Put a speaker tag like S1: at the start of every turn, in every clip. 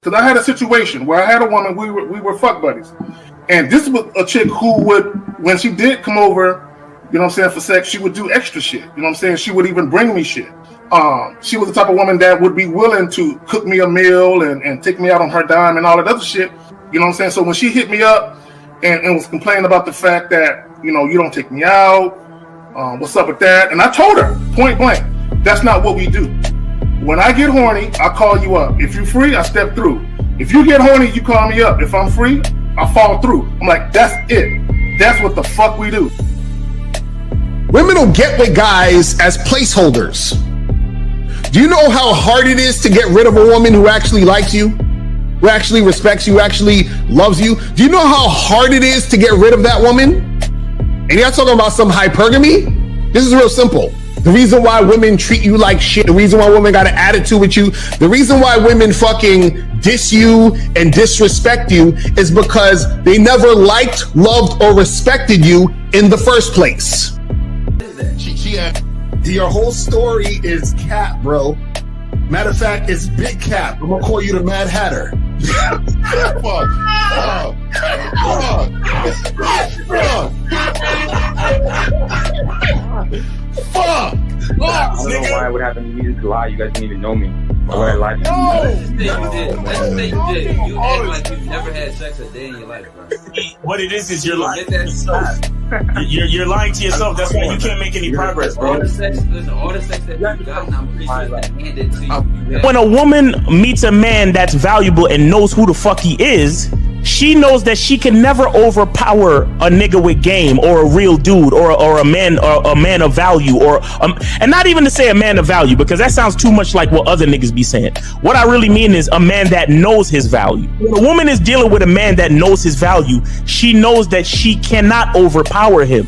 S1: Because I had a situation where I had a woman, we were fuck buddies. And this was a chick who would, when she did come over, you know what I'm saying, for sex, she would do extra shit. You know what I'm saying? She would even bring me shit. She was the type of woman that would be willing to cook me a meal and take me out on her dime and all that other shit. You know what I'm saying? So when she hit me up and was complaining about the fact that, you know, you don't take me out, what's up with that? And I told her, point blank, that's not what we do. When I get horny, I call you up. If you're free, I step through. If you get horny, you call me up. If I'm free, I fall through. I'm like, that's it. That's what the fuck we do.
S2: Women will get with guys as placeholders. Do you know how hard it is to get rid of a woman who actually likes you, who actually respects you, who actually loves you? Do you know how hard it is to get rid of that woman? And you're not talking about some hypergamy? This is real simple. The reason why women treat you like shit, the reason why women got an attitude with you, the reason why women fucking diss you and disrespect you is because they never liked, loved, or respected you in the first place. Your whole story is cap, bro. Matter of fact, it's big cap. I'm gonna call you the Mad Hatter. Fuck!
S3: I don't know why it would happen to me to lie. You guys didn't even know me. Why would I lie to you?
S4: Let's just say you did. You act like you've never had sex a day in your life, bro.
S5: What it is you're lying to yourself. You're lying to yourself. That's why you can't make any progress, bro.
S4: All the sex that you've gotten, I'm pretty sure it's been handed to you.
S5: When a woman meets a man that's valuable and knows who the fuck he is, she knows that she can never overpower a nigga with game or a real dude or a man of value and not even to say a man of value, because that sounds too much like what other niggas be saying. What I really mean is a man that knows his value. When a woman is dealing with a man that knows his value, she knows that she cannot overpower him.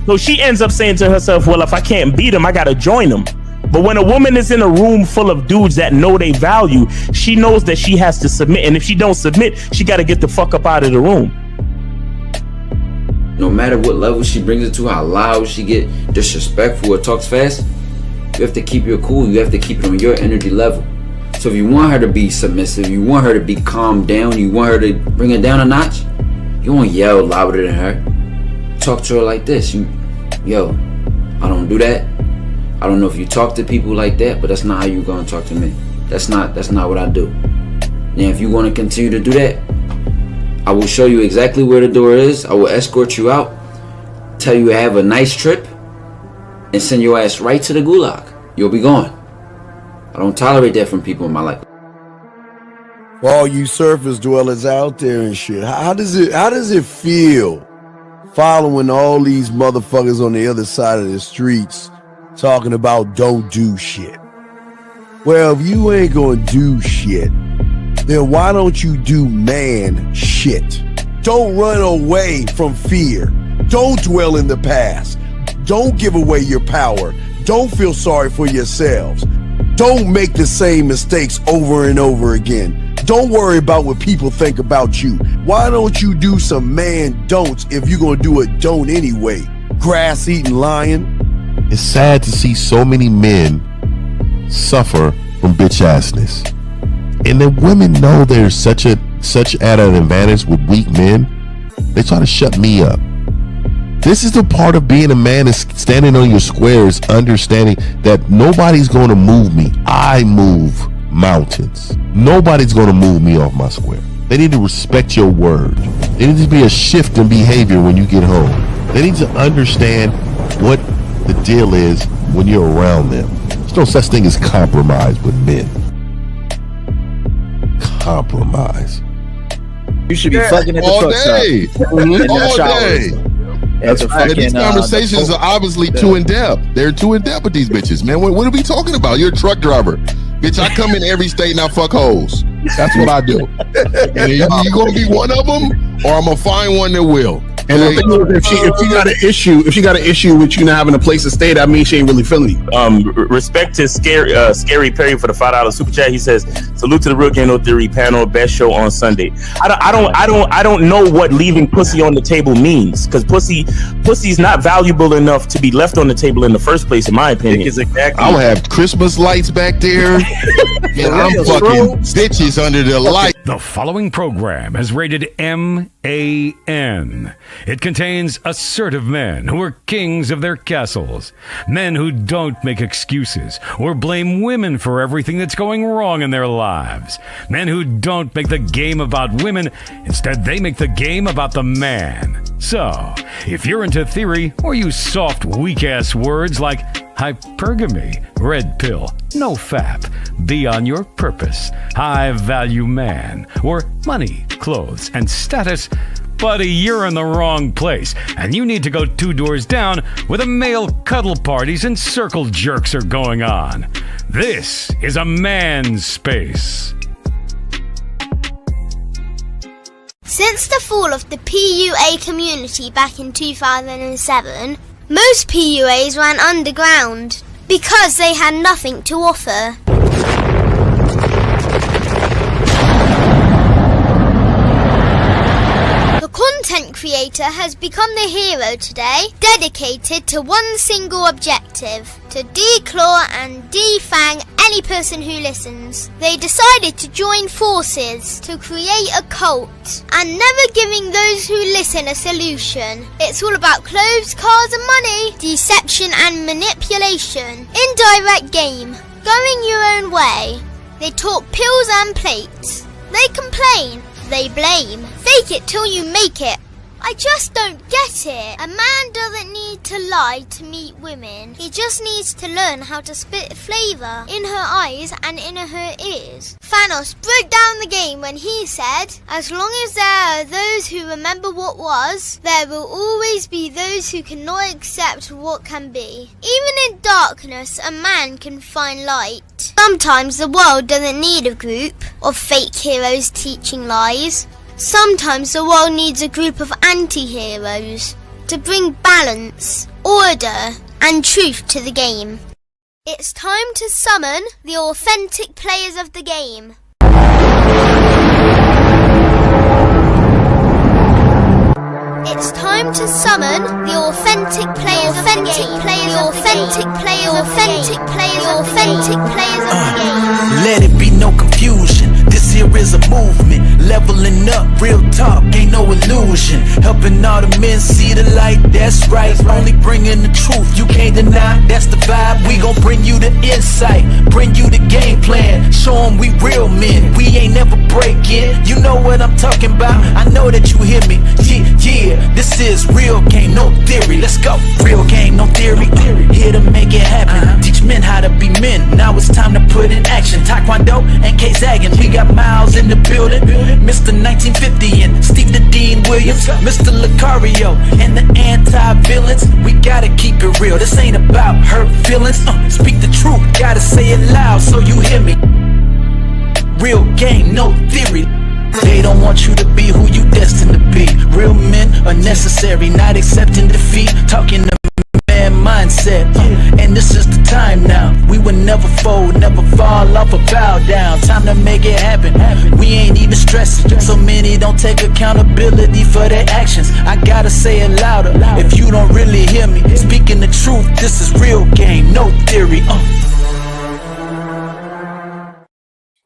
S5: So she ends up saying to herself, well, if I can't beat him, I gotta join him. But when a woman is in a room full of dudes that know they value, she knows that she has to submit. And if she don't submit, she got to get the fuck up out of the room.
S4: No matter what level she brings it to, how loud she get disrespectful or talks fast, you have to keep your cool. You have to keep it on your energy level. So if you want her to be submissive, you want her to be calmed down, you want her to bring it down a notch, you won't yell louder than her. Talk to her like this. Yo, I don't do that. I don't know if you talk to people like that, but that's not how you're gonna talk to me. That's not what I do. Now, if you want to continue to do that, I will show you exactly where the door is. I will escort you out, tell you have a nice trip, and send your ass right to the gulag. You'll be gone. I don't tolerate that from people in my life.
S6: For all you surface dwellers out there and shit, how does it feel following all these motherfuckers on the other side of the streets talking about don't do shit? Well, if you ain't gonna do shit, then why don't you do man shit? Don't run away from fear. Don't dwell in the past. Don't give away your power. Don't feel sorry for yourselves. Don't make the same mistakes over and over again. Don't worry about what people think about you. Why don't you do some man don'ts if you're gonna do a don't anyway? Grass eating lion.
S7: It's sad to see so many men suffer from bitch assness. And the women know there's such at an advantage with weak men. They try to shut me up. This is the part of being a man, is standing on your squares, understanding that nobody's going to move me. I move mountains. Nobody's going to move me off my square. They need to respect your word. There needs to be a shift in behavior when you get home. They need to understand what the deal is when you're around them. There's no such thing as compromise with men. Compromise.
S8: You should be fucking at the truck stop.
S7: All day. These conversations are obviously too in depth. They're too in depth with these bitches, man. What are we talking about? You're a truck driver, bitch. I come in every state and I fuck hoes. That's what I do. And you gonna be one of them, or I'm gonna find one that will.
S2: And the thing is, if she got an issue with you not having a place to stay, that means she ain't really feeling you.
S5: Respect to Scary Perry for the $5 super chat. He says, "Salute to the Real Game No Theory panel, best show on Sunday." I don't know what leaving pussy on the table means, because pussy's not valuable enough to be left on the table in the first place, in my opinion.
S7: Exactly. I'll have Christmas lights back there, and I'm fucking bitches under the light.
S9: The following program is rated MAN. It contains assertive men who are kings of their castles, men who don't make excuses or blame women for everything that's going wrong in their lives, men who don't make the game about women, instead they make the game about the man. So, if you're into theory or use soft, weak-ass words like hypergamy, red pill, no fap, be on your purpose, high value man, or money, clothes, and status, buddy, you're in the wrong place, and you need to go 2 doors down where the male cuddle parties and circle jerks are going on. This is a man's space.
S10: Since the fall of the PUA community back in 2007, most PUAs ran underground because they had nothing to offer. The content creator has become the hero today, dedicated to one single objective: to declaw and defang any person who listens. They decided to join forces to create a cult, and never giving those who listen a solution. It's all about clothes, cars and money, deception and manipulation, indirect game, going your own way. They talk pills and plates. They complain. They blame. Fake it till you make it. I just don't get it. A man doesn't need to lie to meet women. He just needs to learn how to spit flavour in her eyes and in her ears. Thanos broke down the game when he said, "As long as there are those who remember what was, there will always be those who cannot accept what can be." Even in darkness, a man can find light. Sometimes the world doesn't need a group of fake heroes teaching lies. Sometimes the world needs a group of anti-heroes to bring balance, order, and truth to the game. It's time to summon the authentic players of the game. It's time to summon the authentic players of the game. The authentic players of the game.
S11: Let it be no confusion. This here is a movement, leveling up, real talk, ain't no illusion. Helping all the men see the light, that's right. Only bringing the truth, you can't deny, that's the vibe. We gon' bring you the insight, bring you the game plan. Show them we real men, we ain't never breaking. You know what I'm talking about, I know that you hear me. Yeah, this is real game, no theory. Let's go, real game, no theory. Here to make it happen, teach men how to be men. Now it's time to put in action. Taekwondo and K-Zagging, we got Miles in the building, Mr. 1950 and Steve the Dean Williams, Mr. Lucario and the anti-villains. We gotta keep it real, this ain't about hurt feelings. Speak the truth, gotta say it loud so you hear me. Real game, no theory. They don't want you to be who you destined to be. Real men are necessary, not accepting defeat. Talking to man mindset, and this is the time now. We will never fold, never fall off or bow down. Time to make it happen. We ain't even stressing. So many don't take accountability for their actions. I gotta say it louder if you don't really hear me. Speaking the truth, this is real game, no theory.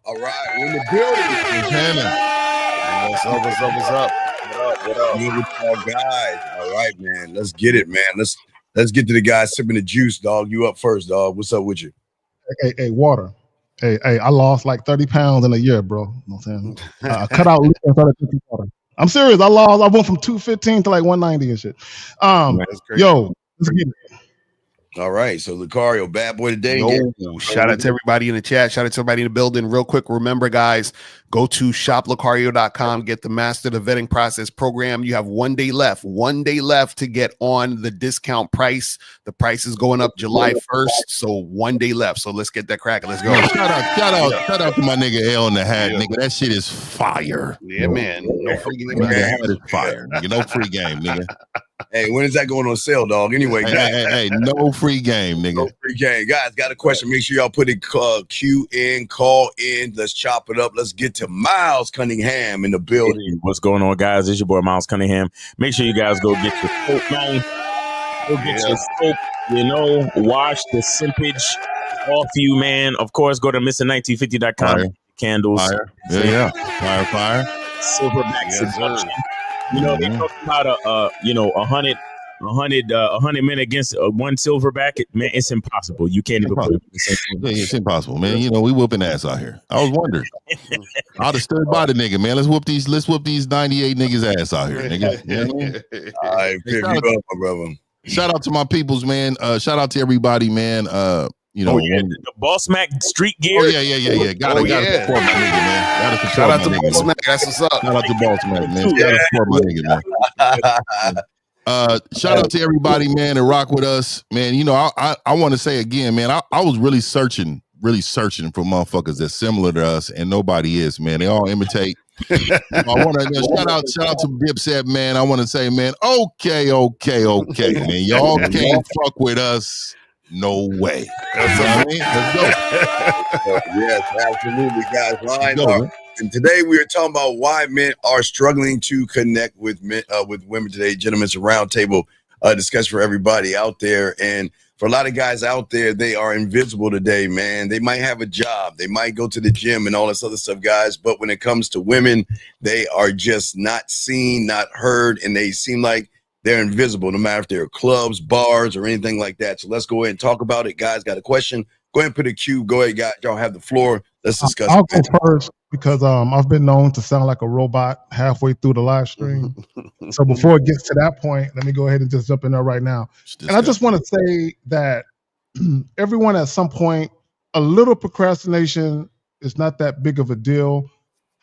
S6: All right, we're in the building. What's up? What up? You with all guys. All right, man. Let's get it, man. Let's get to the guy sipping the juice, dog. You up first, dog. What's up with you?
S12: Hey, water. Hey, I lost like 30 pounds in a year, bro. You know what I'm saying? I cut out liquor and started drinking water. I'm serious. I went from 215 to like 190 and shit.
S6: Man, that's crazy.
S12: Yo, let's get it.
S6: All right, so Lucario, bad boy today.
S2: Shout out to everybody in the chat. Shout out to everybody in the building. Real quick, remember, guys, go to shoplucario.com. Get the Master the Vetting Process program. You have 1 day left. 1 day left to get on the discount price. The price is going up July 1st, so 1 day left. So let's get that cracking. Let's go.
S7: Shout out to my nigga L in the hat, nigga. That shit is fire.
S2: Yeah, man. No free game.
S7: Nigga, that hat is fire, nigga. No free game, nigga.
S6: Hey, when is that going on sale, dog? Anyway, guys.
S7: Hey, no free game, nigga.
S6: No free game. Guys, got a question. Make sure y'all put a queue in, call in. Let's chop it up. Let's get to Miles Cunningham in the building.
S5: What's going on, guys? It's your boy Miles Cunningham. Make sure you guys go get your soap, man. Go get your soap, wash the simpage off you, man. Of course, go to Mr1950.com. Candles.
S7: Fire. Yeah. Fire.
S5: Silverback seduction. They talk about a 100 men against one silverback. Man, it's impossible. You can't even put it in the same thing.
S7: It's impossible, man. We whooping ass out here. I was wondering. I'd have stood by the nigga, man. Let's whoop these 98 niggas ass out here, nigga. You know what I mean?
S6: All right, pick you up, my brother.
S7: Shout out to my peoples, man. Shout out to everybody, man.
S5: The Boss Mac street gear.
S7: Oh yeah. Gotta support my nigga, man.
S2: Shout out to Boss Mac. That's what's up.
S7: Shout out to Boss Mac, man. Gotta support my nigga, man. Shout out to everybody, man, that rock with us, man. I want to say again, man. I was really searching for motherfuckers that's similar to us, and nobody is, man. They all imitate. I want to shout out to Dipset, man. I want to say, man, okay, man. Y'all can't fuck with us. No way.
S6: That's what I mean. Let's go. Yes, absolutely, guys. And today we are talking about why men are struggling to connect with women today. Gentlemen, it's a roundtable discussion for everybody out there. And for a lot of guys out there, they are invisible today, man. They might have a job. They might go to the gym and all this other stuff, guys. But when it comes to women, they are just not seen, not heard, and they seem like they're invisible, no matter if they're clubs, bars, or anything like that. So let's go ahead and talk about it. Guys, got a question? Go ahead and put a cue. Go ahead, guys. Y'all have the floor. Let's discuss.
S12: I'll go first because I've been known to sound like a robot halfway through the live stream. So before it gets to that point, let me go ahead and just jump in there right now. And I just want to say that everyone at some point, a little procrastination is not that big of a deal.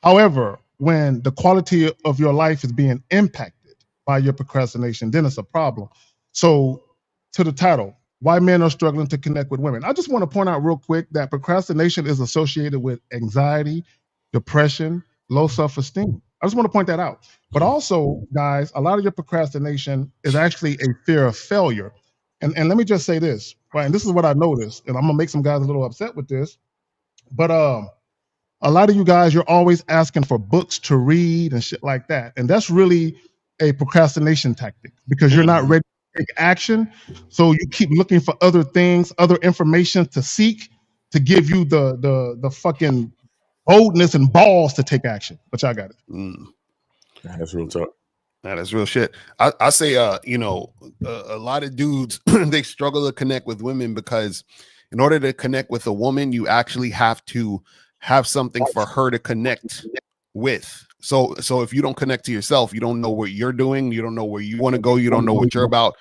S12: However, when the quality of your life is being impacted by your procrastination, then it's a problem. So to the title, why men are struggling to connect with women. I just want to point out real quick that procrastination is associated with anxiety, depression, low self-esteem. I just want to point that out. But also, guys, a lot of your procrastination is actually a fear of failure. And let me just say this, right? And this is what I noticed, and I'm gonna make some guys a little upset with this, but a lot of you guys, you're always asking for books to read and shit like that. And that's really a procrastination tactic because you're not ready to take action. So you keep looking for other things, other information to seek to give you the fucking boldness and balls to take action. But y'all got it.
S5: That's real talk.
S2: That's real shit. I say, a lot of dudes, they struggle to connect with women because in order to connect with a woman, you actually have to have something for her to connect with. So if you don't connect to yourself, you don't know what you're doing, you don't know where you want to go, you don't know what you're about,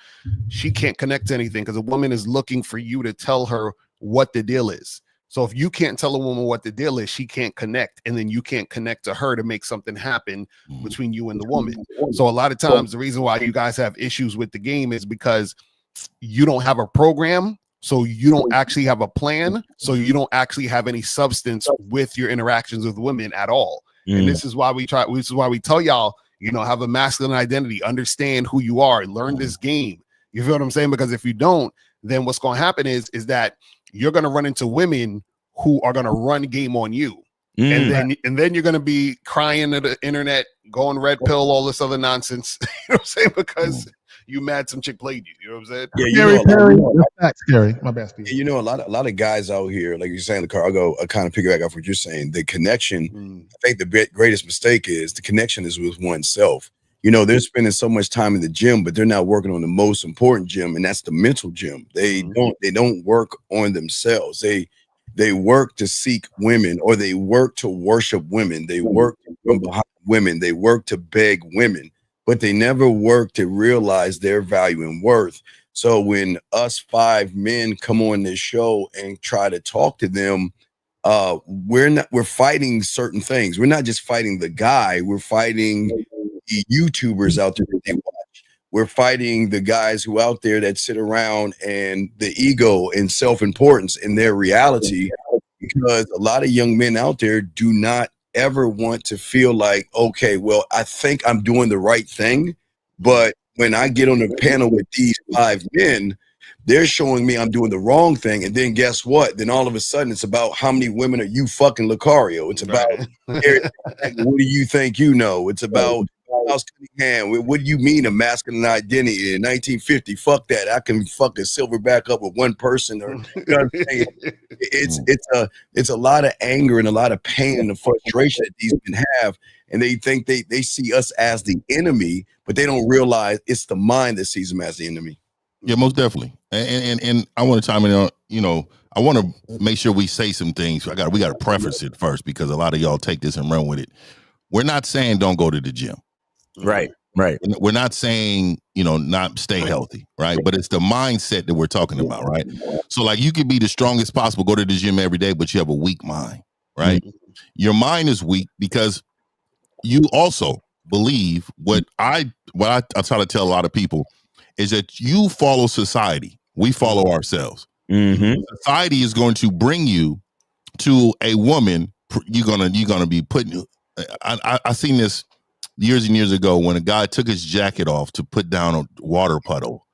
S2: she can't connect to anything because a woman is looking for you to tell her what the deal is. So if you can't tell a woman what the deal is, she can't connect, and then you can't connect to her to make something happen between you and the woman. So a lot of times the reason why you guys have issues with the game is because you don't have a program, so you don't actually have a plan, so you don't actually have any substance with your interactions with women at all. And this is why we tell y'all, have a masculine identity, understand who you are, learn this game. You feel what I'm saying? Because if you don't, then what's going to happen is that you're going to run into women who are going to run game on you. And then you're going to be crying at the internet, going red pill, all this other nonsense. You know what I'm saying? Because you mad some chick played you. You know what I'm saying?
S6: Yeah,
S12: scary. My bad, Steve.
S6: A lot of guys out here, like you're saying, the car. I'll kind of piggyback off what you're saying. The connection. I think the greatest mistake is the connection is with oneself. They're spending so much time in the gym, but they're not working on the most important gym, and that's the mental gym. They don't work on themselves. They work to seek women, or they work to worship women. They work from behind women. They work to beg women, but they never work to realize their value and worth. So when us 5 men come on this show and try to talk to them, we're fighting certain things. We're not just fighting the guy, we're fighting the YouTubers out there that they watch. We're fighting the guys who out there that sit around and the ego and self-importance in their reality, because a lot of young men out there do not ever want to feel like, okay, well, I think I'm doing the right thing, but when I get on the panel with these 5 men, they're showing me I'm doing the wrong thing. And then guess what? Then all of a sudden it's about how many women are you fucking Lucario? It's about what do you think you know? It's about House Cunningham. What do you mean a masculine identity in 1950? Fuck that. I can fuck a silverback up with one person. Or you know what I'm saying? It's a lot of anger and a lot of pain and the frustration that these men have. And they think they see us as the enemy, but they don't realize it's the mind that sees them as the enemy.
S7: Yeah, most definitely. And I want to chime in on, you know, I want to make sure we say some things. We got to preface it first, because a lot of y'all take this and run with it. We're not saying don't go to the gym.
S5: Right.
S7: We're not saying, you know, not stay healthy, right? But it's the mindset that we're talking about, right? So like you could be the strongest possible, go to the gym every day, but you have a weak mind, right? Mm-hmm. Your mind is weak because you also believe what I try to tell a lot of people is that you follow society. We follow ourselves.
S5: Mm-hmm.
S7: Society is going to bring you to a woman. You're gonna be putting. I seen this years and years ago when a guy took his jacket off to put down a water puddle.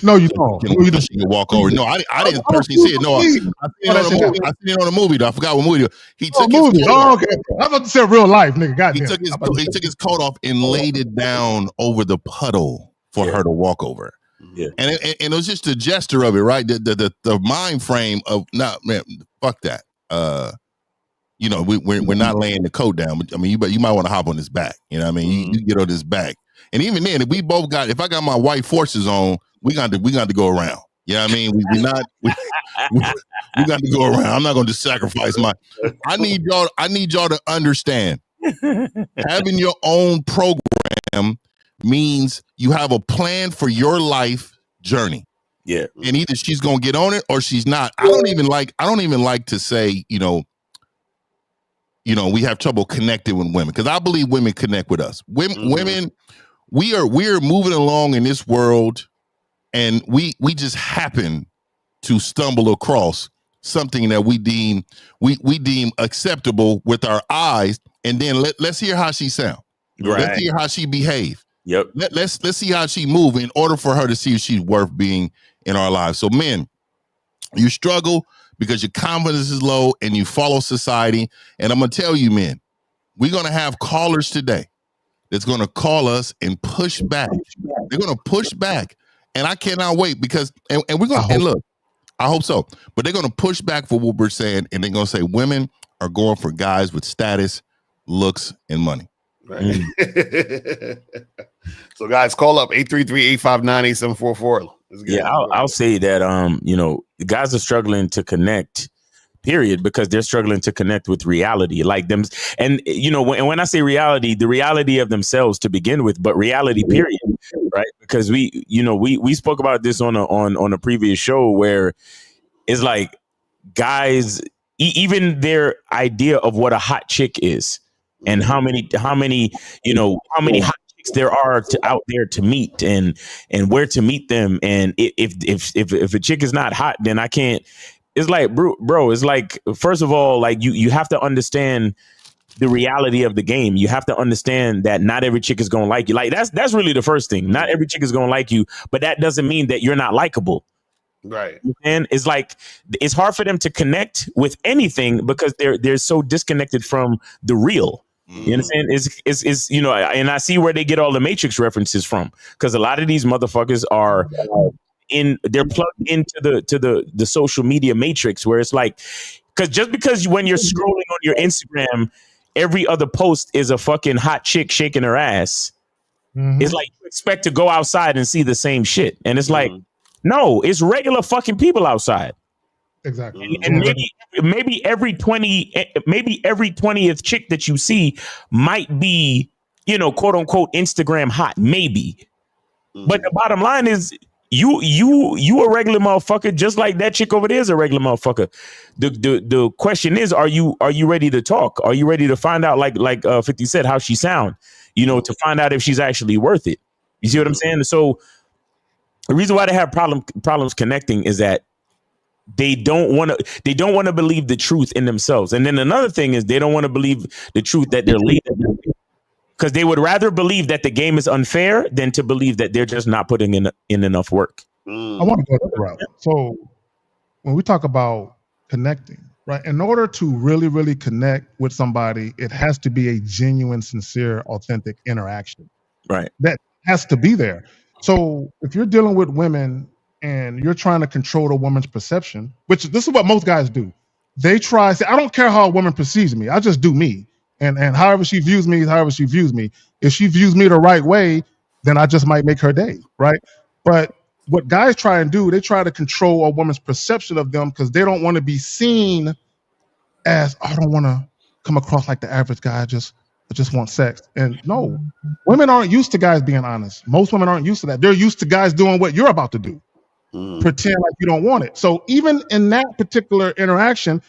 S12: No, you don't.
S7: You can walk over. No, I didn't personally see it. No, I seen it on a movie. Though. I forgot what movie. He took his coat off.
S12: Okay. I was about to say real life, nigga. Goddamn.
S7: He took his coat off and laid it down over the puddle for her to walk over.
S5: Yeah,
S7: and it was just the gesture of it, right? The mind frame of man, fuck that. You know, we're not laying the coat down. But I mean, you might want to hop on his back. You know what I mean? You get on his back, and even then, if I got my white forces on, we got to go around. You know what I mean? We got to go around. I'm not going to just sacrifice my. I need y'all to understand. Having your own program means you have a plan for your life journey.
S5: Yeah.
S7: And either she's gonna get on it or she's not. I don't even like to say, you know, we have trouble connecting with women, because I believe women connect with us. Women, we are moving along in this world, and we just happen to stumble across something that we deem acceptable with our eyes, and then let's hear how she sound.
S5: Right.
S7: Let's hear how she behave.
S5: Yep.
S7: Let's see how she move in order for her to see if she's worth being in our lives. So men, you struggle because your confidence is low and you follow society. And I'm going to tell you, men, we're going to have callers today that's going to call us and push back. They're going to push back. And I cannot wait, because, and we're going to, and look, I hope so, but they're going to push back for what we're saying. And they're going to say women are going for guys with status, looks, and money.
S2: Right. So guys, call up 833-859-8744.
S5: Yeah, I'll say that you know, guys are struggling to connect, period, because they're struggling to connect with reality, like them. And you know, when I say reality, the reality of themselves to begin with, but reality, period, right? Because we spoke about this on a previous show, where it's like guys, even their idea of what a hot chick is, and how many hot chicks there are out there to meet, and where to meet them, and if a chick is not hot, then I can't. It's like, bro, it's like, first of all, like you have to understand the reality of the game. You have to understand that not every chick is gonna like you. Like that's really the first thing. Not every chick is gonna like you, but that doesn't mean that you're not likable.
S2: Right.
S5: And it's like, it's hard for them to connect with anything because they're so disconnected from the real. You understand? It's you know, and I see where they get all the Matrix references from, because a lot of these motherfuckers are they're plugged into the social media matrix, where it's like, because when you're scrolling on your Instagram, every other post is a fucking hot chick shaking her ass. It's like you expect to go outside and see the same shit, and it's like, no, it's regular fucking people outside.
S12: Exactly.
S5: And maybe every 20th chick that you see might be, you know, quote unquote Instagram hot, maybe. But the bottom line is, you a regular motherfucker, just like that chick over there is a regular motherfucker. The question is, are you ready to talk? Are you ready to find out, like 50 said, how she sound? You know, to find out if she's actually worth it. You see what I'm saying? So the reason why they have problems connecting is that they don't want to believe the truth in themselves. And then another thing is they don't want to believe the truth that they're leading, because they would rather believe that the game is unfair than to believe that they're just not putting in enough work.
S12: I want to go that route. So when we talk about connecting, right, in order to really, really connect with somebody, it has to be a genuine, sincere, authentic interaction.
S5: Right.
S12: That has to be there. So if you're dealing with women and you're trying to control a woman's perception, which this is what most guys do. They try to say, I don't care how a woman perceives me. I just do me. And however she views me is however she views me. If she views me the right way, then I just might make her day, right? But what guys try and do, they try to control a woman's perception of them because they don't want to be seen as, I don't want to come across like the average guy. I just want sex. And no, women aren't used to guys being honest. Most women aren't used to that. They're used to guys doing what you're about to do. Pretend like you don't want it. So even in that particular interaction,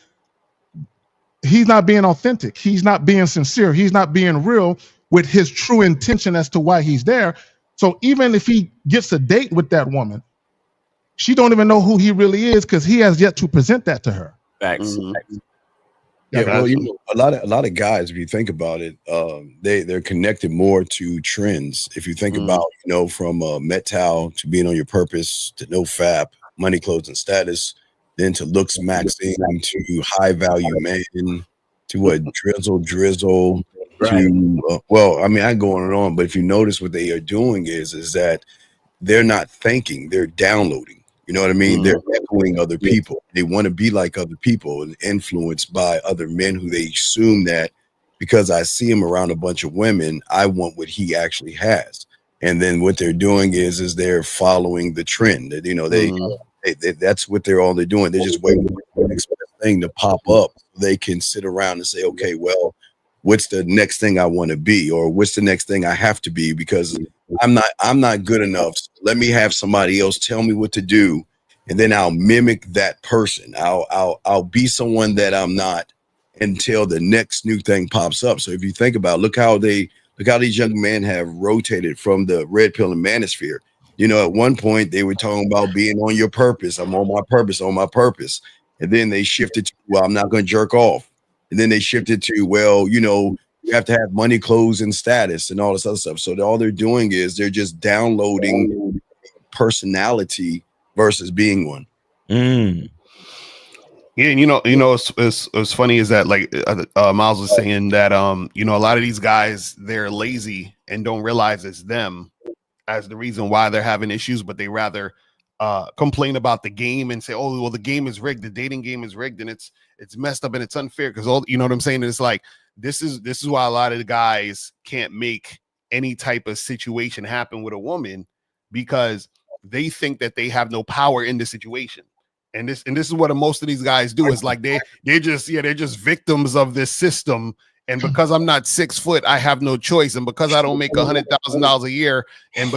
S12: he's not being authentic. He's not being sincere. He's not being real with his true intention as to why he's there. So even if he gets a date with that woman, she don't even know who he really is because he has yet to present that to her.
S5: Facts.
S6: Yeah, well, you know, a lot of guys, if you think about it, they're connected more to trends. If you think about, you know, from Met-Tal to being on your purpose to no fap, money, clothes, and status, then to looks maxing to high value man to what drizzle to well, I mean, I go on and on, but if you notice what they are doing is that they're not thinking, they're downloading. You know what I mean? They're echoing other people. They want to be like other people and influenced by other men who they assume that because I see him around a bunch of women, I want what he actually has. And then what they're doing is they're following the trend. You know, they that's what they're doing. They're just waiting for the next thing to pop up. They can sit around and say, okay, well, what's the next thing I want to be, or what's the next thing I have to be, because I'm not good enough. So let me have somebody else tell me what to do, and then I'll mimic that person. I'll be someone that I'm not until the next new thing pops up. So if you think about, look how these young men have rotated from the red pill and manosphere. You know, at one point they were talking about being on your purpose. I'm on my purpose. And then they shifted to, well, I'm not going to jerk off. And then they shifted to, well, you know, you have to have money, clothes, and status and all this other stuff. So all they're doing is they're just downloading personality versus being one.
S7: Yeah, and you know, it's funny is that like Miles was saying that you know, a lot of these guys, they're lazy and don't realize it's them as the reason why they're having issues, but they rather complain about the game and say, oh, well, the game is rigged, the dating game is rigged, and it's messed up and it's unfair, because all, you know what I'm saying, it's like this is why a lot of the guys can't make any type of situation happen with a woman, because they think that they have no power in the situation. And this is what most of these guys do, is like they're just victims of this system. And because I'm not 6 foot, I have no choice. And because I don't make $100,000 a year, and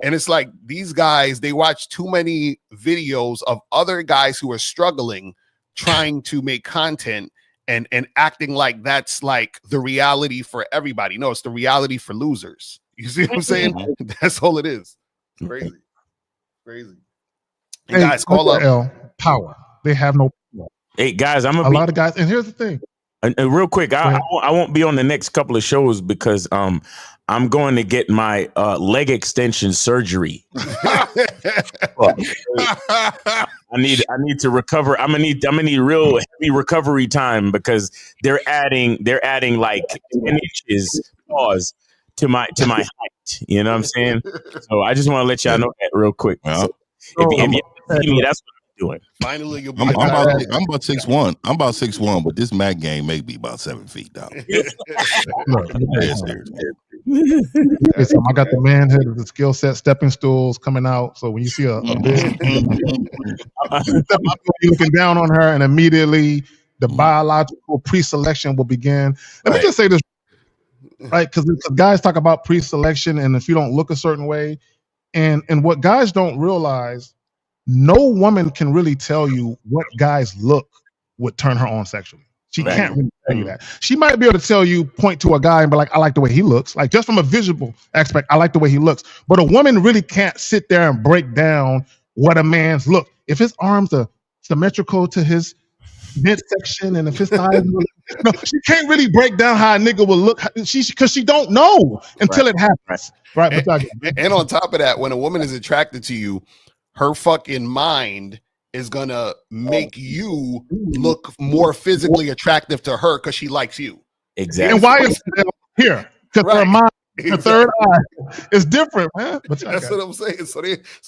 S7: it's like these guys, they watch too many videos of other guys who are struggling, trying to make content and acting like that's like the reality for everybody. No, it's the reality for losers. You see what I'm saying? That's all it is. It's crazy. And guys, call up.
S12: Power. They have no power.
S5: Hey guys, a
S12: lot of guys. And here's the thing.
S5: And real quick, I won't be on the next couple of shows because I'm going to get my leg extension surgery. I need to recover. I'm gonna need real heavy recovery time, because they're adding like 10 inches to my height. You know what I'm saying? So I just want to let y'all know that real quick. So if you see me, that's what I'm doing.
S7: Finally, you'll be I'm about 6'1". I'm about 6'1", but this Mac game may be about 7 feet down.
S12: Listen, I got the manhood of the skill set stepping stools coming out. So when you see a big you're looking down on her, and immediately the biological pre-selection will begin. Let me just say this, right? Because guys talk about pre-selection, and if you don't look a certain way, And what guys don't realize, no woman can really tell you what guys look would turn her on sexually. She can't really tell you that. She might be able to tell you, point to a guy and be like, I like the way he looks. Like just from a visual aspect, I like the way he looks. But a woman really can't sit there and break down what a man's look. If his arms are symmetrical to his midsection and if his thighs no, she can't really break down how a nigga will look because she don't know until it happens. Right.
S2: And on top of that, when a woman is attracted to you, her fucking mind is gonna make you look more physically attractive to her because she likes you.
S5: Exactly.
S12: And why is here? Because her mind, the third eye is different, man. But
S2: that's what I'm saying. So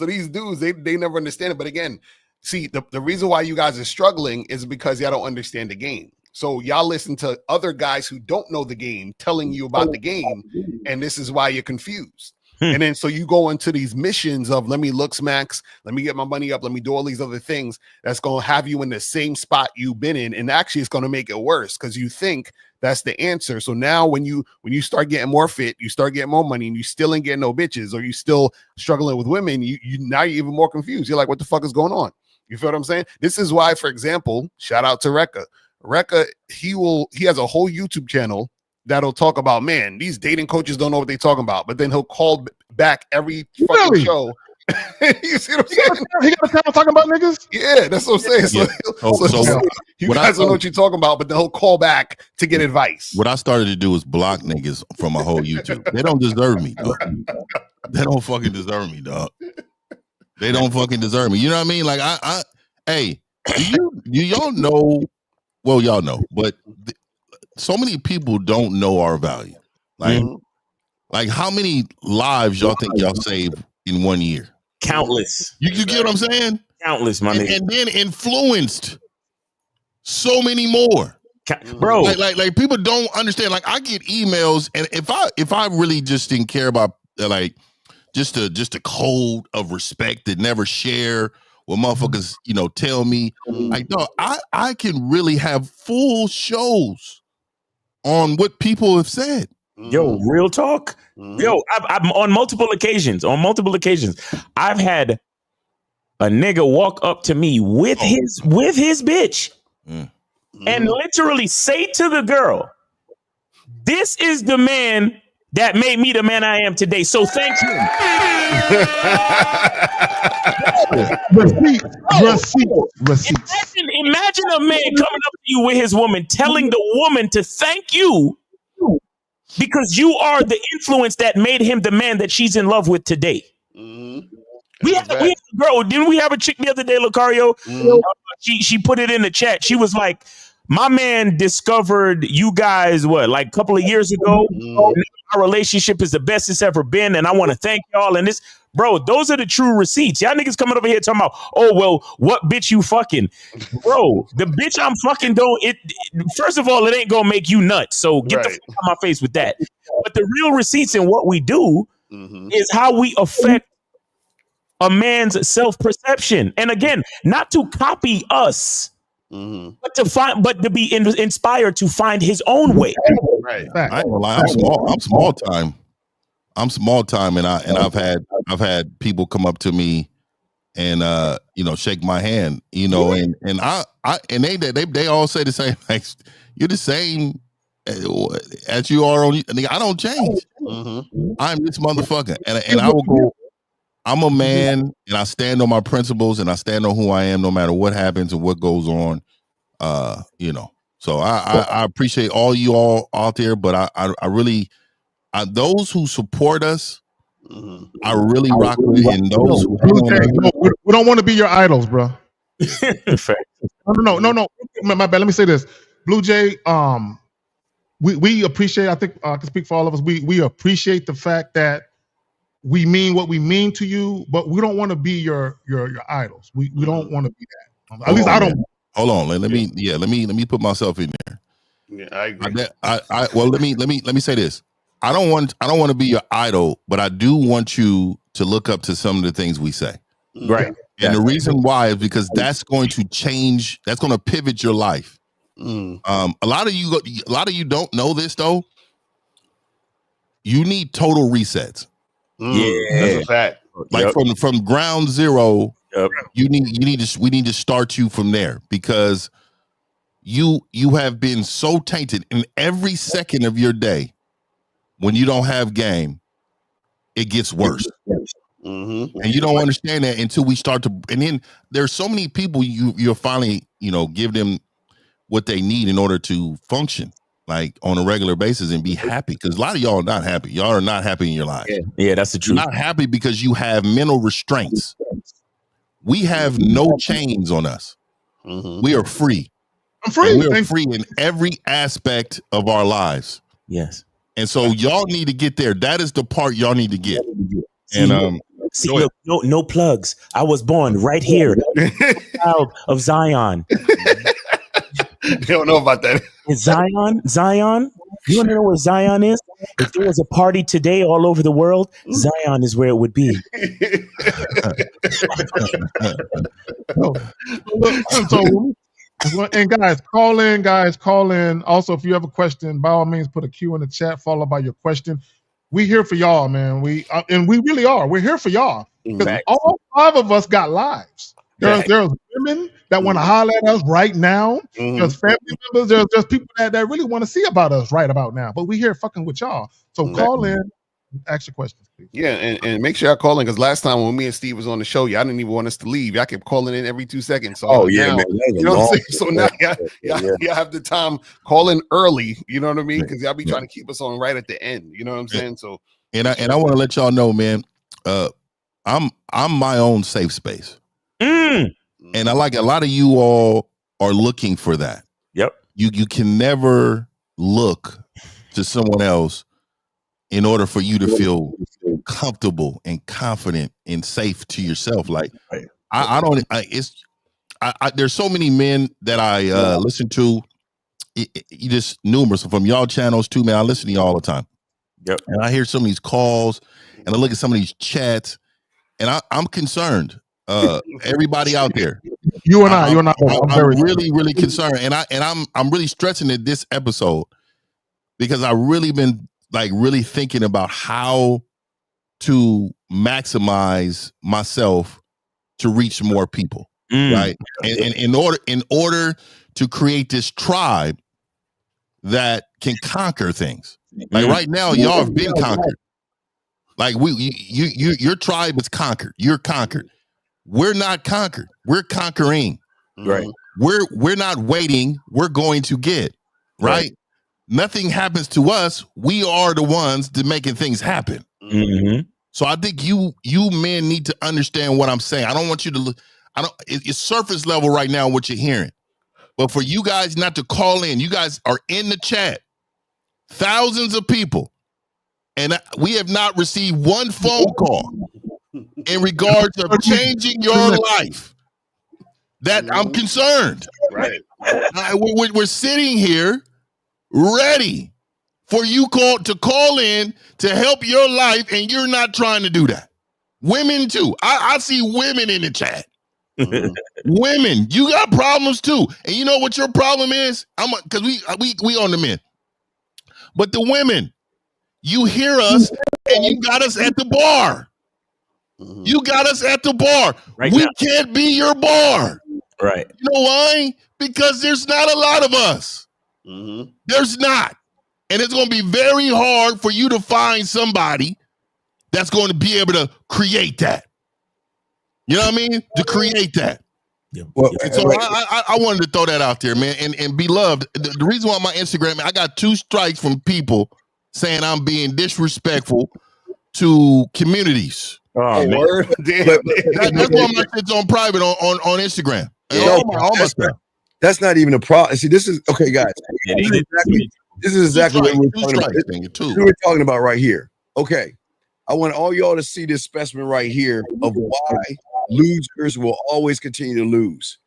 S2: these dudes, they never understand it. But again, see, the reason why you guys are struggling is because y'all don't understand the game. So y'all listen to other guys who don't know the game telling you about the game, and this is why you're confused. And then so you go into these missions of let me look smacks, let me get my money up, let me do all these other things that's going to have you in the same spot you've been in, and actually it's going to make it worse because you think that's the answer. So now when you start getting more fit, you start getting more money, and you still ain't getting no bitches, or you still struggling with women, now you're even more confused. You're like, what the fuck is going on? You feel what I'm saying? This is why, for example, shout out to Rekka. Rekka, he has a whole YouTube channel that'll talk about, man, these dating coaches don't know what they're talking about, but then he'll call back every fucking show. You see what I'm saying?
S12: He got a channel talking about niggas?
S2: Yeah, that's what I'm saying. So you guys don't know what you're talking about, but then he'll call back to get advice.
S7: What I started to do is block niggas from my whole YouTube. They don't deserve me, dog. They don't fucking deserve me, dog. They don't fucking deserve me. You know what I mean? Like, hey, y'all know, well, y'all know, but so many people don't know our value. Like how many lives y'all think y'all save in 1 year?
S5: Countless.
S7: You get what I'm saying?
S5: Countless, my nigga.
S7: And then influenced so many more.
S5: Bro.
S7: Like people don't understand. Like I get emails, and if I really just didn't care about like just a code of respect that never share what motherfuckers, tell me, like, no, I can really have full shows on what people have said.
S5: Yo, real talk. Yo, I'm on multiple occasions. I've had a nigga walk up to me with his bitch and literally say to the girl, "This is the man that made me the man I am today. So thank you."
S12: Receipts.
S5: Imagine a man coming up to you with his woman, telling the woman to thank you because you are the influence that made him the man that she's in love with today. We had a girl. Didn't we have a chick the other day, Lucario? She put it in the chat. She was like, my man discovered you guys, like a couple of years ago. Our relationship is the best it's ever been, and I want to thank y'all. And this, bro, those are the true receipts. Y'all niggas coming over here talking about, oh, well, what bitch you fucking? Bro, the bitch I'm fucking first of all, it ain't gonna make you nuts. So get the fuck out my face with that. But the real receipts in what we do is how we affect a man's self-perception. And again, not to copy us, but to be inspired to find his own way.
S7: Right. I ain't gonna lie, I'm small time. I'm small time, and I've had people come up to me and shake my hand, and they all say the same, like, you're the same as you are on. I don't change. I'm this motherfucker, and I will go. I'm a man, and I stand on my principles, and I stand on who I am, no matter what happens and what goes on. So I appreciate all you all out there, but I really, those who support us, I really rock with, and those who
S12: we don't want to be your idols, bro. No. My bad. Let me say this, Blue Jay. We appreciate. I think I can speak for all of us. We appreciate the fact that we mean what we mean to you, but we don't want to be your idols. We don't want to be that. At least I don't.
S7: Hold on. Let me put myself in there.
S2: Yeah, I agree.
S7: Well, let me say this. I don't want to be your idol, but I do want you to look up to some of the things we say.
S5: Right.
S7: And the reason why is because that's going to change. That's going to pivot your life. A lot of you don't know this though. You need total resets.
S2: That's a fact.
S7: Like from ground zero, we need to start you from there, because you have been so tainted in every second of your day. When you don't have game, it gets worse. And you don't understand that until we start to, and then there's so many people you'll finally, give them what they need in order to function like on a regular basis and be happy. Because a lot of y'all are not happy. Y'all are not happy in your lives.
S5: Yeah, that's the truth.
S7: You're not happy because you have mental restraints. We have no chains on us. We are free.
S12: I'm free.
S7: And we are free in every aspect of our lives.
S5: Yes.
S7: And so y'all need to get there. That is the part y'all need to get. And
S5: look, no plugs. I was born right here, child of Zion.
S13: You don't know about that.
S5: Is Zion? You want to know what Zion is? If there was a party today all over the world, Zion is where it would be.
S12: And guys, call in. Also, if you have a question, by all means, put a Q in the chat followed by your question. We here for y'all, man. We really are. We're here for y'all. Because all 5 of us got lives. There's women that want to holler at us right now. There's family members. There's people that really want to see about us right about now. But we here fucking with y'all. So call in, ask your questions, please.
S13: Yeah, and make sure y'all call in, because last time when me and Steve was on the show, y'all didn't even want us to leave. Y'all kept calling in every 2 seconds. So
S8: man.
S13: You know what I'm saying? So now y'all have the time, call in early. You know what I mean? Because y'all be trying to keep us on right at the end. You know what I'm saying? So
S7: and I want to let y'all know, man. I'm my own safe space. And I like a lot of you all are looking for that.
S5: Yep.
S7: You can never look to someone else in order for you to feel comfortable and confident and safe to yourself. Like there's so many men that I listen to. You just numerous from y'all channels too, man. I listen to you all the time.
S5: Yep.
S7: And I hear some of these calls and I look at some of these chats and I'm concerned. Everybody out there,
S12: you and I,
S7: I'm really, really concerned, and I'm really stressing it this episode because I really been like really thinking about how to maximize myself to reach more people, right? And in order to create this tribe that can conquer things. Like right now, y'all have been conquered. Like your tribe is conquered. You're conquered. We're not conquered. We're conquering.
S5: Right.
S7: We're not waiting. We're going to get. Right? Nothing happens to us. We are the ones that making things happen. So I think you men need to understand what I'm saying. I don't want you to look. It's surface level right now what you're hearing. But for you guys not to call in, you guys are in the chat. Thousands of people. And we have not received one phone call in regards of changing your life. That I'm concerned.
S13: Right.
S7: We're sitting here ready for you to call in to help your life, and you're not trying to do that. Women too. I see women in the chat. Women, you got problems too. And you know what your problem is? Because we on the men. But the women, you hear us and you got us at the bar. You got us at the bar.
S5: Right
S7: we
S5: now.
S7: Can't be your bar.
S5: Right.
S7: You know why? Because there's not a lot of us. There's not. And it's going to be very hard for you to find somebody that's going to be able to create that. You know what I mean? To create that.
S5: Yeah.
S7: Well, and so I wanted to throw that out there, man. And beloved, the reason why my Instagram, I got 2 strikes from people saying I'm being disrespectful to communities.
S13: Oh, man.
S7: That's why my shit's on private on Instagram.
S6: That's not even a problem. See, this is okay, guys. This is exactly what we're talking about. We're talking about right here. Okay, I want all y'all to see this specimen right here of why losers will always continue to lose.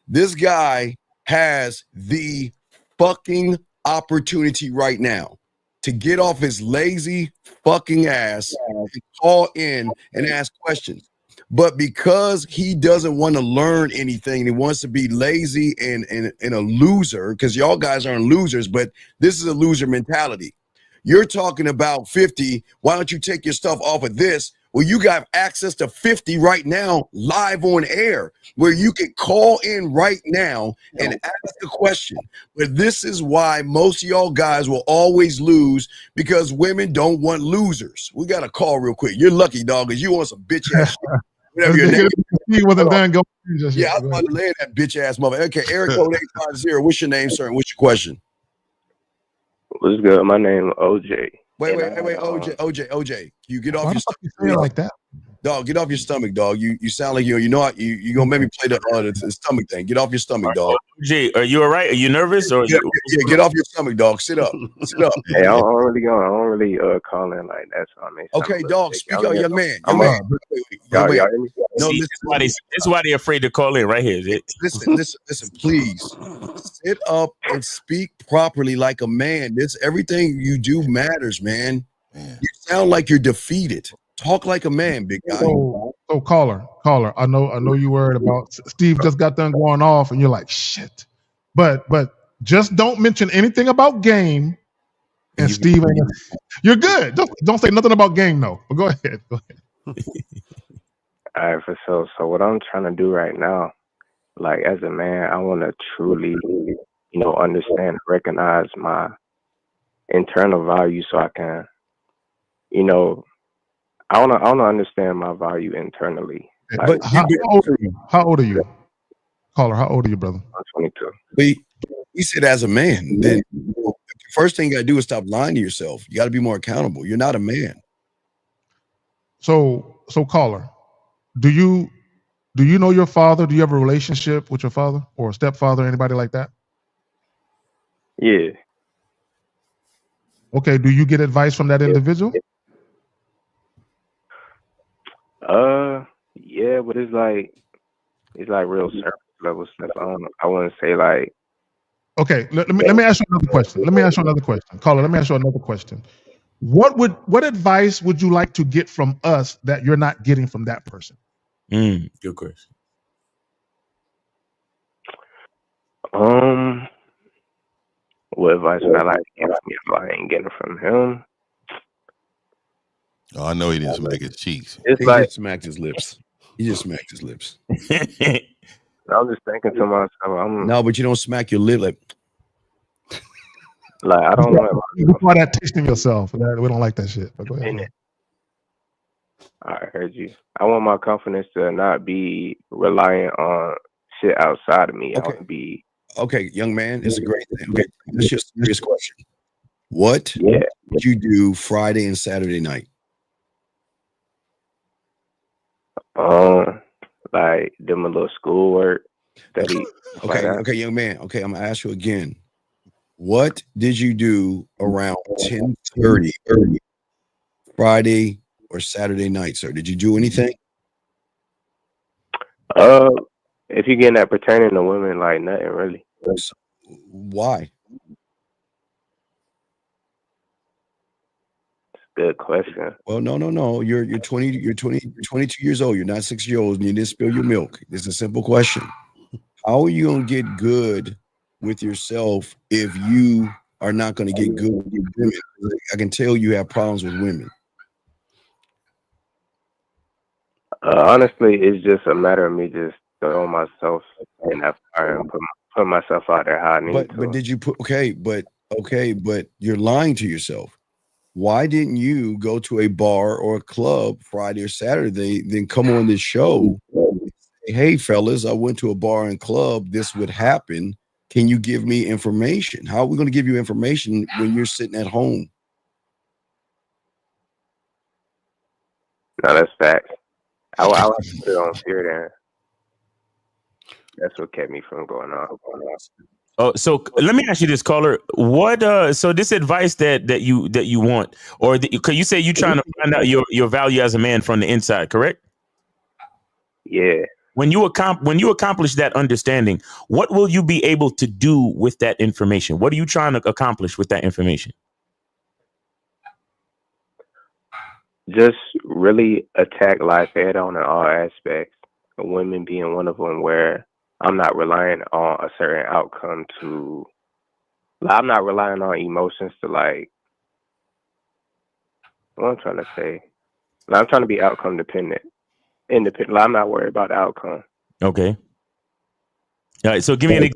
S6: This guy has the fucking opportunity right now to get off his lazy fucking ass and call in and ask questions. But because he doesn't want to learn anything, he wants to be lazy and a loser, because y'all guys aren't losers, but this is a loser mentality. You're talking about 50. Why don't you take your stuff off of this? Well, you got access to 50 right now, live on air, where you can call in right now and ask a question. But this is why most of y'all guys will always lose, because women don't want losers. We got a call real quick. You're lucky, dog, because you want some bitch ass shit. Whatever your name.
S12: He wasn't done going.
S6: Yeah, I was about to land that bitch ass mother. Okay, Eric code 850. What's your name, sir? And what's your question?
S14: What's good? My name is OJ.
S6: Wait, OJ. You get off
S12: Why
S6: your
S12: the fuck you
S6: stomach.
S12: say it like that?
S6: Dog, get off your stomach, dog. You sound like you know what? You gonna make me play the stomach thing. Get off your stomach, dog.
S5: OJ, are you all right? Are you nervous? Or
S6: yeah, get off your stomach, dog. Sit up. Sit up.
S14: Hey, I don't really call in like that. So I mean,
S6: okay, dog. Speak up, young man.
S14: Y'all hear me?
S5: No, see, this is why they're afraid to call in right here.
S6: Listen, please. Sit up and speak properly like a man. Everything you do matters, man. You sound like you're defeated. Talk like a man, big guy.
S12: So caller, I know you worried about Steve just got done going off, and you're like, shit. But just don't mention anything about game. And Steve, you're good. Don't say nothing about game, no. But go ahead.
S14: All right, for sure. So what I'm trying to do right now, like as a man, I want to truly, understand and recognize my internal value, so I can, I want to understand my value internally.
S12: But how old are you? Caller, how old are you, brother?
S14: I'm 22.
S6: But he said as a man, then the first thing you got to do is stop lying to yourself. You got to be more accountable. You're not a man.
S12: So caller, do you know your father? Do you have a relationship with your father or a stepfather, anybody like that?
S14: Yeah.
S12: Okay, do you get advice from that individual?
S14: Yeah, but it's like real surface level stuff. I wouldn't say like.
S12: Okay, let me ask you another question. Caller, let me ask you another question. What advice would you like to get from us that you're not getting from that person?
S5: Good question.
S14: What advice would I like to get from you if I ain't getting it from him?
S7: Oh, I know he didn't smack his cheeks.
S6: He just smacked his lips. I'm just
S14: thinking to myself,
S6: no, but you don't smack your lip
S14: like I don't know.
S12: You call that tasting yourself. We don't like that shit. But go ahead.
S14: I heard you. I want my confidence to not be reliant on shit outside of me. I want to be.
S6: Okay, young man, it's a great thing. Okay, this is just a serious question. What did you do Friday and Saturday night?
S14: Like do my little schoolwork, study.
S6: Okay, young man. Okay, I'm gonna ask you again. What did you do around 10:30 Friday or Saturday night, sir? Did you do anything?
S14: If you're getting that pertaining to women, like nothing really.
S6: Why?
S14: Good question.
S6: Well, no. You're 22 years old. You're not 6 years old, and you didn't spill your milk. It's a simple question. How are you gonna get good with yourself if you are not gonna get good with women? I can tell you have problems with women.
S14: Honestly, it's just a matter of me just throwing myself in that fire and put myself out there how I need to.
S6: But did you put but you're lying to yourself. Why didn't you go to a bar or a club Friday or Saturday, then come on this show and say, hey fellas, I went to a bar and club, this would happen. Can you give me information? How are we going to give you information when you're sitting at home?
S14: No, that's facts. I like to put it on fear there. That's what kept me from going on.
S5: Oh, so let me ask you this, caller. What so this advice that you want, or because you say you trying to find out your value as a man from the inside, correct?
S14: Yeah.
S5: When you accomplish that understanding, what will you be able to do with that information? What are you trying to accomplish with that information?
S14: Just really attack life head on in all aspects, women being one of them, where I'm not relying on a certain outcome to, I'm not relying on emotions to, like, what I'm trying to say, I'm trying to be outcome dependent, independent. Like, I'm not worried about the outcome.
S5: Okay. All right. So give me an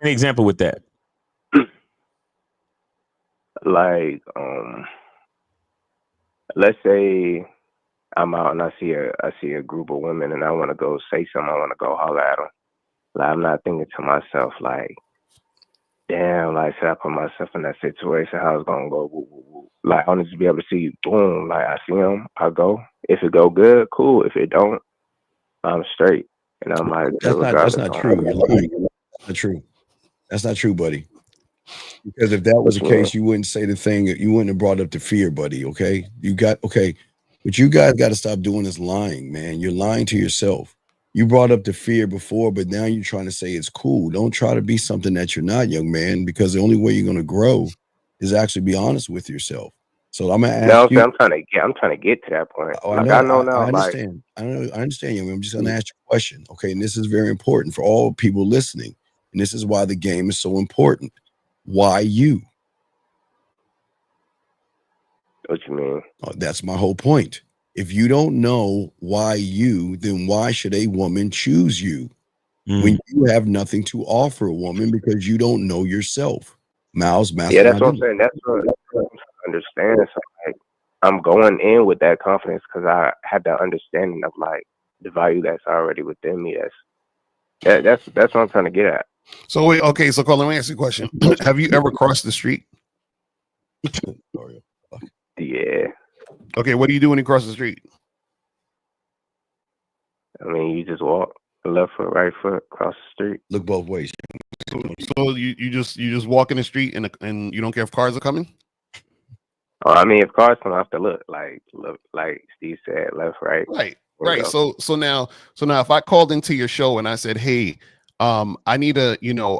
S5: example with that.
S14: Like, let's say I'm out and I see a group of women and I want to go say something. I want to go holler at them. Like, I'm not thinking to myself like, damn, like, should I put myself in that situation? How it's gonna go? Woo, woo, woo. Like, I want to just be able to see, boom, like, I see them, I go. If it go good, cool. If it don't, I'm straight. And I'm like,
S6: that's not true. You're lying. That's not true. That's not true, buddy. Because if that was the case, you wouldn't say the thing. You wouldn't have brought up the fear, buddy. Okay, what you guys got to stop doing is lying, man. You're lying to yourself. You brought up the fear before, but now you're trying to say it's cool. Don't try to be something that you're not, young man, because the only way you're going to grow is actually be honest with yourself. So I'm gonna ask you.
S14: I'm trying to get to that point.
S6: Oh,
S14: like,
S6: I
S14: know now.
S6: I understand. I understand, young man. I'm just going to ask you a question, okay? And this is very important for all people listening, and this is why the game is so important. Why you?
S14: What you mean?
S6: Oh, that's my whole point. If you don't know why you, then why should a woman choose you when you have nothing to offer a woman because you don't know yourself? Miles,
S14: yeah, that's what I'm saying. That's what I'm understanding. So, like, I'm going in with that confidence because I had that understanding of like the value that's already within me. That's what I'm trying to get at.
S13: So wait, okay. So Carl, let me ask you a question. Have you ever crossed the street?
S14: Yeah.
S13: Okay, what do you do when you cross the street?
S14: I mean, you just walk left foot, right foot, cross the street.
S6: Look both ways.
S13: So you just walk in the street and you don't care if cars are coming?
S14: Oh, I mean, if cars come, I have to look like Steve said, left, right.
S13: Right. So now if I called into your show and I said, hey, I need I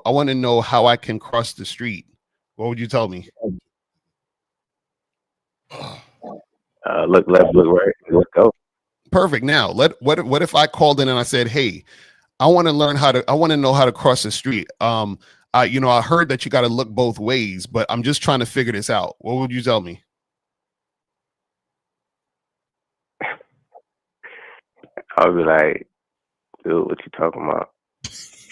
S13: want to know how I can cross the street, what would you tell me?
S14: Look left, look right, let's go.
S13: Perfect. Now, what if I called in and I said, hey, I want to know how to cross the street. I heard that you got to look both ways, but I'm just trying to figure this out. What would you tell me?
S14: I'll be like, dude, what you talking about?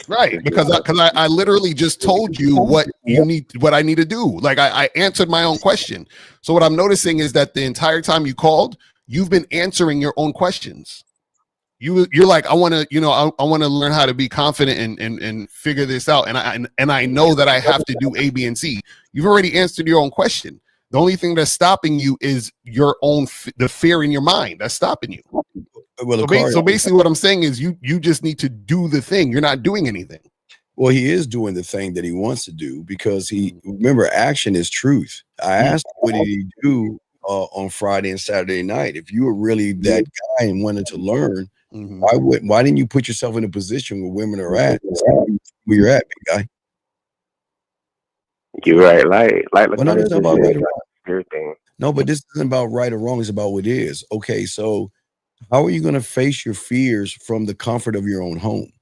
S13: Right, because I literally just told you what I need to do. Like I answered my own question. So what I'm noticing is that the entire time you called, you've been answering your own questions. You're like, I want to, I want to learn how to be confident and figure this out. And I know that I have to do A, B, and C. You've already answered your own question. The only thing that's stopping you is your own the fear in your mind that's stopping you. Well, so basically what I'm saying is you just need to do the thing. You're not doing anything.
S6: Well, he is doing the thing that he wants to do because remember, action is truth. I asked him, what did he do on Friday and Saturday night? If you were really that guy and wanted to learn, why didn't you put yourself in a position where women are at? Where you're at, big guy.
S14: You're right. Like
S6: well, no, it's not about right or wrong.
S14: Everything.
S6: No, but this isn't about right or wrong. It's about what is. Okay, so how are you going to face your fears from the comfort of your own home?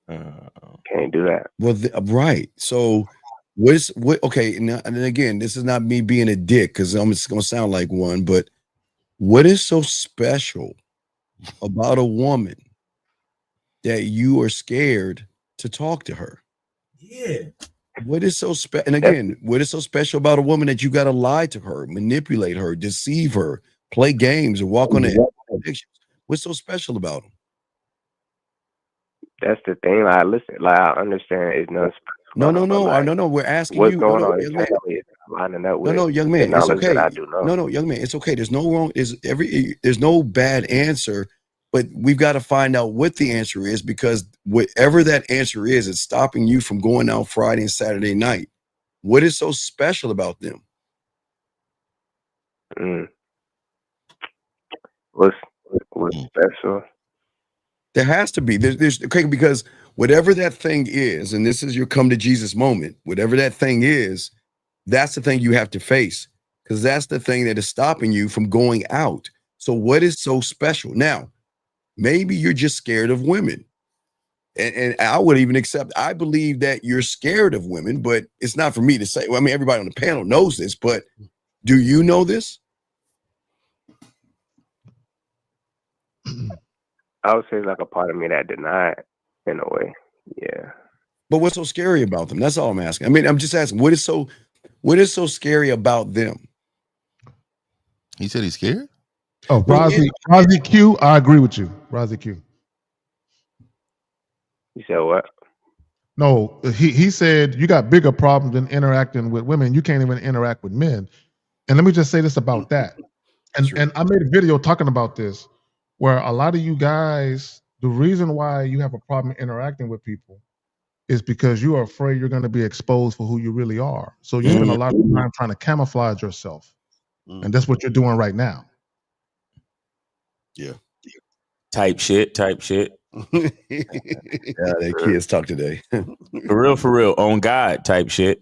S14: Can't do that.
S6: Well, right. So okay, and again, this is not me being a dick because I'm just going to sound like one, but what is so special about a woman that you are scared to talk to her?
S5: Yeah.
S6: What is so special? And again, what is so special about a woman that you got to lie to her, manipulate her, deceive her, play games, or walk on the addictions? What's so special about them?
S14: That's the thing. Like, listen, like I understand it's not.
S6: No. We're asking
S14: what's
S6: you.
S14: Going on?
S6: Young man.
S14: Lining up with
S6: young man. It's okay.
S14: No,
S6: young man. It's okay. There's no wrong. There's no bad answer, but we've got to find out what the answer is because whatever that answer is, it's stopping you from going out Friday and Saturday night. What is so special about them?
S14: What's special?
S6: There has to be. There's okay, because whatever that thing is, and this is your come to Jesus moment, whatever that thing is, that's the thing you have to face because that's the thing that is stopping you from going out. So what is so special? Now, maybe you're just scared of women. And I would even accept, I believe that you're scared of women, but it's not for me to say. Well, I mean, everybody on the panel knows this, but do you know this?
S14: I would say like a part of me that denied, in a way. Yeah.
S15: But what's so scary about them? That's all I'm asking. I mean, I'm just asking, what is so scary about them?
S7: He said he's scared?
S12: Oh, Rozzy Q, I agree with you. Rozzy Q.
S14: You said what?
S12: No, he said you got bigger problems than interacting with women. You can't even interact with men. And let me just say this about that. And I made a video talking about this, where a lot of you guys, the reason why you have a problem interacting with people is because you are afraid you're going to be exposed for who you really are. So you spend a lot of time trying to camouflage yourself. And that's what you're doing right now.
S15: Yeah.
S5: Type shit.
S15: Yeah, the kids talk today.
S5: For real. On God type shit.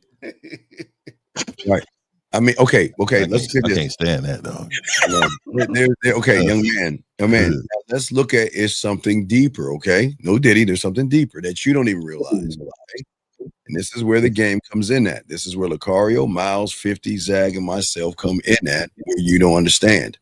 S15: Right. I mean, okay. Let's get this.
S7: I can't stand that, dog.
S15: Okay, young man. Let's look at it's something deeper. Okay, no Diddy. There's something deeper that you don't even realize. Okay? And this is where the game comes in at. This is where Lucario, Miles, 50, Zag, and myself come in at, where you don't understand.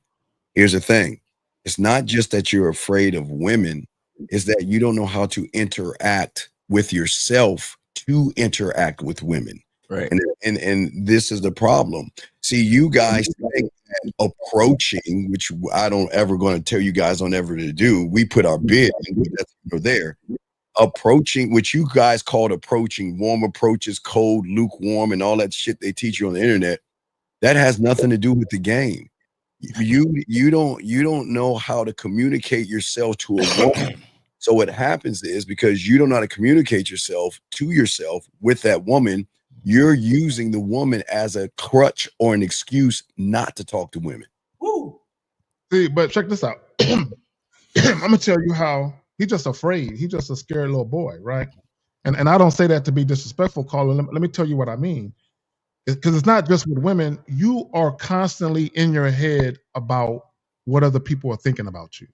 S15: Here's the thing. It's not just that you're afraid of women. It's that you don't know how to interact with yourself to interact with women.
S5: Right.
S15: And this is the problem. See, you guys think that approaching, which I don't ever going to tell you guys on ever to do. We put our bid and we're there. Approaching, which you guys called approaching, warm approaches, cold, lukewarm, and all that shit they teach you on the internet. That has nothing to do with the game. You don't know how to communicate yourself to a woman. So what happens is, because you don't know how to communicate yourself to yourself with that woman, you're using the woman as a crutch or an excuse not to talk to women.
S12: Woo. See, but check this out. I'm gonna tell you how he's just afraid. He's just a scared little boy, right? And I don't say that to be disrespectful, Colin. Let me tell you what I mean. Because it's not just with women. You are constantly in your head about what other people are thinking about you.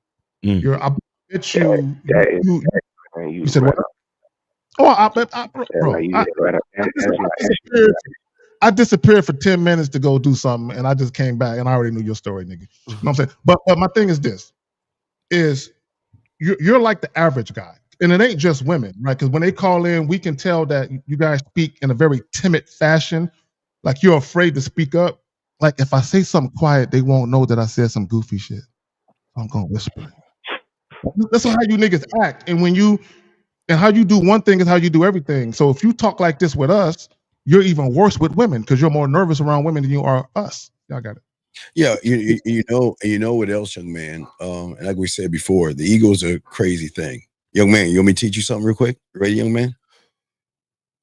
S12: I bet you said what? Oh, I disappeared for 10 minutes to go do something, and I just came back, and I already knew your story, nigga. You know what I'm saying? But my thing is this: is you're like the average guy, and it ain't just women, right? Because when they call in, we can tell that you guys speak in a very timid fashion, like you're afraid to speak up. Like if I say something quiet, they won't know that I said some goofy shit. I'm gonna whisper. That's how you niggas act, and how you do one thing is how you do everything. So if you talk like this with us, you're even worse with women because you're more nervous around women than you are us. Y'all got it.
S15: Yeah, you know what else, young man? And like we said before, the ego is a crazy thing. Young man, you want me to teach you something real quick? Ready, young man?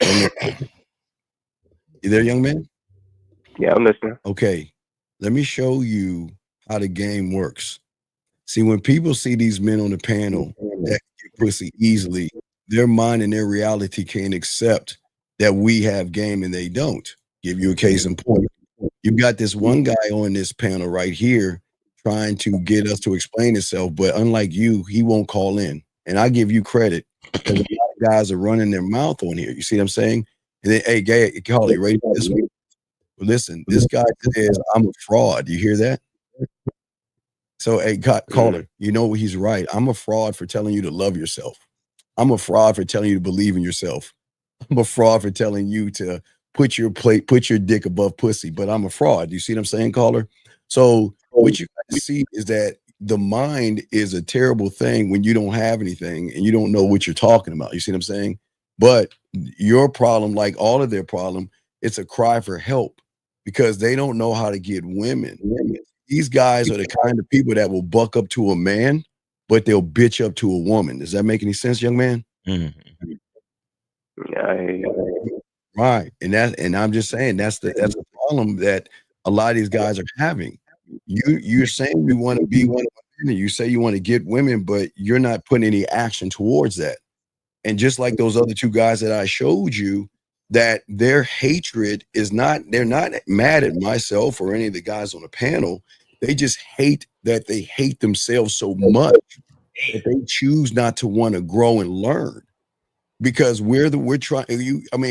S15: You there, young man?
S14: Yeah, I'm listening.
S15: Okay, let me show you how the game works. See, when people see these men on the panel that get pussy easily, their mind and their reality can't accept that we have game and they don't. Give you a case in point. You've got this one guy on this panel right here trying to get us to explain himself, but unlike you, he won't call in. And I give you credit because a lot of guys are running their mouth on here. You see what I'm saying? And then, hey, Carly, ready for this one? Well, listen, this guy says I'm a fraud. You hear that? So, hey, caller, you know he's right. I'm a fraud for telling you to love yourself. I'm a fraud for telling you to believe in yourself. I'm a fraud for telling you to put your dick above pussy, but I'm a fraud. You see what I'm saying, caller? So what you guys see is that the mind is a terrible thing when you don't have anything and you don't know what you're talking about. You see what I'm saying? But your problem, like all of their problem, it's a cry for help because they don't know how to get women. These guys are the kind of people that will buck up to a man, but they'll bitch up to a woman. Does that make any sense, young man?
S14: Mm-hmm.
S15: Right. And I'm just saying that's the problem that a lot of these guys are having. You're saying you want to be one of women, you say you want to get women, but you're not putting any action towards that. And just like those other two guys that I showed you, that their hatred is not, they're not mad at myself or any of the guys on the panel. They just hate that they hate themselves so much that they choose not to want to grow and learn. Because we're trying,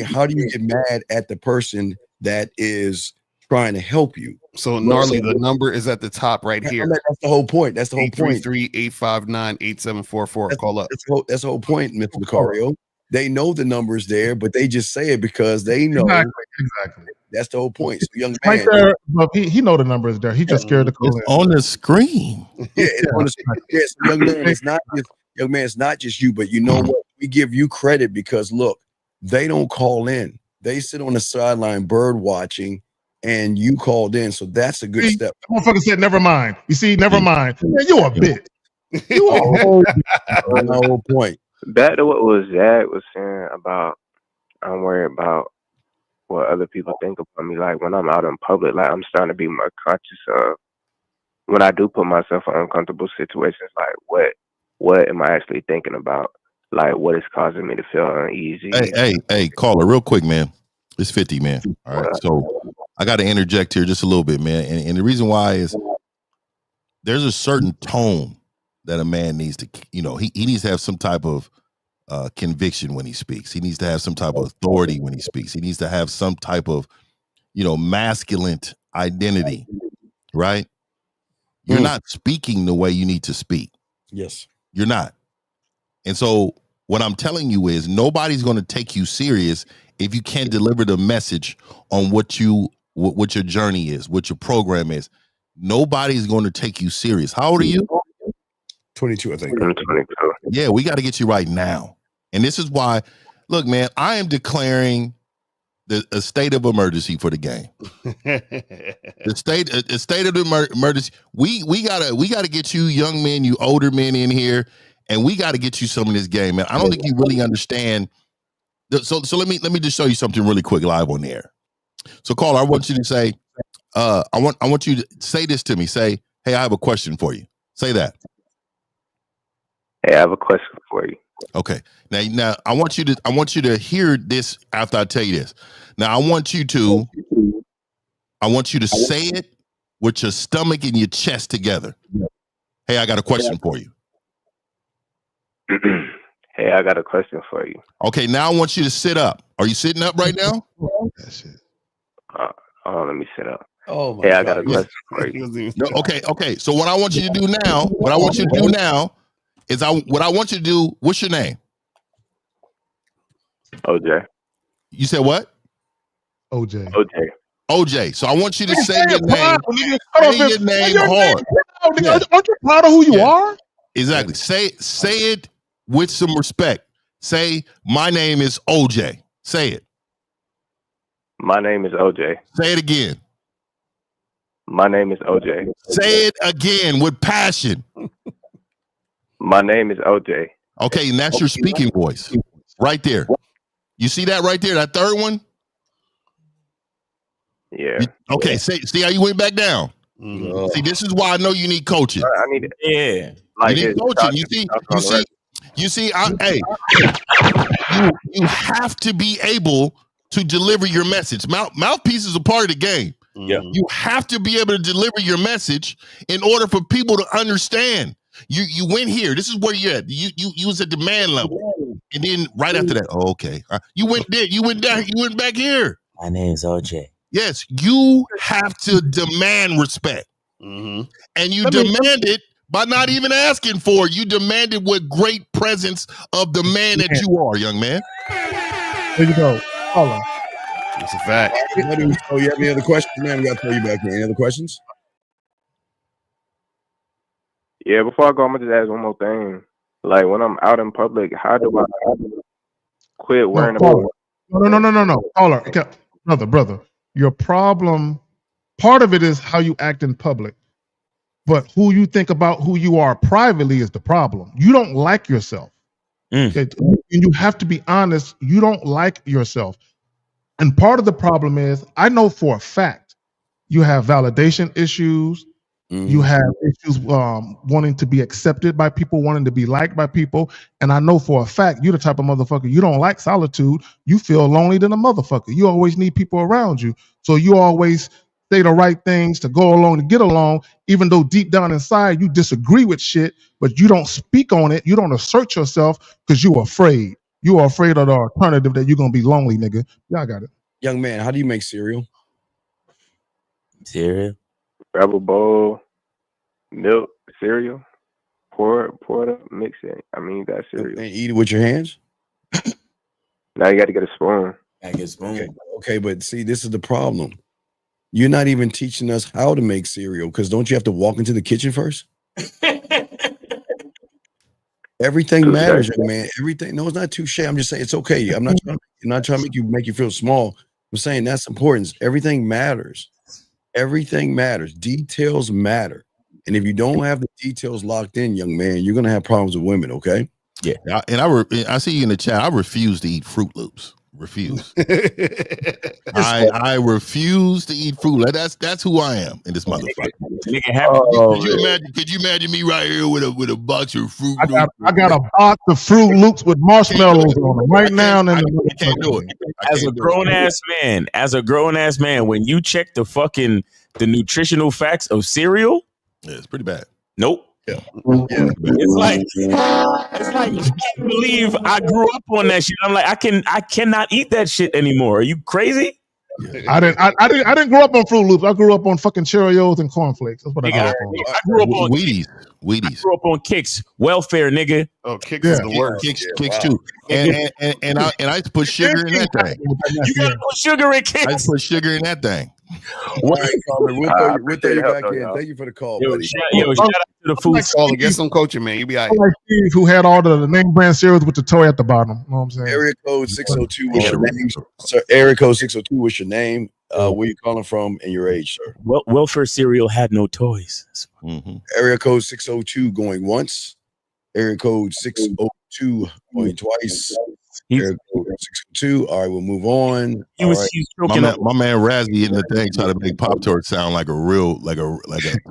S15: how do you get mad at the person that is trying to help you.
S13: So Gnarly, the number is at the top right here.
S15: That's the whole point. That's the whole point.
S13: 833-859-8744. Call up.
S15: That's the whole point, Mr. Lucario. They know the number's there, but they just say it because they know.
S12: Exactly.
S15: That's the whole point. So young
S12: Right
S15: man,
S12: there, but he know the number is there. He just scared to call
S7: It's on the screen.
S15: yeah, it's on the screen. Yes, young man, it's not just you, but you know what? We give you credit because look, they don't call in. They sit on the sideline bird watching, and you called in. So that's a good step.
S12: The motherfucker said, never mind. You see, never mind. Man, you a bitch. You a whole
S15: whole point.
S14: Back to what was Zach was saying about I'm worried about what other people think about me. Like when I'm out in public, like I'm starting to be more conscious of when I do put myself in uncomfortable situations, like what am I actually thinking about? Like what is causing me to feel uneasy?
S7: Hey, caller, real quick, man. It's 50, man. All right. So I got to interject here just a little bit, man. And the reason why is there's a certain tone that a man needs to, he needs to have some type of conviction when he speaks. He needs to have some type of authority when he speaks. He needs to have some type of, masculine identity, right? You're not speaking the way you need to speak.
S15: Yes.
S7: You're not. And so what I'm telling you is nobody's going to take you serious if you can't deliver the message on what your journey is, what your program is. Nobody's going to take you serious. How old are you?
S15: 22, I think.
S14: I'm 22.
S7: Yeah, we got to get you right now. And this is why, look, man, I am declaring a state of emergency for the game. The state of the emergency. We gotta get you young men, you older men in here, and we got to get you some of this game, man. I don't think you really understand. So let me just show you something really quick live on the air. So, caller, I want you to say, I want you to say this to me. Say, hey, I have a question for you. Say that.
S14: Hey, I have a question for you.
S7: Okay. Now I want you to hear this after I tell you this. Now I want you to say it with your stomach and your chest together. Hey, I got a question for you.
S14: Hey, I got a question for you.
S7: Okay, now I want you to sit up. Are you sitting up right now?
S14: Let me sit up.
S15: Oh my
S14: Hey,
S15: God.
S14: I got a question for you.
S7: No, okay. So what I want you to do now, is what I want you to do. What's your name?
S14: OJ.
S7: You said what?
S12: OJ.
S7: OJ. So I want you to say your name. Say your name hard.
S12: Yeah. Aren't you proud of who you are?
S7: Exactly. Say it with some respect. Say, my name is OJ. Say it.
S14: My name is OJ.
S7: Say it again.
S14: My name is OJ.
S7: Say it again with passion.
S14: My name is OJ.
S7: Okay, and that's your speaking voice right there. You see that right there, that third one?
S14: Yeah.
S7: Okay, see how you went back down? Mm-hmm. See, this is why I know you need coaching.
S14: I need it.
S8: Yeah.
S14: Like
S7: you need coaching. You see, you have to be able to deliver your message. Mouthpiece is a part of the game.
S8: Yeah.
S7: You have to be able to deliver your message in order for people to understand. You went here. This is where you're at. You was at demand level, and then right after that, okay, you went there. You went down. You went back here.
S8: My name's OJ.
S7: Yes, you have to demand respect, and you demand it by not even asking for it. You demand it with great presence of the man that you are, young man.
S12: There you go. Hold on.
S13: That's a fact.
S15: Oh, you have any other questions, man? We got to throw you back in. Any other questions?
S14: Yeah, before I go, I'm gonna just ask one more thing. Like when I'm out in public, how do I quit worrying about?
S12: No. Caller, okay. Brother. Your problem, part of it is how you act in public, but who you think about who you are privately is the problem. You don't like yourself. Okay? And you have to be honest. You don't like yourself. And part of the problem is, I know for a fact, you have validation issues. You have issues wanting to be accepted by people, wanting to be liked by people. And I know for a fact, you're the type of motherfucker, you don't like solitude. You feel lonely than a motherfucker. You always need people around you. So you always say the right things to go along, to get along, even though deep down inside you disagree with shit, but you don't speak on it. You don't assert yourself because you're afraid. You are afraid of the alternative that you're going to be lonely, nigga. Y'all got it.
S15: Young man, how do you make cereal?
S5: Cereal.
S14: Rebel Bowl, milk, cereal. Pour it up, mix it. I mean, that's cereal.
S15: And eat it with your hands?
S14: Now you got to get a spoon.
S15: Okay, but see, this is the problem. You're not even teaching us how to make cereal, because don't you have to walk into the kitchen first? Everything matters, young man. Everything. No, it's not touche. I'm just saying it's okay. I'm not trying to make you feel small. I'm saying that's important. Everything matters. Everything matters. Details matter. And if you don't have the details locked in, young man, you're gonna have problems with women. Okay.
S5: Yeah.
S7: I see you in the chat. I refuse to eat Fruit Loops. Refuse. I refuse to eat Fruit Loops. That's who I am in this motherfucker. Could you imagine me right here with a box of Fruit Loops?
S12: I got a box of Fruit Loops with marshmallows on them right now.
S7: I can't do it.
S5: As a grown ass man, when you check the nutritional facts of cereal,
S7: yeah, it's pretty bad.
S5: Nope.
S7: Yeah.
S5: It's like I can't believe I grew up on that shit. I'm like, I cannot eat that shit anymore. Are you crazy?
S12: I didn't grow up on Fruit Loops. I grew up on fucking Cheerios and cornflakes. That's what I grew up on.
S5: I grew up on
S7: Wheaties.
S5: I grew up on Kicks. Welfare, nigga.
S13: Oh, Kicks is the worst.
S7: Kicks too. And I used to put sugar in that thing.
S5: You gotta put sugar in Kicks.
S7: I used to put sugar in that thing.
S15: All right, Caller, we'll throw you back in. Thank you for the call, buddy.
S5: Shout out to the food.
S13: Caller, get some coaching, man. You be all right.
S12: Like Steve, who had all the name brand cereals with the toy at the bottom. You know what I'm saying?
S15: Area code 602. What's your name? Sir, area code 602. What's your name? Where you calling from and your age, sir?
S5: Welfare cereal had no toys.
S15: Area code 602 going once. Area code 602 going twice. Area code 602. All right, we'll move on.
S7: My man Razzie in the thing trying to make Pop-Tart sound like a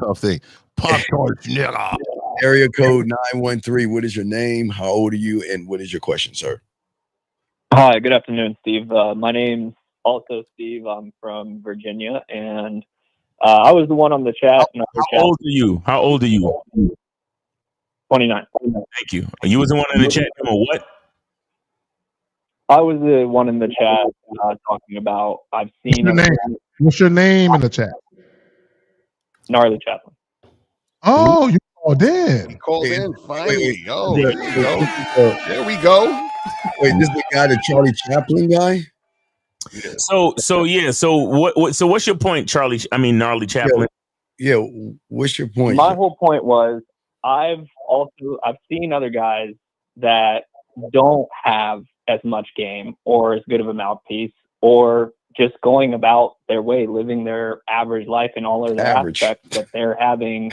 S7: tough thing. Pop-Tarts, nigga.
S15: Area code 913. What is your name? How old are you? And what is your question, sir?
S16: Hi, good afternoon, Steve. My name's also Steve. I'm from Virginia, and I was the one on the chat.
S5: How old are you?
S16: 29.
S5: Thank you. You was the one in the chat doing what?
S16: I was the one in the chat talking about I've seen.
S12: What's your name in the chat?
S16: Gnarly Chaplin.
S12: Oh, you called in.
S13: He called in. Finally. Oh, there we go. There we go.
S15: Wait, this is the guy, the Charlie Chaplin guy?
S5: So what's your point, Gnarly Chaplin?
S15: Yeah, what's your point?
S16: My whole point was I've seen other guys that don't have as much game or as good of a mouthpiece or just going about their way, living their average life in all of their aspects, but they're having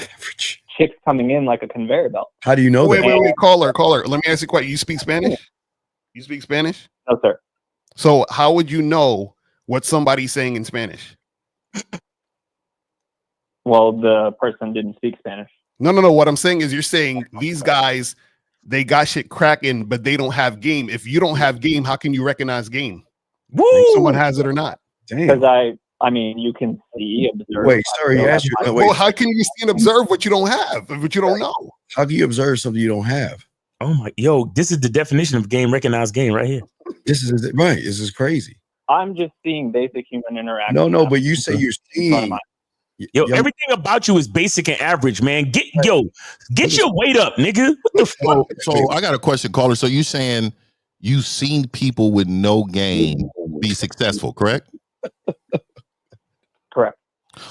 S16: chicks coming in like a conveyor belt.
S15: How do you know that?
S13: Wait, caller. Let me ask you a question. You speak Spanish? You speak Spanish?
S16: No, sir.
S13: So how would you know what somebody's saying in Spanish?
S16: Well, the person didn't speak Spanish.
S13: No. What I'm saying is you're saying these guys, they got shit cracking, but they don't have game. If you don't have game, how can you recognize game? Woo! Someone has it or not.
S16: Because I mean, you can see, observe.
S15: Wait, sorry, he asked you.
S13: Well, how can you see and observe what you don't have, what you don't know?
S15: How can you observe something you don't have?
S5: Oh my, this is the definition of game, recognized game right here.
S15: This is right. This is crazy.
S16: I'm just seeing basic human interaction.
S15: No, but you say you're seeing.
S5: Everything about you is basic and average, man. Get your weight up, nigga. What the fuck?
S7: So I got a question, caller. So you saying you've seen people with no game be successful, correct?
S16: Correct.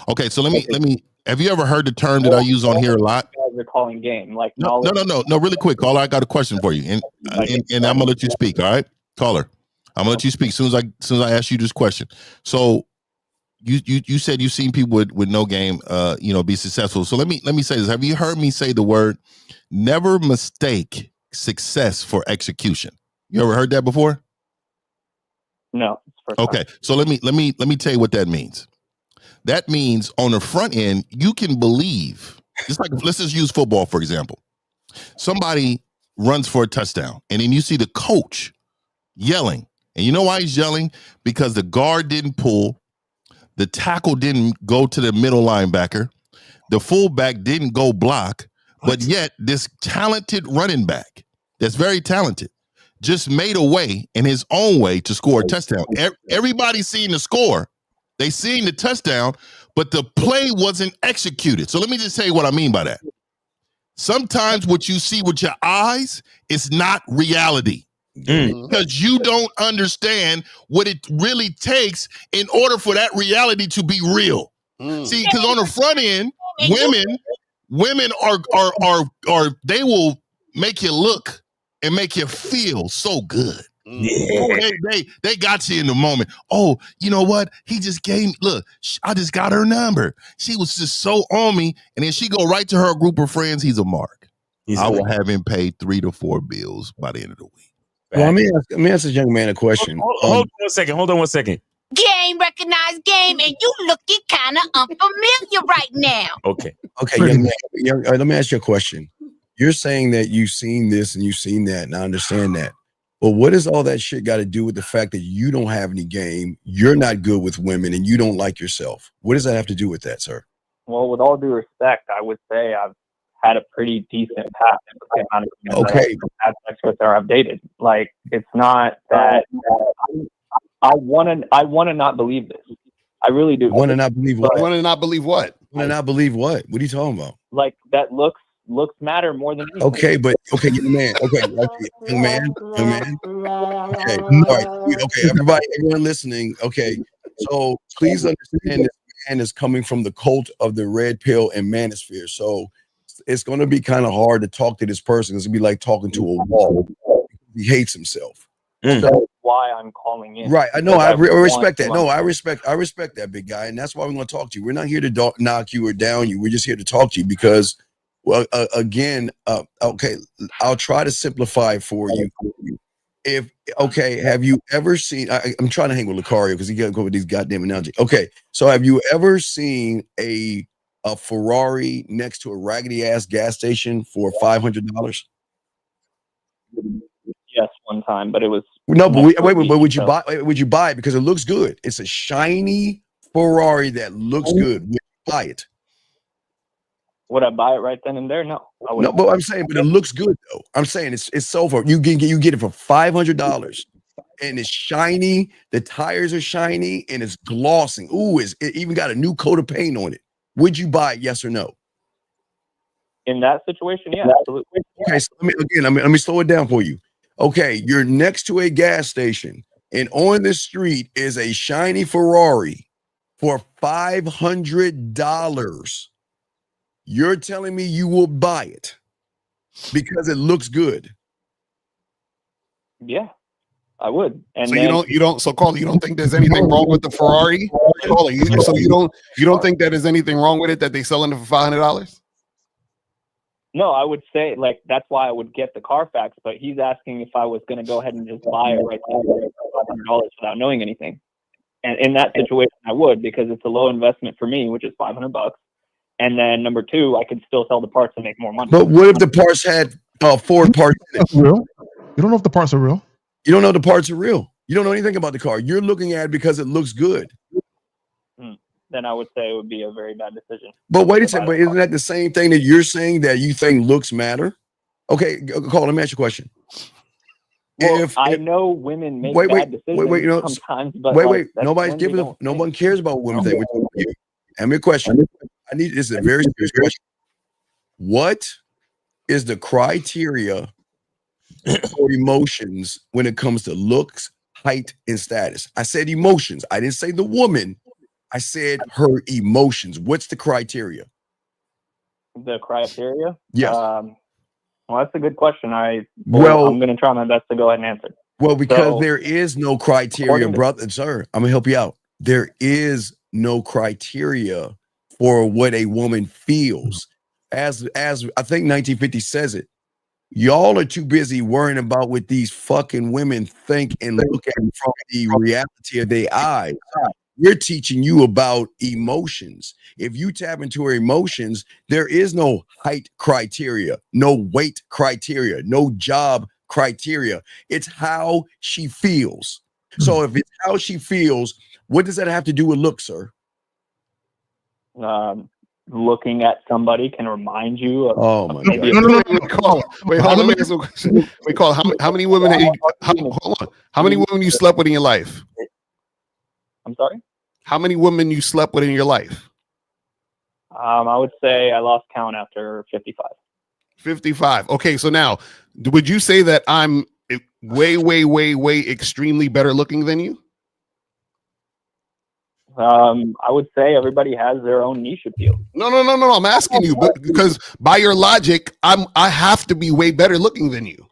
S7: Okay, so let me. Have you ever heard the term that I use on here a lot?
S16: They're calling game like
S7: no. Really quick, caller. I got a question for you, and I'm gonna let you speak. All right, caller. I'm gonna let you speak soon as I ask you this question. So you said you've seen people with no game, be successful. So let me say this. Have you heard me say the word never mistake success for execution? You ever heard that before?
S16: No.
S7: Okay, so let me tell you what that means. That means on the front end, you can believe. Just like let's just use football for example. Somebody runs for a touchdown, and then you see the coach yelling, and you know why he's yelling? Because the guard didn't pull, the tackle didn't go to the middle linebacker, the fullback didn't go block, but yet this talented running back that's very talented just made a way in his own way to score a touchdown. Everybody's seeing the score. They seen the touchdown, but the play wasn't executed. So let me just tell you what I mean by that. Sometimes what you see with your eyes is not reality. Because you don't understand what it really takes in order for that reality to be real. See, because on the front end, women are they will make you look and make you feel so good. Oh, they got you in the moment. Oh, you know what? He just gave me, look, I just got her number. She was just so on me. And then she go right to her group of friends. He's a mark. I will have him pay 3 to 4 bills by the end of the week.
S15: Well, let me ask this young man a question.
S5: Hold on one second.
S17: Game, recognized game, and you looking kind of unfamiliar right now.
S5: Okay,
S15: young man, let me ask you a question. You're saying that you've seen this and you've seen that, and I understand that. But what does all that shit got to do with the fact that you don't have any game, you're not good with women, and you don't like yourself? What does that have to do with that, sir?
S16: Well, with all due respect, I would say I've had a pretty decent path.
S15: Okay.
S16: Sex with her, I've dated. Like, it's not that I want to not believe this. I really do.
S15: Want to not believe what?
S13: Want to not believe what?
S15: Want to not believe what? What are you talking about?
S16: Like, that looks matter more than anything.
S15: Okay, but young man. Okay, young man. Okay, all right. Okay, everyone listening. Okay, so please understand this man is coming from the cult of the red pill and manosphere. So it's going to be kind of hard to talk to this person. It's going to be like talking to a wall. He hates himself.
S16: So that's why I'm calling in.
S15: Right. I know. I respect that. No, I respect that, big guy. And that's why we're going to talk to you. We're not here to knock you or down you. We're just here to talk to you because, well, again, okay, I'll try to simplify for you. Have you ever seen, I'm trying to hang with Lucario because he got to go with these goddamn analogies. Okay. So have you ever seen a Ferrari next to a raggedy ass gas station for $500?
S16: Yes, one time, but it was
S15: no. But would you buy? Would you buy it because it looks good? It's a shiny Ferrari that looks good. Would you buy it?
S16: Would I buy it right then and there? No, I wouldn't.
S15: No. But I'm saying, but it looks good though. I'm saying it's so far. You get it for $500, and it's shiny. The tires are shiny and it's glossing. Ooh, it even got a new coat of paint on it. Would you buy it? Yes or no?
S16: In that situation, yeah, absolutely.
S15: Okay, so let me slow it down for you. Okay, you're next to a gas station, and on the street is a shiny Ferrari for $500. You're telling me you will buy it because it looks good?
S16: Yeah, I would. And
S13: so you don't. So Carly, you don't think there's anything wrong with the Ferrari? Carly, so you don't think that there's anything wrong with it that they selling it for $500?
S16: No, I would say, like, that's why I would get the Carfax, but he's asking if I was going to go ahead and just buy it right now for $500 without knowing anything. And in that situation, I would, because it's a low investment for me, which is $500. And then number two, I could still sell the parts and make more money.
S15: But what if the parts had Ford parts in it?
S12: Real? You don't know if the parts are real.
S15: You don't know the parts are real. You don't know anything about the car. You're looking at it because it looks good.
S16: Then I would say it would be a very bad decision.
S15: But wait a second, but isn't that the same thing that you're saying that you think looks matter? Okay, Cole, let me ask you a question.
S16: Well, I know women make bad decisions sometimes, but
S15: no one cares about women thing. Ask me a question. This is a very serious question. What is the criteria for emotions when it comes to looks, height, and status? I said emotions. I didn't say the woman. I said her emotions. What's the criteria?
S16: The criteria?
S15: Yes.
S16: Well, that's a good question. I'm going to try my best to go ahead and answer.
S15: Well, because there is no criteria, brother, sir. I'm going to help you out. There is no criteria for what a woman feels. As I think 1950 says it, y'all are too busy worrying about what these fucking women think and look at from the reality of their eyes. We're teaching you about emotions. If you tap into her emotions, there is no height criteria, no weight criteria, no job criteria. It's how she feels. So if it's how she feels, what does that have to do with look, sir?
S3: Looking at somebody can remind you of.
S15: Oh my God!
S13: Wait, hold on. Let me ask you a question. Wait, call. How many women? Hold on. How many women you slept with in your life?
S3: I'm sorry.
S13: How many women you slept with in your life?
S16: I would say I lost count after 55.
S13: 55. Okay, so now, would you say that I'm way extremely better looking than you?
S16: I would say everybody has their own niche appeal.
S13: No. I'm asking you, but because by your logic, I have to be way better looking than you.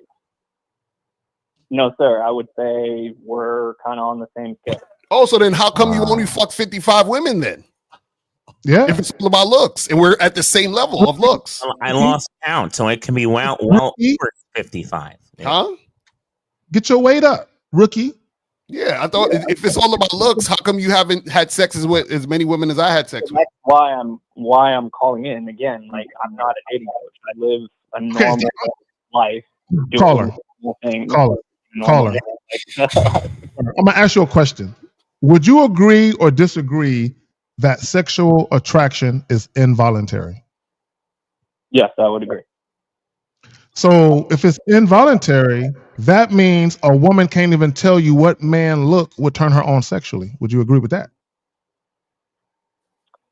S16: No, sir. I would say we're kind of on the same scale.
S13: Oh, so then how come you only fuck 55 women then?
S12: Yeah.
S13: If it's all about looks and we're at the same level of looks.
S5: I lost count, so it can be well over 55.
S13: Huh?
S12: Get your weight up, rookie.
S13: Yeah, I thought if it's all about looks, how come you haven't had sex with as many women as I had sex with?
S16: That's why I'm calling in again. Like, I'm not a dating coach. I live a normal life.
S12: Caller.
S16: Things.
S12: Caller. I'm gonna ask you a question. Would you agree or disagree that sexual attraction is involuntary?
S16: Yes, I would agree.
S12: So if it's involuntary, that means a woman can't even tell you what man look would turn her on sexually. Would you agree with that?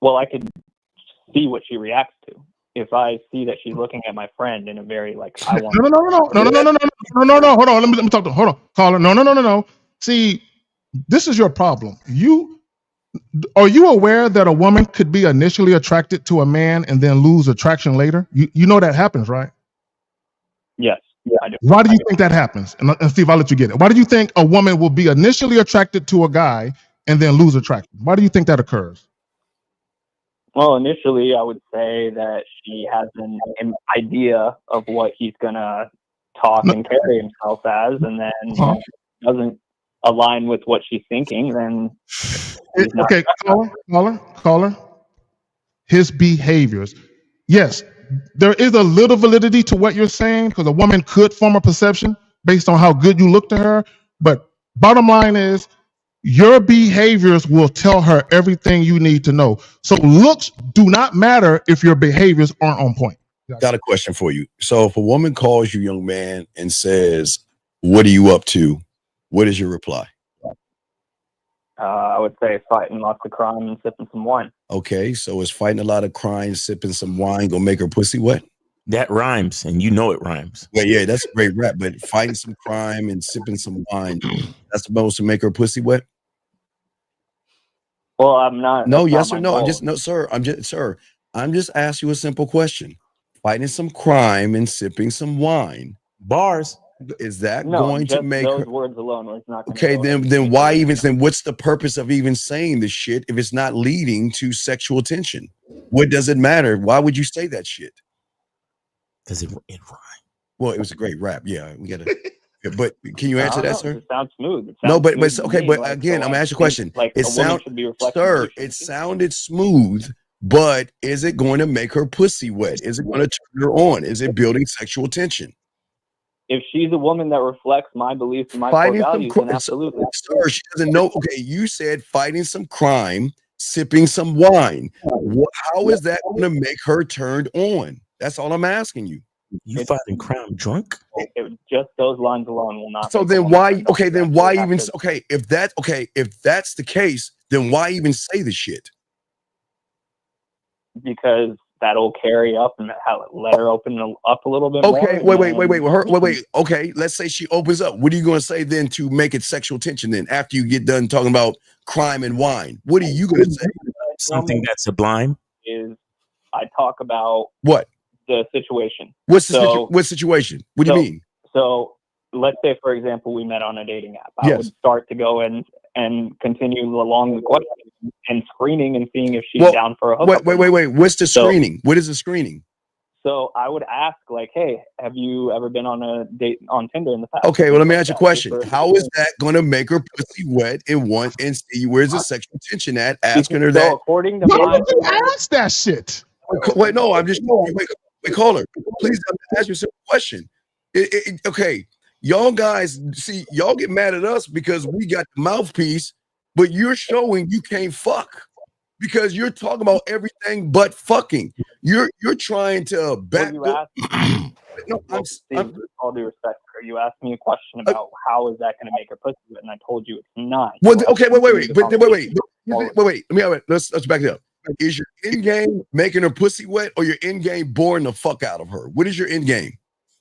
S16: Well, I could see what she reacts to. If I see that she's looking at my friend in a very like, I want.
S12: No. Hold on. Let me talk to. Hold on, caller. No. See, this is your problem. Are you aware that a woman could be initially attracted to a man and then lose attraction later? You know that happens, right?
S16: Yes. Yeah, I do.
S12: Why do you think that happens? And Steve, I'll let you get it. Why do you think a woman will be initially attracted to a guy and then lose attraction? Why do you think that occurs?
S16: Well, initially, I would say that she has an idea of what he's gonna talk and carry himself as, and then doesn't align with what she's thinking. Then
S12: okay, caller. His behaviors. Yes, there is a little validity to what you're saying because a woman could form a perception based on how good you look to her. But bottom line is, your behaviors will tell her everything you need to know. So looks do not matter if your behaviors aren't on point.
S15: Got a question for you. So if a woman calls you, young man, and says, "What are you up to?" What is your reply?
S16: I would say fighting lots of crime and sipping some wine.
S15: Okay, so is fighting a lot of crime, sipping some wine gonna make her pussy wet?
S5: That rhymes, and you know it rhymes.
S15: Well, yeah, that's a great rap. But fighting some crime and sipping some wine, that's supposed to make her pussy wet?
S16: Well, I'm not.
S15: No, yes or no. I'm just asking you a simple question. Fighting some crime and sipping some wine.
S5: Bars.
S15: Is that going to make
S16: those
S15: her?
S16: Words alone is not gonna
S15: Okay, then why even? Then what's the purpose of even saying this shit if it's not leading to sexual tension? What does it matter? Why would you say that shit?
S5: Because it rhymes.
S15: Well, it was a great rap. Yeah, we gotta. But can you answer that, sir?
S16: It sounds smooth.
S15: But okay. But again, I'm gonna ask you a question.
S16: Like
S15: It sounded smooth, but is it going to make her pussy wet? Is it going to turn her on? Is it building sexual tension?
S16: If she's a woman that reflects my beliefs and my core values, then absolutely.
S15: Sir, she doesn't know. Okay, you said fighting some crime, sipping some wine. How is that going to make her turned on? That's all I'm asking you.
S5: You fighting crime drunk?
S16: Just those lines alone will not.
S15: So then why? Okay, then why even? Okay, if that's the case, then why even say the shit?
S16: Because that'll carry up and let her open up a little bit more.
S15: Okay, wait. Okay, let's say she opens up. What are you going to say then to make it sexual tension? Then after you get done talking about crime and wine, what are you going to say?
S5: Something that's sublime
S16: is I talk about
S15: what
S16: the situation.
S15: What situation? What do you mean?
S16: So let's say, for example, we met on a dating app. I would start to go in and continue along the question and screening and seeing if she's down for a hookup.
S15: Wait. What's the screening? What is the screening?
S16: So I would ask, like, hey, have you ever been on a date on Tinder in the past?
S15: Okay, well, let me ask you a question. How is that going to make her pussy wet and want and see where's the sexual tension at? Asking her that.
S16: According to
S12: why would you ask that shit?
S15: Wait, no, I'm just wait, caller. Please ask you a simple question. Okay, y'all guys, see, y'all get mad at us because we got the mouthpiece, but you're showing you can't fuck because you're talking about everything but fucking. You're trying to back.
S16: No, with all due respect, sir, you asked me a question about how is that going to make her pussy wet, and I told you it's not.
S15: Well, okay, wait. Let me let's back it up. Is your end game making her pussy wet, or your end game boring the fuck out of her? What is your end game?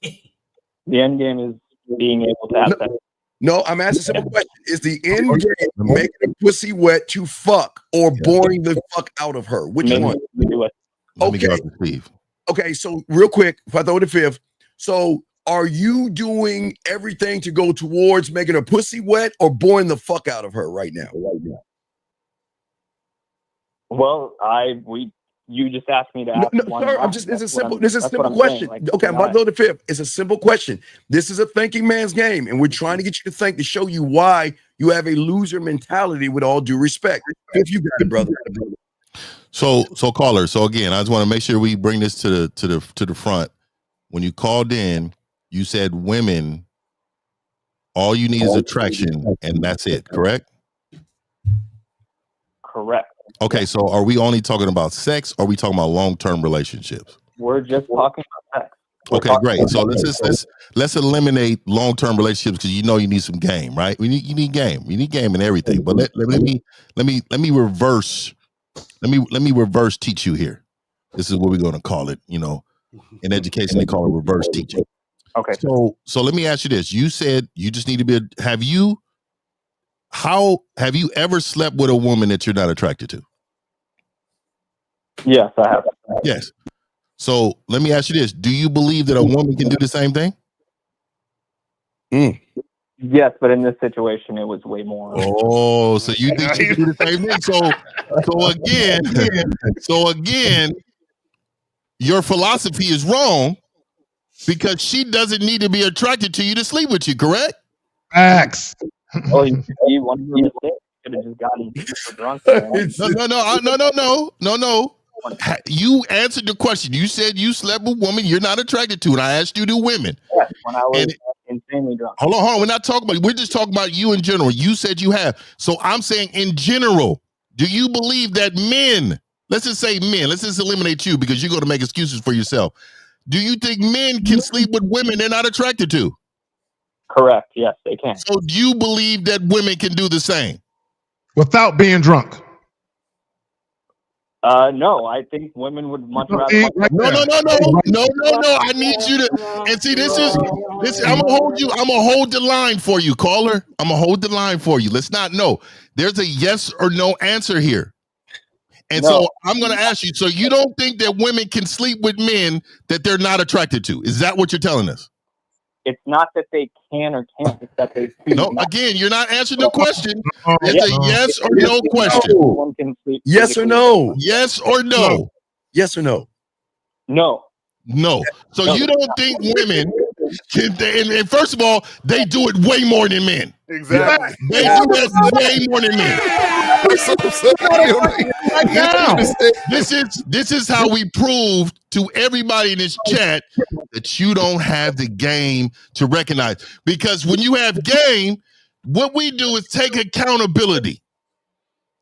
S16: The end game is being able to have sex.
S15: No, I'm asking a simple question. Is the end game making a pussy wet to fuck or boring the fuck out of her? Which one?
S7: Let me go to Steve.
S15: Okay, so real quick, if I throw the fifth. So are you doing everything to go towards making her pussy wet or boring the fuck out of her right now?
S16: Well, you just asked me to ask one.
S15: Sir, this is a simple question. Okay, I'm about to go to the fifth. It's a simple question. This is a thinking man's game, and we're trying to get you to think to show you why you have a loser mentality. With all due respect, if you got it, brother.
S7: So caller. So again, I just want to make sure we bring this to the front. When you called in, you said women, all you need is attraction, and that's it. Correct?
S16: Correct.
S7: Okay, so are we only talking about sex, or are we talking about long-term relationships?
S16: We're just talking about sex.
S7: Okay, great. So let's eliminate long-term relationships, because you need some game, right? You need game. You need game in everything. But let me reverse. Let me reverse teach you here. This is what we're going to call it. In education they call it reverse teaching.
S16: Okay.
S7: So let me ask you this. You said you just need to be. Have you ever slept with a woman that you're not attracted to?
S16: Yes, I have.
S7: Yes. So let me ask you this. Do you believe that a woman can do the same thing?
S16: Yes, but in this situation, it was way more.
S7: Oh, so you think she can do the same thing? So again, your philosophy is wrong, because she doesn't need to be attracted to you to sleep with you, correct?
S12: Facts.
S16: Oh, you wanted me to stay? Could have just gotten super drunk.
S7: No. You answered the question. You said you slept with a woman you're not attracted to, and I asked you to women.
S16: Yes, when I was insanely drunk.
S7: Hold on. We're not talking about. We're just talking about you in general. You said you have. So I'm saying in general, do you believe that men? Let's just say men. Let's just eliminate you, because you're going to make excuses for yourself. Do you think men can sleep with women they're not attracted to?
S16: Correct. Yes, they can.
S7: So do you believe that women can do the same
S12: without being drunk?
S16: No, I think women would much rather.
S7: No. I need you to. And see, this is. I'm gonna hold you. I'm gonna hold the line for you, caller. I'm gonna hold the line for you. Let's not know. There's a yes or no answer here. And so I'm going to ask you, so you don't think that women can sleep with men that they're not attracted to? Is that what you're telling us?
S16: It's not that they can or can't, it's that they
S7: No, again, you're not answering the question. It's a yes or no question.
S15: Yes or no?
S7: Yes or no?
S15: Yes or no?
S16: No.
S7: No. So you don't think women can, and first of all, they do it way more than men.
S1: Exactly.
S7: They do that way more than men. This is how we prove to everybody in this chat that you don't have the game to recognize. Because when you have game, what we do is take accountability.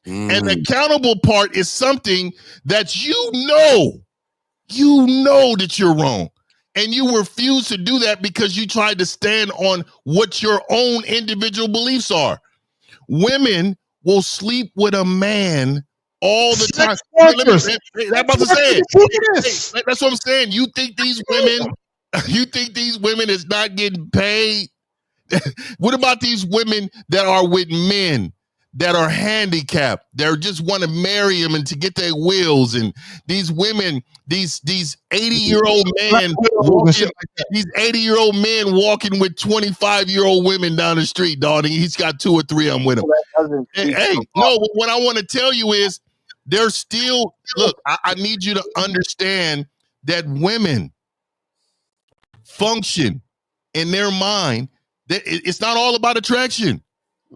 S7: And the accountable part is something that you know that you're wrong. And you refuse to do that because you tried to stand on what your own individual beliefs are. Women will sleep with a man all the time. I'm about to say it. That's what I'm saying. You think these women is not getting paid? What about these women that are with men that are handicapped? They just want to marry them and to get their wills. And these women, these 80-year-old men, these 80-year-old men walking with 25-year-old women down the street, dog. And he's got 2 or 3 of them with him. Hey, no, what I want to tell you is there's still, look, I need you to understand that women function in their mind that it's not all about attraction.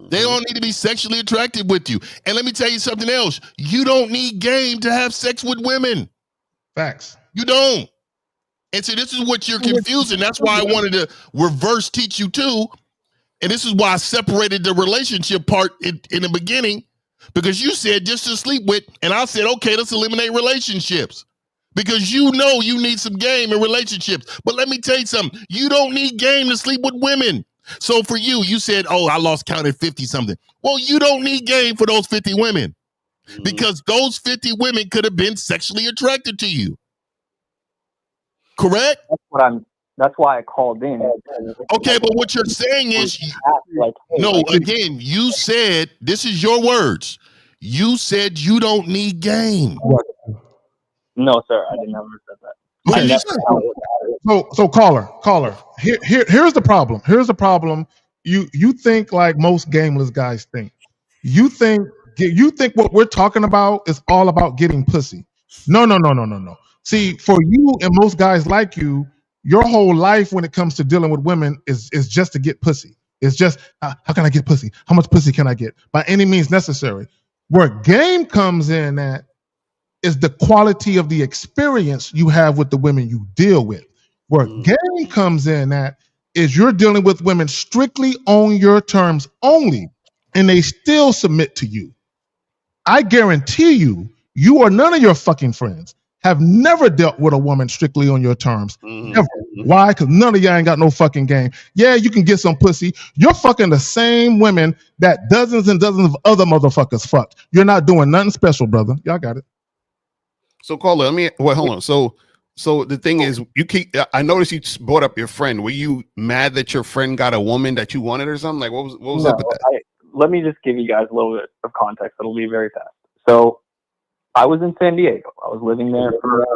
S7: They don't need to be sexually attracted with you. And let me tell you something else. You don't need game to have sex with women.
S12: Facts.
S7: You don't. And so this is what you're confusing. That's why I wanted to reverse teach you too. And this is why I separated the relationship part in the beginning, because you said just to sleep with, and I said, okay, let's eliminate relationships. Because you know you need some game in relationships. But let me tell you something. You don't need game to sleep with women. So for you, you said, oh, I lost count at 50 something. Well, you don't need game for those 50 women. because those 50 women could have been sexually attracted to you. Correct?
S16: That's why I called in.
S7: Okay, but what you're saying is, again, you said, this is your words. You said you don't need game.
S16: No, sir, I never said that.
S12: So caller. Here's the problem. Here's the problem. You think like most gameless guys think. You think what we're talking about is all about getting pussy. No. See, for you and most guys like you, your whole life when it comes to dealing with women is just to get pussy. It's just how can I get pussy? How much pussy can I get? By any means necessary. Where game comes in at is the quality of the experience you have with the women you deal with. Where game comes in at is you're dealing with women strictly on your terms only, and they still submit to you. I guarantee you or none of your fucking friends have never dealt with a woman strictly on your terms. Never. Why? Because none of y'all ain't got no fucking game. Yeah, you can get some pussy. You're fucking the same women that dozens and dozens of other motherfuckers fucked. You're not doing nothing special, brother. Y'all got it.
S13: So, caller, hold on. So the thing is, I noticed you brought up your friend. Were you mad that your friend got a woman that you wanted or something? Like, what was up with that?
S16: Let me just give you guys a little bit of context. It'll be very fast. So, I was in San Diego. I was living there for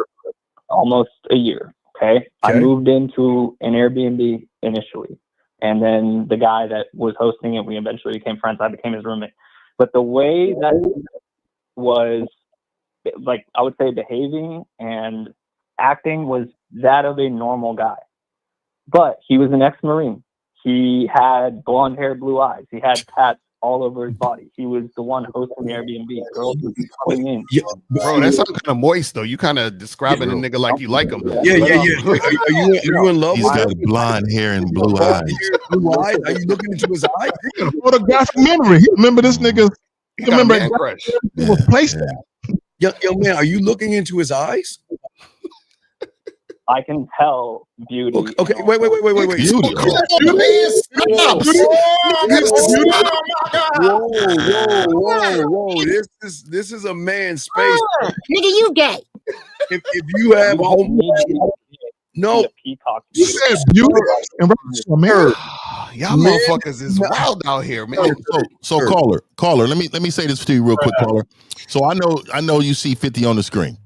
S16: almost a year. Okay. I moved into an Airbnb initially. And then the guy that was hosting it, we eventually became friends. I became his roommate. But the way that was, like, I would say behaving and acting was that of a normal guy. But he was an ex-Marine. He had blonde hair, blue eyes. He had tats all over his body. He was the one hosting the Airbnb. Girls would be coming in.
S13: Yeah, bro, that sounds kind of moist though. You kind of describing a nigga like you like him.
S15: Yeah. Are you in love with him?
S7: He's got blonde hair and blue eyes.
S15: Blue eyes? Are you looking into his eyes?
S12: He got a photographic memory. He remember this nigga. He can remember it was placed there.
S15: Yo, man, are you looking into his eyes?
S16: I can tell beauty.
S15: Okay, wait.
S7: Beauty.
S15: Whoa. This is a man's space.
S17: Nigga, you gay.
S15: If you have no
S16: peacock.
S12: He says beauty and
S13: y'all motherfuckers is wild out here, man.
S7: So caller, let me say this to you real quick, caller. So I know you see 50 on the screen.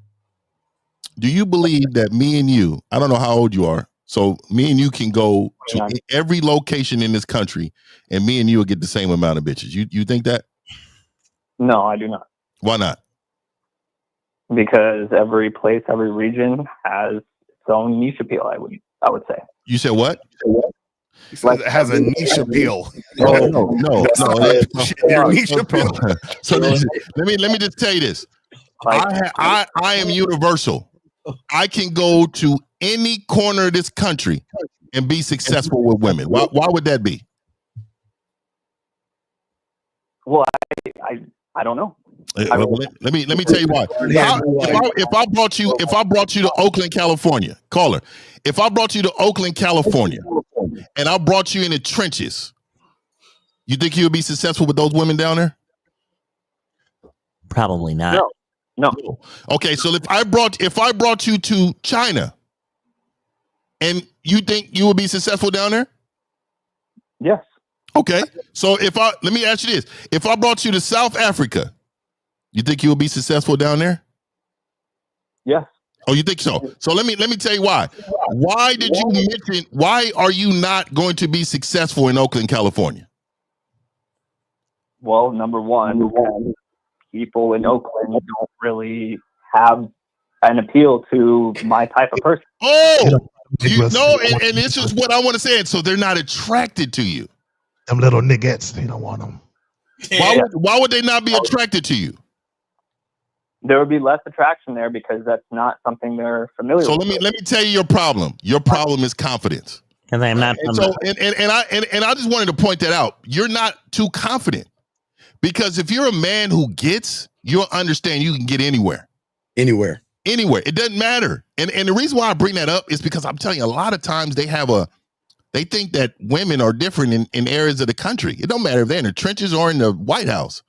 S7: Do you believe that me and you, I don't know how old you are, so me and you can go to every location in this country and me and you will get the same amount of bitches? You think that?
S16: No, I do not.
S7: Why not?
S16: Because every place, every region has its own niche appeal, I would say.
S7: You said what?
S13: He says it has a niche appeal.
S7: No.
S13: Your niche appeal.
S7: So let me just tell you this. I am universal. I can go to any corner of this country and be successful with women. Why would that be?
S16: Well, I don't know.
S7: Let me tell you why. If I brought you to Oakland, California, caller, if I brought you to Oakland, California, and I brought you in the trenches, you think you would be successful with those women down there?
S18: Probably not.
S16: No.
S7: Okay, so if I brought you to China, and you think you would be successful down there?
S16: Yes.
S7: Okay, so let me ask you this: if I brought you to South Africa, you think you will be successful down there?
S16: Yes.
S7: Oh, you think so? So let me tell you why. Why did you mention? Why are you not going to be successful in Oakland, California?
S16: Well, number one, people in Oakland don't really have an appeal to my type of person.
S7: Oh, and this is what I want to say. And so they're not attracted to you.
S12: Them little niggas, they don't want them.
S7: Why would they not be attracted to you?
S16: There would be less attraction there because that's not something they're familiar with.
S7: So let me tell you your problem. Your problem is confidence.
S18: And I'm not.
S7: And I just wanted to point that out. You're not too confident. Because if you're a man who gets, you'll understand you can get anywhere.
S15: Anywhere.
S7: It doesn't matter. And the reason why I bring that up is because I'm telling you, a lot of times they think that women are different in areas of the country. It don't matter if they're in the trenches or in the White House.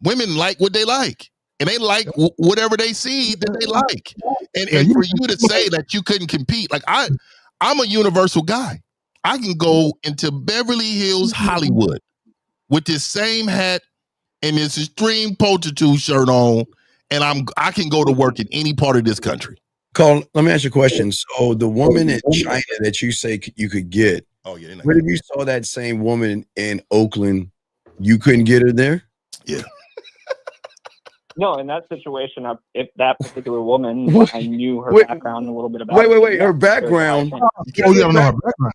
S7: Women like what they like, and they like whatever they see that they like. And for you to say that you couldn't compete, like I'm a universal guy. I can go into Beverly Hills, Hollywood, with this same hat and this extreme potato shirt on, and I can go to work in any part of this country.
S15: Carl, let me ask you a question. So the woman in China that you say you could get, what if you saw that same woman in Oakland, you couldn't get her there?
S7: Yeah.
S16: No, in that situation, if that particular woman, I knew her background a little bit about.
S15: Wait, her background.
S12: Oh, you don't know her background.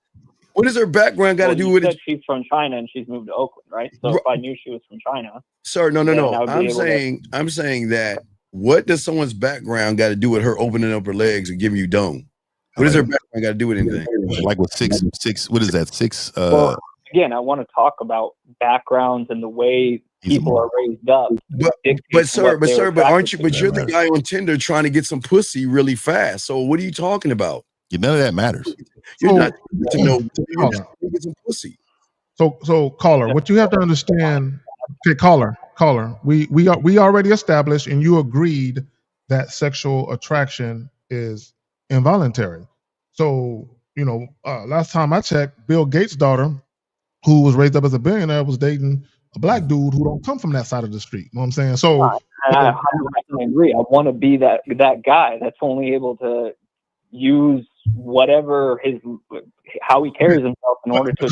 S15: What does her background got to do with it?
S16: She's from China and she's moved to Oakland, right? So if I knew she was from China,
S15: sir, no. I'm saying that. What does someone's background got to do with her opening up her legs and giving you dome? What does her background got to do with anything?
S7: Like with six. What is that? Six.
S16: Well, again, I want to talk about backgrounds and the way people are raised up.
S15: But aren't you? But you're the guy on Tinder trying to get some pussy really fast. So what are you talking about?
S7: None of that matters.
S15: You're not to know. You're just trying to get some pussy.
S12: So caller, what you have to understand. Okay, caller. We already established, and you agreed that sexual attraction is involuntary. So last time I checked, Bill Gates' daughter, who was raised up as a billionaire, was dating a black dude who don't come from that side of the street. You know what I'm saying? So
S16: I 100% agree. I want to be that guy that's only able to use whatever how he carries himself in order to.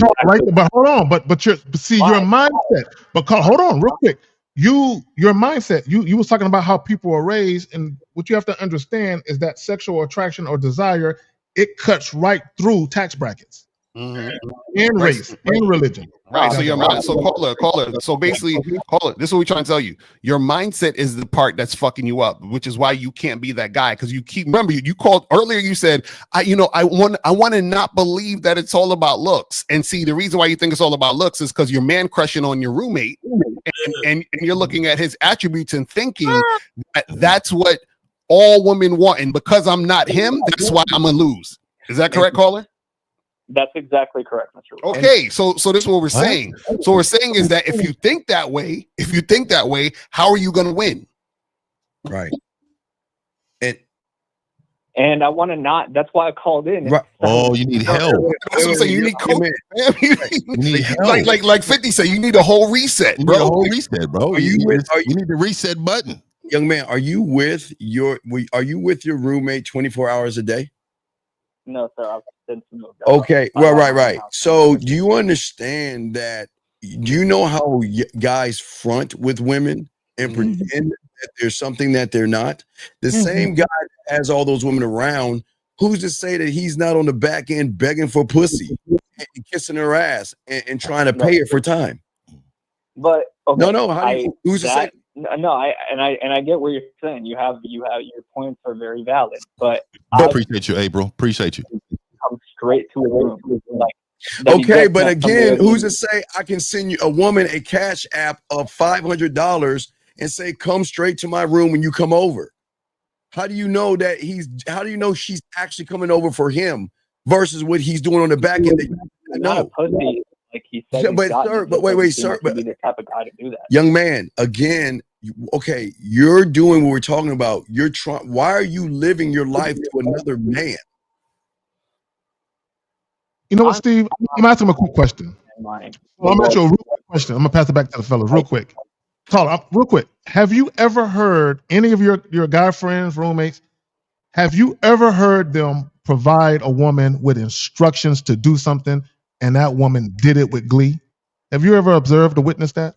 S12: But hold on, but your mindset. But hold on, real quick. Your mindset. You was talking about how people are raised, and what you have to understand is that sexual attraction or desire, it cuts right through tax brackets. And race and religion.
S13: Right. So your mind. So caller. So basically, caller. This is what we're trying to tell you. Your mindset is the part that's fucking you up, which is why you can't be that guy. Because you keep remember you called earlier. You said I want to not believe that it's all about looks. And see, the reason why you think it's all about looks is because you're man crushing on your roommate, and you're looking at his attributes and thinking that's what all women want. And because I'm not him, that's why I'm gonna lose. Is that correct, caller?
S16: That's exactly correct, Mr.
S13: Okay, so this is what we're saying. So we're saying is that if you think that way, how are you going to win?
S15: Right.
S16: And I want to not. That's why I called in.
S7: Right. Oh, you need help.
S13: That's what I'm saying. You need coaching. You need help. Like 50 said, you need a whole reset, bro.
S7: You need a whole reset, bro. You need the reset button.
S15: Young man, are you with your roommate 24 hours a day?
S16: No, sir.
S15: Okay, well, right. So do you understand that? Do you know how guys front with women and pretend that there's something that they're not? The same guy that has all those women around, who's to say that he's not on the back end begging for pussy and kissing her ass and trying to pay it for time?
S16: But okay,
S15: no. Who's to say?
S16: No, I get what you're saying. You have your points are very valid, but
S7: I appreciate you, April. Appreciate you.
S16: Come straight to a room.
S15: Okay, but again, who's to say I can send you a woman a cash app of $500 and say come straight to my room when you come over? How do you know that how do you know she's actually coming over for him versus what he's doing on the back end?
S16: No, like he said.
S15: Wait, sir.
S16: But be the type of guy to do that.
S15: Young man, again, okay, you're doing what we're talking about. You're trying. Why are you living your life to another man?
S12: You know what, Steve? I'm asking him a quick question. I'm asking you a real quick question. I'm gonna pass it back to the fellas real quick. Caller, real quick. Have you ever heard any of your guy friends, roommates? Have you ever heard them provide a woman with instructions to do something, and that woman did it with glee? Have you ever observed or witnessed that?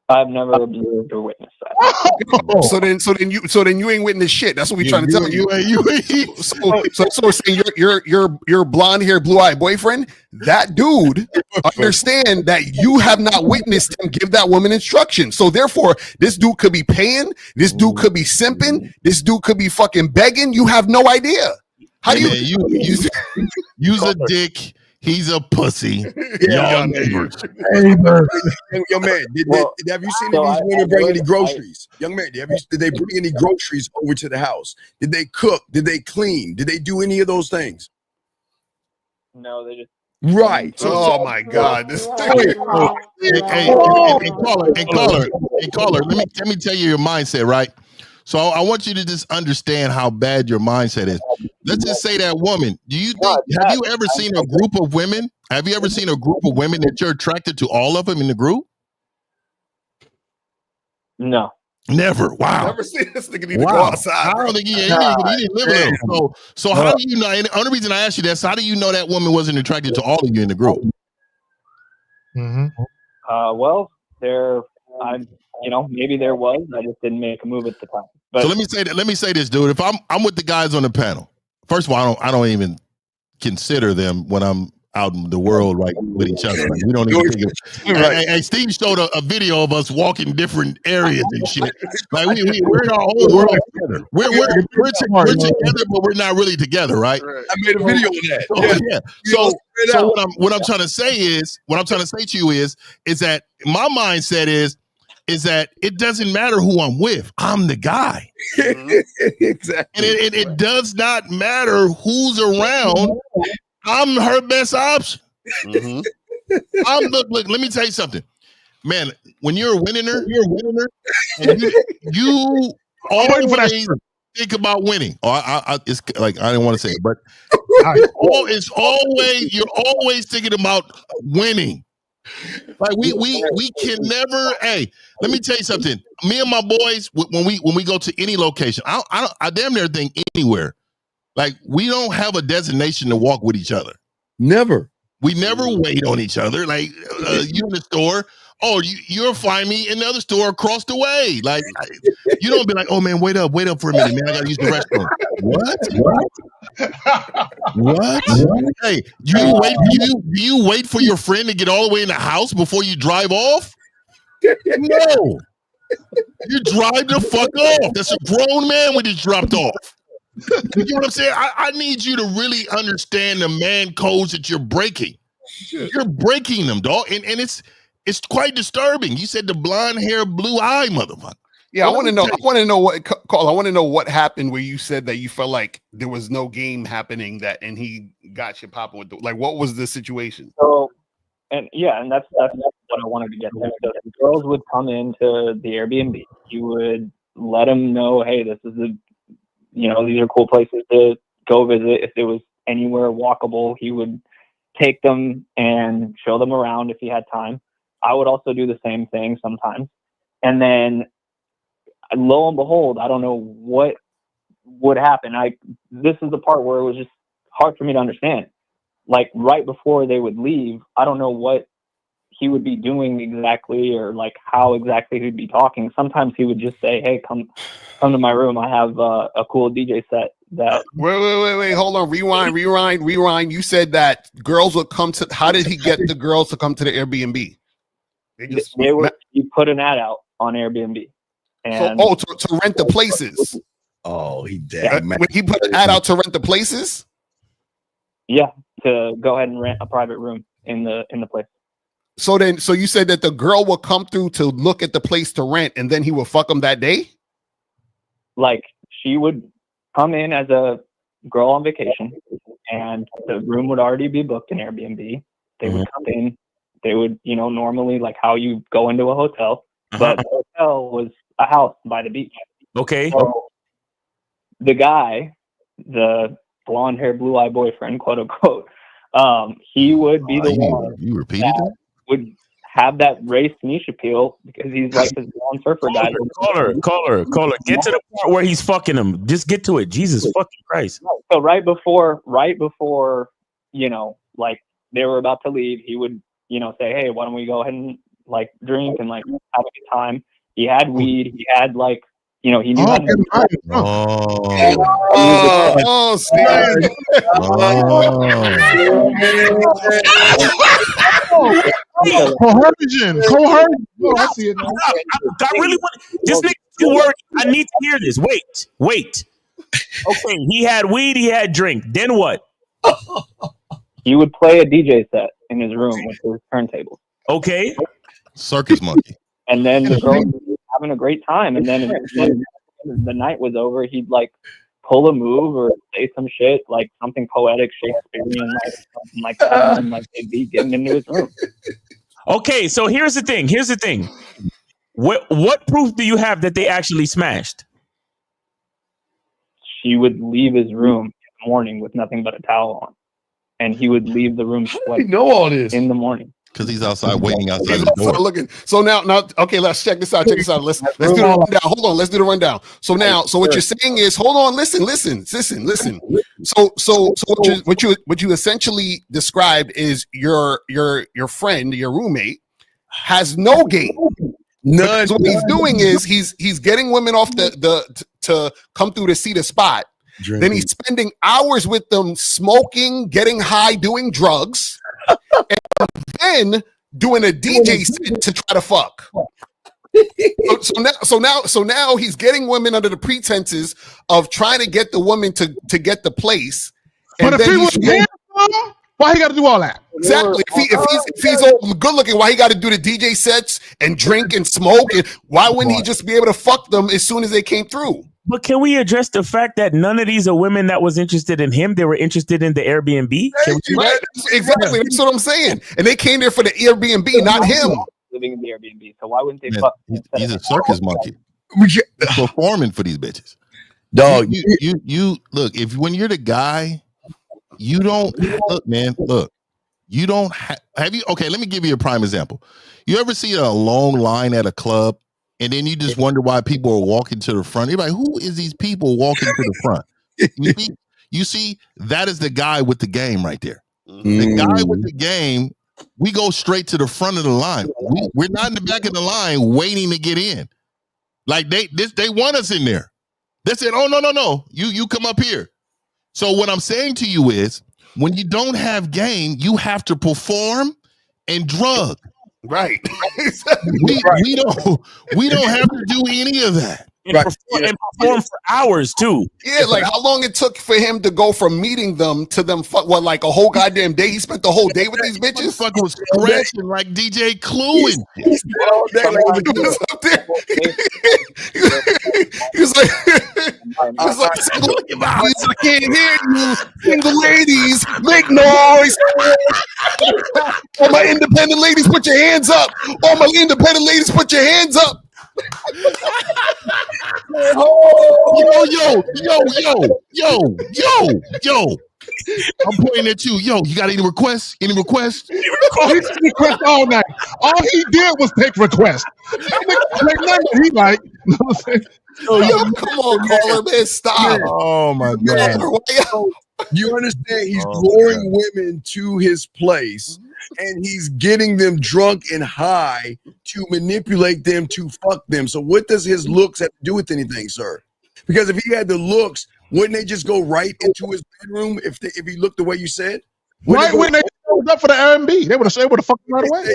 S16: I've never observed or witnessed that.
S13: So then you ain't witnessed shit. That's what we're trying to tell you. So that's what we're saying. Your blonde haired, blue eyed boyfriend, that dude, understand that you have not witnessed him give that woman instructions. So therefore, this dude could be paying, this dude could be simping, this dude could be fucking begging. You have no idea. How do you
S7: use a dick? He's a pussy.
S15: Y'all neighbors. Young man, have you seen these women bring any groceries? Young man, did they bring any groceries over to the house? Did they cook? Did they clean? Did they do any of those things?
S16: No, they just
S15: Right.
S13: Oh my God! This
S7: Hey, caller. Let me tell you your mindset, right? So I want you to just understand how bad your mindset is. Let's just say that woman. Do you think? Have you ever seen a group of women? Have you ever seen a group of women that you're attracted to all of them in the group?
S16: No.
S7: Never. Wow.
S13: Never seen this nigga need to go outside.
S7: I don't think he didn't live with them. So how do you know? And the only reason I asked you that, so how do you know that woman wasn't attracted to all of you in the group?
S16: Well, maybe there was. I just didn't make a move at the time. But
S7: So let me say this, dude. If I'm with the guys on the panel, first of all, I don't even consider them when I'm out in the world right with each other. Like, we don't even think of it. Hey, Steve showed a video of us walking different areas and shit. Like we're in our own world together. We're together, but we're not really together, right?
S15: I made a video on that.
S7: So what I'm trying to say to you is that my mindset is that it doesn't matter who I'm with. I'm the guy.
S15: Exactly.
S7: And it does not matter who's around. I'm her best option. Look, let me tell you something. Man, when you're a winner, and you always think about winning. It's like I didn't want to say it, but you're always thinking about winning. Like we can never. Hey, let me tell you something. Me and my boys, when we go to any location, I damn near think anywhere. Like we don't have a destination to walk with each other.
S15: Never.
S7: We never wait on each other. Like you in the store. Oh, you'll find me in the other store across the way. Like you don't be like, oh man, wait up for a minute, man. I gotta use the restroom. What? Hey, do you wait for your friend to get all the way in the house before you drive off? No. You drive the fuck off. That's a grown man when he's dropped off. You know what I'm saying? I need you to really understand the man codes that you're breaking. You're breaking them, dog. And it's quite disturbing. You said the blonde hair, blue eye motherfucker.
S13: Yeah, I want to know what happened where you said that you felt like there was no game happening and he got you popping with like what was the situation?
S16: So and that's what I wanted to get to. So the girls would come into the Airbnb. You would let them know, hey, this is these are cool places to go visit. If it was anywhere walkable, he would take them and show them around if he had time. I would also do the same thing sometimes. And then lo and behold, I don't know what would happen. This is the part where it was just hard for me to understand. Like right before they would leave, I don't know what he would be doing exactly or like how exactly he'd be talking. Sometimes he would just say, hey, come to my room. I have a cool DJ set that.
S13: Wait. Hold on. Rewind. You said that girls would come to, how did he get the girls to come to the Airbnb?
S16: He put an ad out on Airbnb. And
S13: to rent the places.
S15: Oh, he did.
S13: He put an ad out to rent the places?
S16: Yeah, to go ahead and rent a private room in the place.
S13: So you said that the girl would come through to look at the place to rent and then he would fuck them that day?
S16: Like she would come in as a girl on vacation and the room would already be booked in Airbnb. They would come in. They would, normally like how you go into a hotel, but the hotel was a house by the beach.
S5: Okay.
S16: So the guy, the blonde hair, blue eye boyfriend, quote unquote, he would be the one
S7: you repeated that
S16: would have that race niche appeal because he's like this blonde surfer guy.
S5: Caller. Get to the part where he's fucking him. Just get to it. Jesus fucking Christ.
S16: So right before, like they were about to leave, he would, say, hey, why don't we go ahead and like drink and like have a good time. He had weed. He had like, he knew how to.
S13: Steve.
S12: Coercion. I see it now.
S5: I really want this nigga too worried. I need to hear this. Wait. Okay, he had weed, he had drink. Then what?
S16: He would play a DJ set in his room with his turntables.
S5: Okay.
S7: Circus monkey.
S16: And then the girl was having a great time. And then when the night was over, he'd like pull a move or say some shit like something poetic, Shakespearean, like something like that, and like they'd be getting into his room.
S5: Okay, so here's the thing. What proof do you have that they actually smashed?
S16: She would leave his room in the morning with nothing but a towel on, and he would leave the room sweating.
S13: know all this
S16: in the morning
S7: because he's outside waiting outside the door.
S13: Looking. So now, okay, let's check this out. Let's do the rundown. Hold on, let's do the rundown. So what you're saying is, hold on, listen. So what you essentially described is your friend, your roommate, has no game. None. So what he's doing is he's getting women off to come through to see the spot. Drinking. Then he's spending hours with them, smoking, getting high, doing drugs, and then doing a DJ set to try to fuck. So now he's getting women under the pretenses of trying to get the woman to get the place.
S12: And but if he was handsome, why he got to do all that?
S13: Exactly. If he's all good looking, why he got to do the DJ sets and drink and smoke? And why wouldn't he just be able to fuck them as soon as they came through?
S5: But can we address the fact that none of these are women that was interested in him? They were interested in the Airbnb.
S13: Right. Exactly. That's what I'm saying. And they came there for the Airbnb, not him.
S16: Living in the Airbnb. So why wouldn't they fuck?
S7: He's a circus monkey. He's performing for these bitches.
S15: Dog,
S7: you look, when you're the guy, you don't look, man. Look, you don't have you. Okay, let me give you a prime example. You ever see a long line at a club? And then you just wonder why people are walking to the front. You're like, who is these people walking to the front? You see, that is the guy with the game right there. The guy with the game, we go straight to the front of the line. We're not in the back of the line waiting to get in. Like they want us in there. They said, oh, no. You come up here. So what I'm saying to you is, when you don't have game, you have to perform and drug.
S13: Right.
S7: we don't have to do any of that.
S5: And perform for hours too.
S13: Yeah, like how long it took for him to go from meeting them to them like a whole goddamn day. He spent the whole day with these bitches.
S7: Fucking was scratching like DJ Clue.
S13: He was like, I can't hear you. Single ladies, make noise. All my independent ladies, put your hands up. All my independent ladies, put your hands up.
S7: Yo. I'm pointing at you. Yo, you got any requests? Any requests?
S12: He request all night. All he did was take requests. He like,
S13: come on, caller, man, stop.
S7: Oh my God.
S15: You understand? He's luring women to his place, and he's getting them drunk and high to manipulate them to fuck them. So what does his looks have to do with anything, sir? Because if he had the looks, wouldn't they just go right into his bedroom if he looked the way you said?
S12: Right when they showed up for the Airbnb, they would have fucked him right away.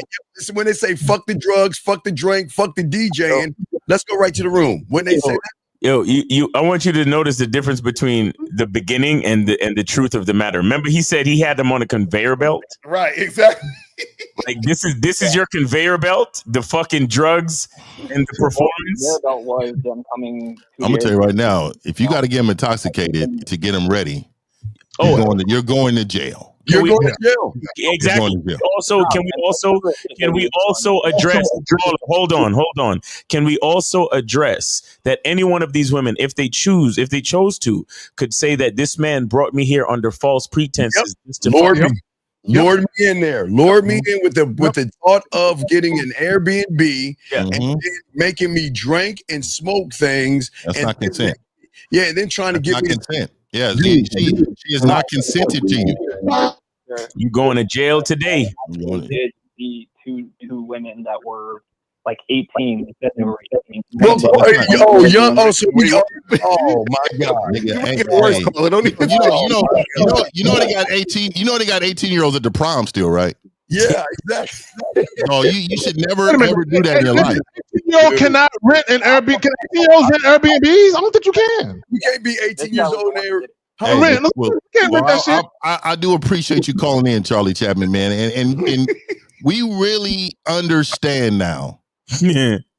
S15: When they say fuck the drugs, fuck the drink, fuck the DJ, and let's go right to the room. When they say that.
S5: Yo, I want you to notice the difference between the beginning and the truth of the matter. Remember, he said he had them on a conveyor belt.
S13: Right, exactly.
S5: Like this is your conveyor belt, the fucking drugs and the performance.
S16: Conveyor belt was them coming.
S7: I'm gonna tell you right now, if you got to get them intoxicated to get them ready, you're going to jail.
S15: You're going to jail.
S5: Exactly. Also, can we also address? Hold on. Can we also address that any one of these women, if they chose to, could say that this man brought me here under false pretenses?
S15: Lured me in there. Lured me in with the thought of getting an Airbnb and then making me drink and smoke things.
S7: That's not consent.
S15: Yeah, and then trying to get me
S7: consent. Yeah, she is not consented to you.
S5: You going to jail today?
S16: Did the two women that were like 18? They said they were 18.
S15: Oh my God!
S7: You know they got 18. You know they got 18-year-olds at the prom still, right?
S15: Yeah, exactly.
S7: No, you should never ever do that in your life.
S12: You cannot rent an Airbnb. Can 18-year-olds rent Airbnbs? I don't think you can.
S15: You can't be 18 years old there.
S7: I do appreciate you calling in, Charlie Chapman, man, and we really understand now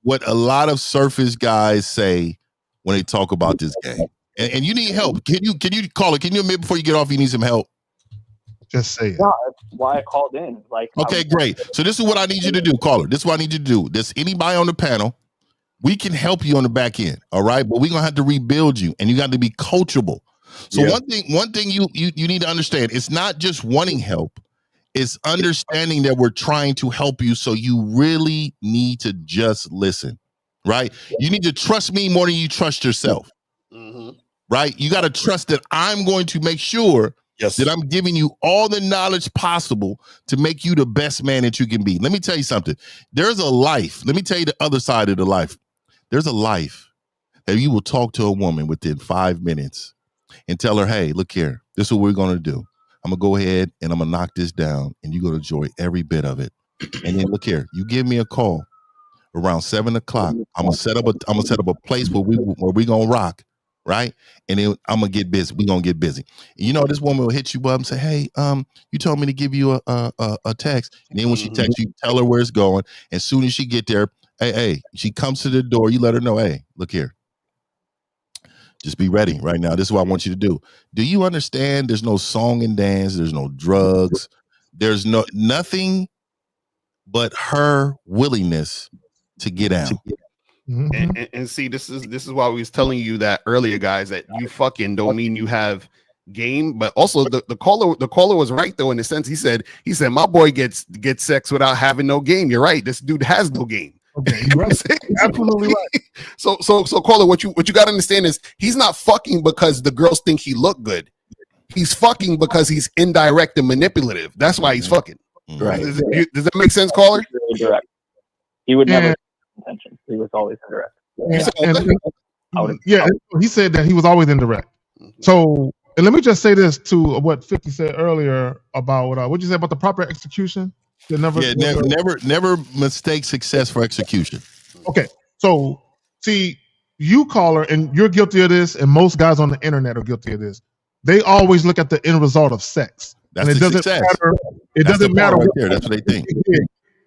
S7: what a lot of surface guys say when they talk about this game. and you need help. Can you call it? Can you admit before you get off you need some help?
S12: Just say it.
S16: No, that's why I called in. Like,
S7: okay, great. So this is what I need you to do, caller. This is what I need you to do. There's anybody on the panel. We can help you on the back end, all right? But we're gonna have to rebuild you, and you got to be coachable. So one thing you need to understand, it's not just wanting help, it's understanding that we're trying to help you. So you really need to just listen, right? You need to trust me more than you trust yourself, right? You got to trust that I'm going to make sure that I'm giving you all the knowledge possible to make you the best man that you can be. Let me tell you something. There's a life. Let me tell you the other side of the life. There's a life that you will talk to a woman within 5 minutes and tell her, hey, look here, this is what we're going to do. I'm going to go ahead and I'm going to knock this down and you're going to enjoy every bit of it. And then look here, you give me a call around 7 o'clock. I'm going to set up a place where we going to rock. Right. And then I'm going to get busy. We're going to get busy. And you know, this woman will hit you up and say, hey, you told me to give you a text. And then when she texts you, tell her where it's going. As soon as she get there, hey, she comes to the door. You let her know, hey, look here. Just be ready right now. This is what I want you to do. Do you understand? There's no song and dance. There's no drugs. There's nothing but her willingness to get down.
S13: And see, this is why we was telling you that earlier, guys, that you fucking don't mean you have game, but also the caller was right though, in the sense he said my boy gets sex without having no game. You're right. This dude has no game.
S12: Okay, you're right. Absolutely right.
S13: So caller, what you got to understand is he's not fucking because the girls think he look good. He's fucking because he's indirect and manipulative. That's why he's fucking.
S16: Right.
S13: Does that make sense, caller?
S16: Direct. He would never intention. He was always indirect.
S12: He said that he was always indirect. So, and let me just say this to what 50 said earlier about what you say about the proper execution.
S7: Never mistake success for execution.
S12: Okay, so see, you caller, and you're guilty of this, and most guys on the internet are guilty of this. They always look at the end result of sex.
S7: That's
S12: and it doesn't
S7: success.
S12: matter. It doesn't matter
S7: right there. That's what they think.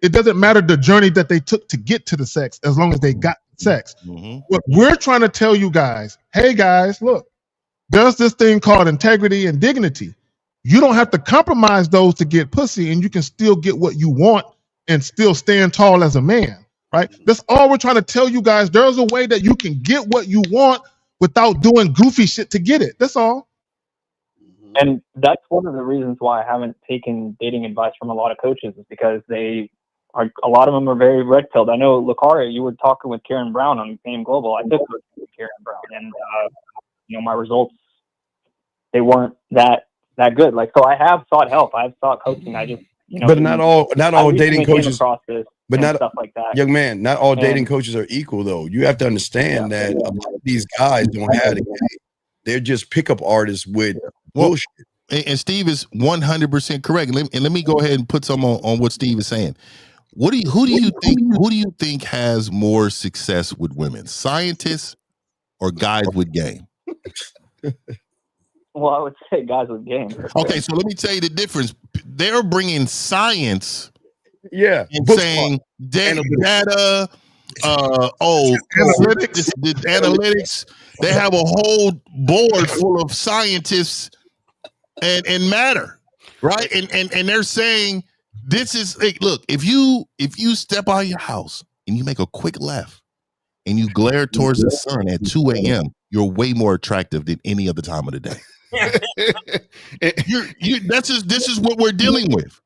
S12: It doesn't matter the journey that they took to get to the sex, as long as they got sex. What we're trying to tell you guys, hey guys, look, there's this thing called integrity and dignity. You don't have to compromise those to get pussy, and you can still get what you want and still stand tall as a man, right? That's all we're trying to tell you guys. There's a way that you can get what you want without doing goofy shit to get it. That's all.
S16: And that's one of the reasons why I haven't taken dating advice from a lot of coaches, is because a lot of them are very red pilled. I know, Lucaria, you were talking with Karen Brown on Fame Global. I took coaching with Karen Brown, and my results, they weren't that good. Like, so I have sought help. I've sought coaching. I just,
S15: but not all dating coaches.
S16: But not stuff like that.
S15: Young man, not all dating coaches are equal, though. You have to understand that a lot of these guys don't have the game. They're just pickup artists with bullshit.
S7: And Steve is 100% correct. And let me go ahead and put some on what Steve is saying. Who do you think has more success with women, scientists or guys with game?
S16: Well, I would say guys with game.
S7: Okay, so let me tell you the difference. They're bringing science, and saying data, analytics. They have a whole board full of scientists and matter, right? And they're saying this is look, if you step out of your house and you make a quick left and you glare towards the sun at 2 a.m., you're way more attractive than any other time of the day. This is what we're dealing with.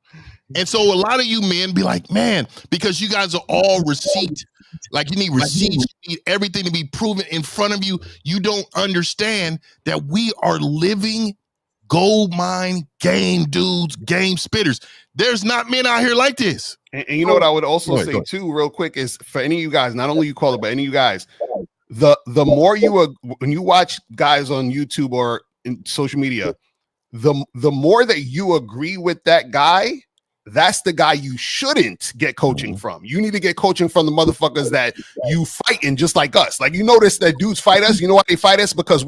S7: And so a lot of you men be like, man, because you guys are all receipt, like you need receipts, you need everything to be proven in front of you. You don't understand that we are living gold mine game dudes, game spitters. There's not men out here like this.
S13: And you know what I would also say too, real quick, is for any of you guys, not only you call it, but any of you guys, the more when you watch guys on YouTube or in social media, the more that you agree with that guy, that's the guy you shouldn't get coaching from. You need to get coaching from the motherfuckers that you fighting just like us. Like, you notice that dudes fight us. You know why they fight us? Because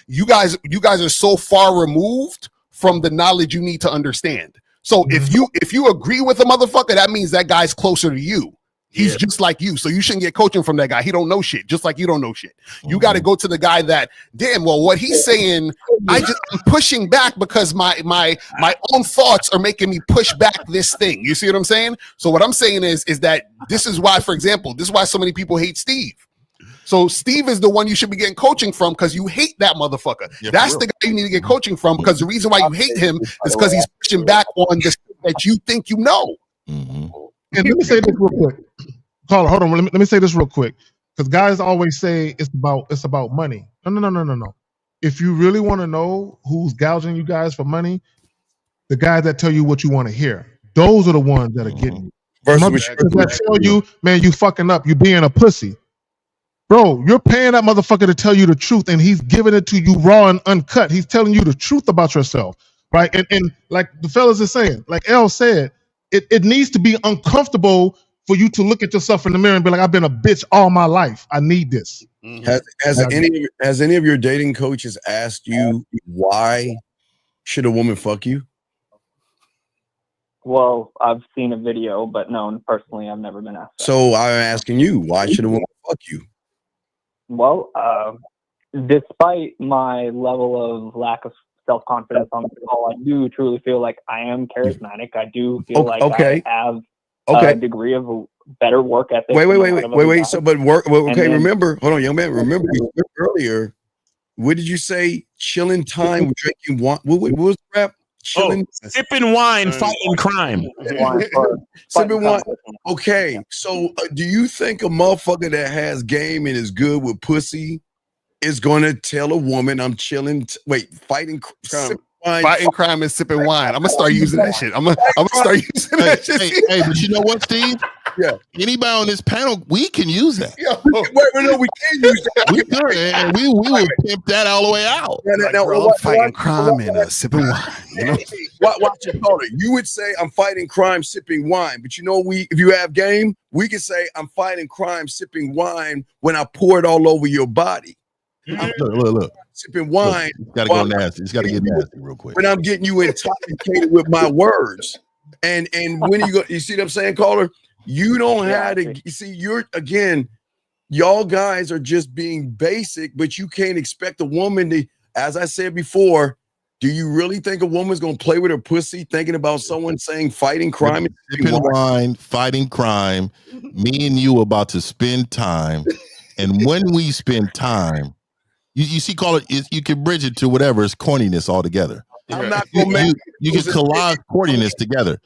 S13: you guys are so far removed from the knowledge you need to understand. So if you agree with a motherfucker, that means that guy's closer to you. He's just like you. So you shouldn't get coaching from that guy. He don't know shit, just like you don't know shit. You got to go to the guy that, damn, well, what he's saying, I'm pushing back because my own thoughts are making me push back this thing. You see what I'm saying? So what I'm saying is that this is why, for example, this is why so many people hate Steve. So Steve is the one you should be getting coaching from because you hate that motherfucker. Yeah, that's the guy you need to get coaching from because the reason why you hate him is because he's pushing back on the stuff that you think you know.
S12: And let me say this real quick. Caller, hold on. Let me say this real quick. Because guys always say it's about money. No. If you really want to know who's gouging you guys for money, the guys that tell you what you want to hear. Those are the ones that are getting you. That tell you, man, you fucking up. You being a pussy. Bro, you're paying that motherfucker to tell you the truth, and he's giving it to you raw and uncut. He's telling you the truth about yourself, right? And like the fellas are saying, like El said, it needs to be uncomfortable for you to look at yourself in the mirror and be like, I've been a bitch all my life. I need this.
S15: Has any of your dating coaches asked you why should a woman fuck you?
S16: Well, I've seen a video, but no, personally, I've never been asked that.
S15: So I'm asking you, why should a woman fuck you?
S16: Well, despite my level of lack of self-confidence on the call, I do truly feel like I am charismatic. I do feel like I have a degree of better work ethic.
S15: Wait. So, but work. Well, okay,
S16: then,
S15: remember, hold on, young man. Remember earlier. What did you say? Chilling time, drinking wine. What was the rap? Chilling,
S5: sipping wine, fighting crime.
S15: Sipping wine. Okay, so do you think a motherfucker that has game and is good with pussy is gonna tell a woman I'm chilling? Fighting crime.
S13: Fighting crime and sipping wine. I'm gonna start using that shit. I'm gonna start using that shit.
S7: Hey, but you know what, Steve?
S15: Yeah.
S7: Anybody on this panel, we can use that.
S15: Yeah. We can use that.
S7: We could, and we will pimp that all the way out.
S13: Fighting crime and sipping wine. You know?
S15: Watch it, caller. You would say I'm fighting crime, sipping wine, but you know, if you have game, we can say I'm fighting crime, sipping wine when I pour it all over your body.
S7: Look.
S15: Sipping wine.
S7: Look, gotta go nasty. It's gotta get nasty real quick.
S15: When I'm getting you intoxicated with my words, and when you see what I'm saying, caller? You don't have to. You see, y'all guys are just being basic, but you can't expect a woman to. As I said before, do you really think a woman's gonna play with her pussy, thinking about someone saying fighting crime,
S7: sipping wine, fighting crime? Me and you about to spend time, and when we spend time. You see, call it. You can bridge it to whatever is corniness altogether.
S15: I'm not gonna
S7: you can collage corniness together.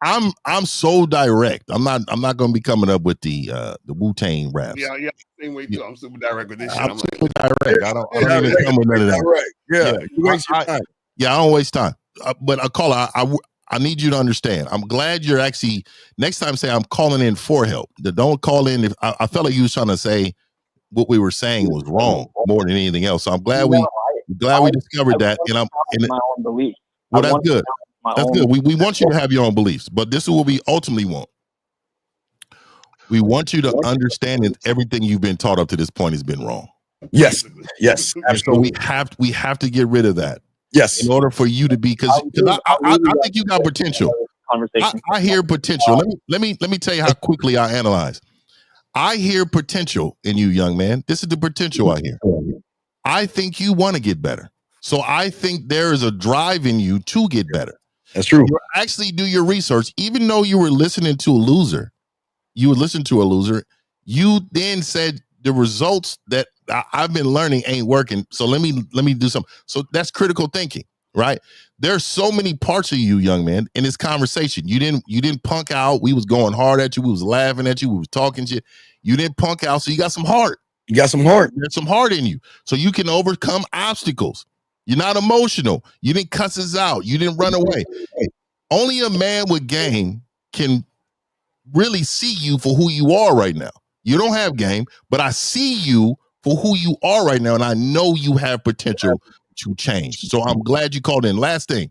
S7: I'm so direct. I'm not gonna be coming up with the Wu-Tang raps.
S13: Yeah. Same way too. I'm super direct with this shit.
S7: I'm super direct. I don't even come with none of that.
S15: Yeah. You waste your time.
S7: Yeah, I don't waste time. But a caller, I need you to understand. I'm glad you're actually next time say I'm calling in for help. Don't call in if I felt like you was trying to say what we were saying was wrong more than anything else. So I'm glad we discovered that. And
S16: my own beliefs.
S7: Well, that's good. That's good. We want you to have your own beliefs, but this is what we ultimately want. We want you to understand that everything you've been taught up to this point has been wrong.
S15: Yes,
S7: absolutely. So we have to get rid of that.
S15: Yes,
S7: in order for you to be because I think you got potential. I hear potential. Let me tell you how quickly I analyze. I hear potential in you, young man. This is the potential I hear. I think you want to get better. So I think there is a drive in you to get better.
S15: That's true.
S7: You actually do your research. Even though you were listening to a loser, you then said the results that I've been learning ain't working. So let me do something. So that's critical thinking, right? There's so many parts of you, young man, in this conversation. You didn't punk out. We was going hard at you. We was laughing at you. We was talking shit. You didn't punk out. So you got some heart.
S15: There's some heart
S7: in you. So you can overcome obstacles. You're not emotional. You didn't cuss us out. You didn't run away. Only a man with game can really see you for who you are right now. You don't have game, but I see you for who you are right now, and I know you have potential to change. So I'm glad you called in. Last thing,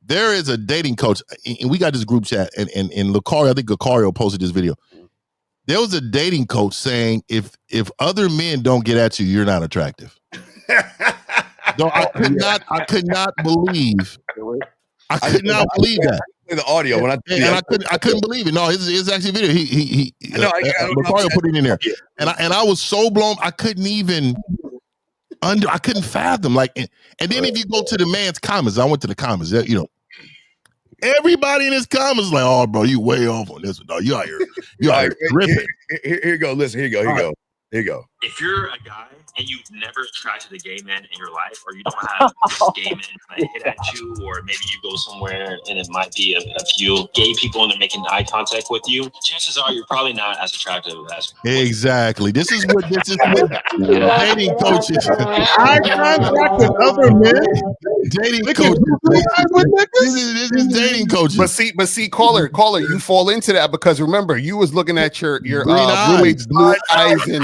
S7: there is a dating coach, and we got this group chat, and Lucario, I think Lucario posted this video. There was a dating coach saying, if other men don't get at you, you're not attractive. No, I could not believe that.
S15: The audio when
S7: I couldn't believe it. No, it's actually a video. He Macario put it in there, and I was so blown. I couldn't even I couldn't fathom. Like, and then if you go to the man's comments, I went to the comments. You know, everybody in his comments like, "Oh, bro, you way off on this one, dog. You out here tripping."
S15: Here you go. Listen, here you go.
S18: If you're a guy and you've never attracted a gay man in your life, or you don't have gay men that hit at you, or maybe you go somewhere and it might be a few gay people and they're making eye contact with you, chances are you're probably not as attractive as.
S7: Exactly. This is what dating coaches.
S12: Eye contact with other men.
S7: Dating coaches. This is dating coaches.
S13: But see, caller, you fall into that because remember, you was looking at your roommate's blue eyes and.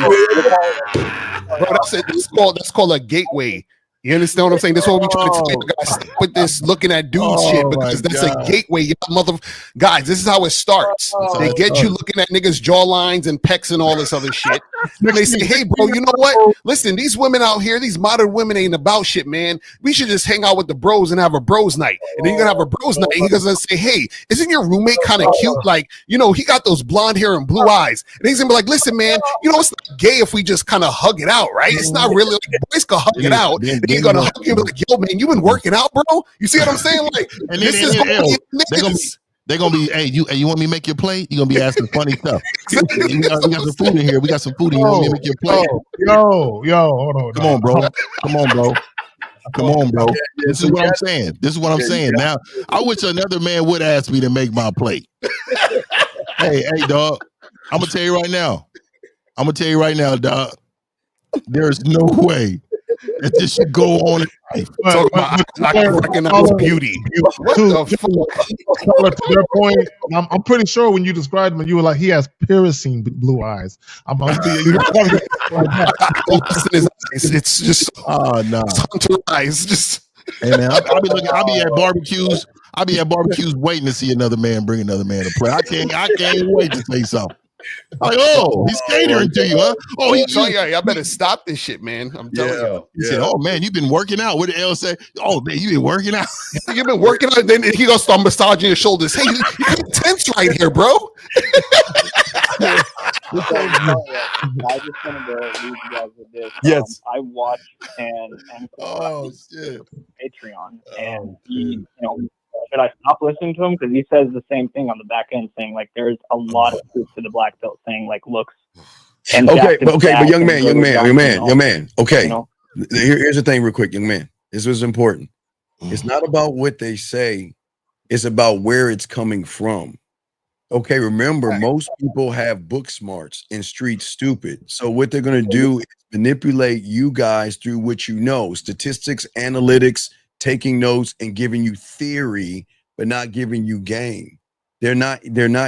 S13: Bro, that's called a gateway. You understand what I'm saying? That's what we try to tell you guys with this looking at dude shit because that's a gateway. Guys, this is how it starts. They get you looking at niggas' jawlines and pecs and all this other shit. And they say, hey, bro, you know what? Listen, these women out here, these modern women ain't about shit, man. We should just hang out with the bros and have a bros night. And then you're gonna have a bros night and he's gonna say, hey, isn't your roommate kind of cute? Like, you know, he got those blonde hair and blue eyes. And he's gonna be like, listen, man, you know, it's not gay if we just kind of hug it out, right? It's not really like boys can hug it out. You're gonna hug him like, yo, man, you been working out, bro? You see what I'm saying? Like,
S7: and they're gonna be, hey, you want me to make your plate? You're gonna be asking funny stuff. we got some food in here. We got some food in here. You want me to make your plate?
S12: Yo, hold on.
S7: Come on, bro. This is what I'm saying. Now, I wish another man would ask me to make my plate. hey, dog. I'm gonna tell you right now, dog. There's no way that this should go on.
S13: Talk about I can recognize beauty. What the fuck?
S12: To their point, I'm pretty sure when you described him, you were like, he has piercing blue eyes.
S13: It's just it's hunter eyes. Just
S7: hey man, I'll be at barbecues. I'll be at barbecues waiting to see another man bring another man to play. I can't wait to say something. Like, oh, he's catering to you, huh? Oh,
S13: I better stop this shit, man. I'm telling you.
S7: He said, oh man, you've been working out. What did L say? Oh man, you've been working out.
S13: You've been working out. Then he gonna start massaging your shoulders. Hey, you're kind of tense right here, bro.
S16: I just wanted to leave you guys with this.
S15: Yes.
S16: I watch and
S7: shit.
S16: Patreon, and he, should I stop listening to him? Because he says the same thing on the back end, saying like there's a lot of truth to the black belt, saying like looks. And
S15: but young man. Okay, here's the thing, real quick, young man. This was important. It's not about what they say; it's about where it's coming from. Okay, remember, most people have book smarts and street stupid. So what they're gonna do is manipulate you guys through what you know, statistics, analytics, taking notes, and giving you theory, but not giving you game. They're not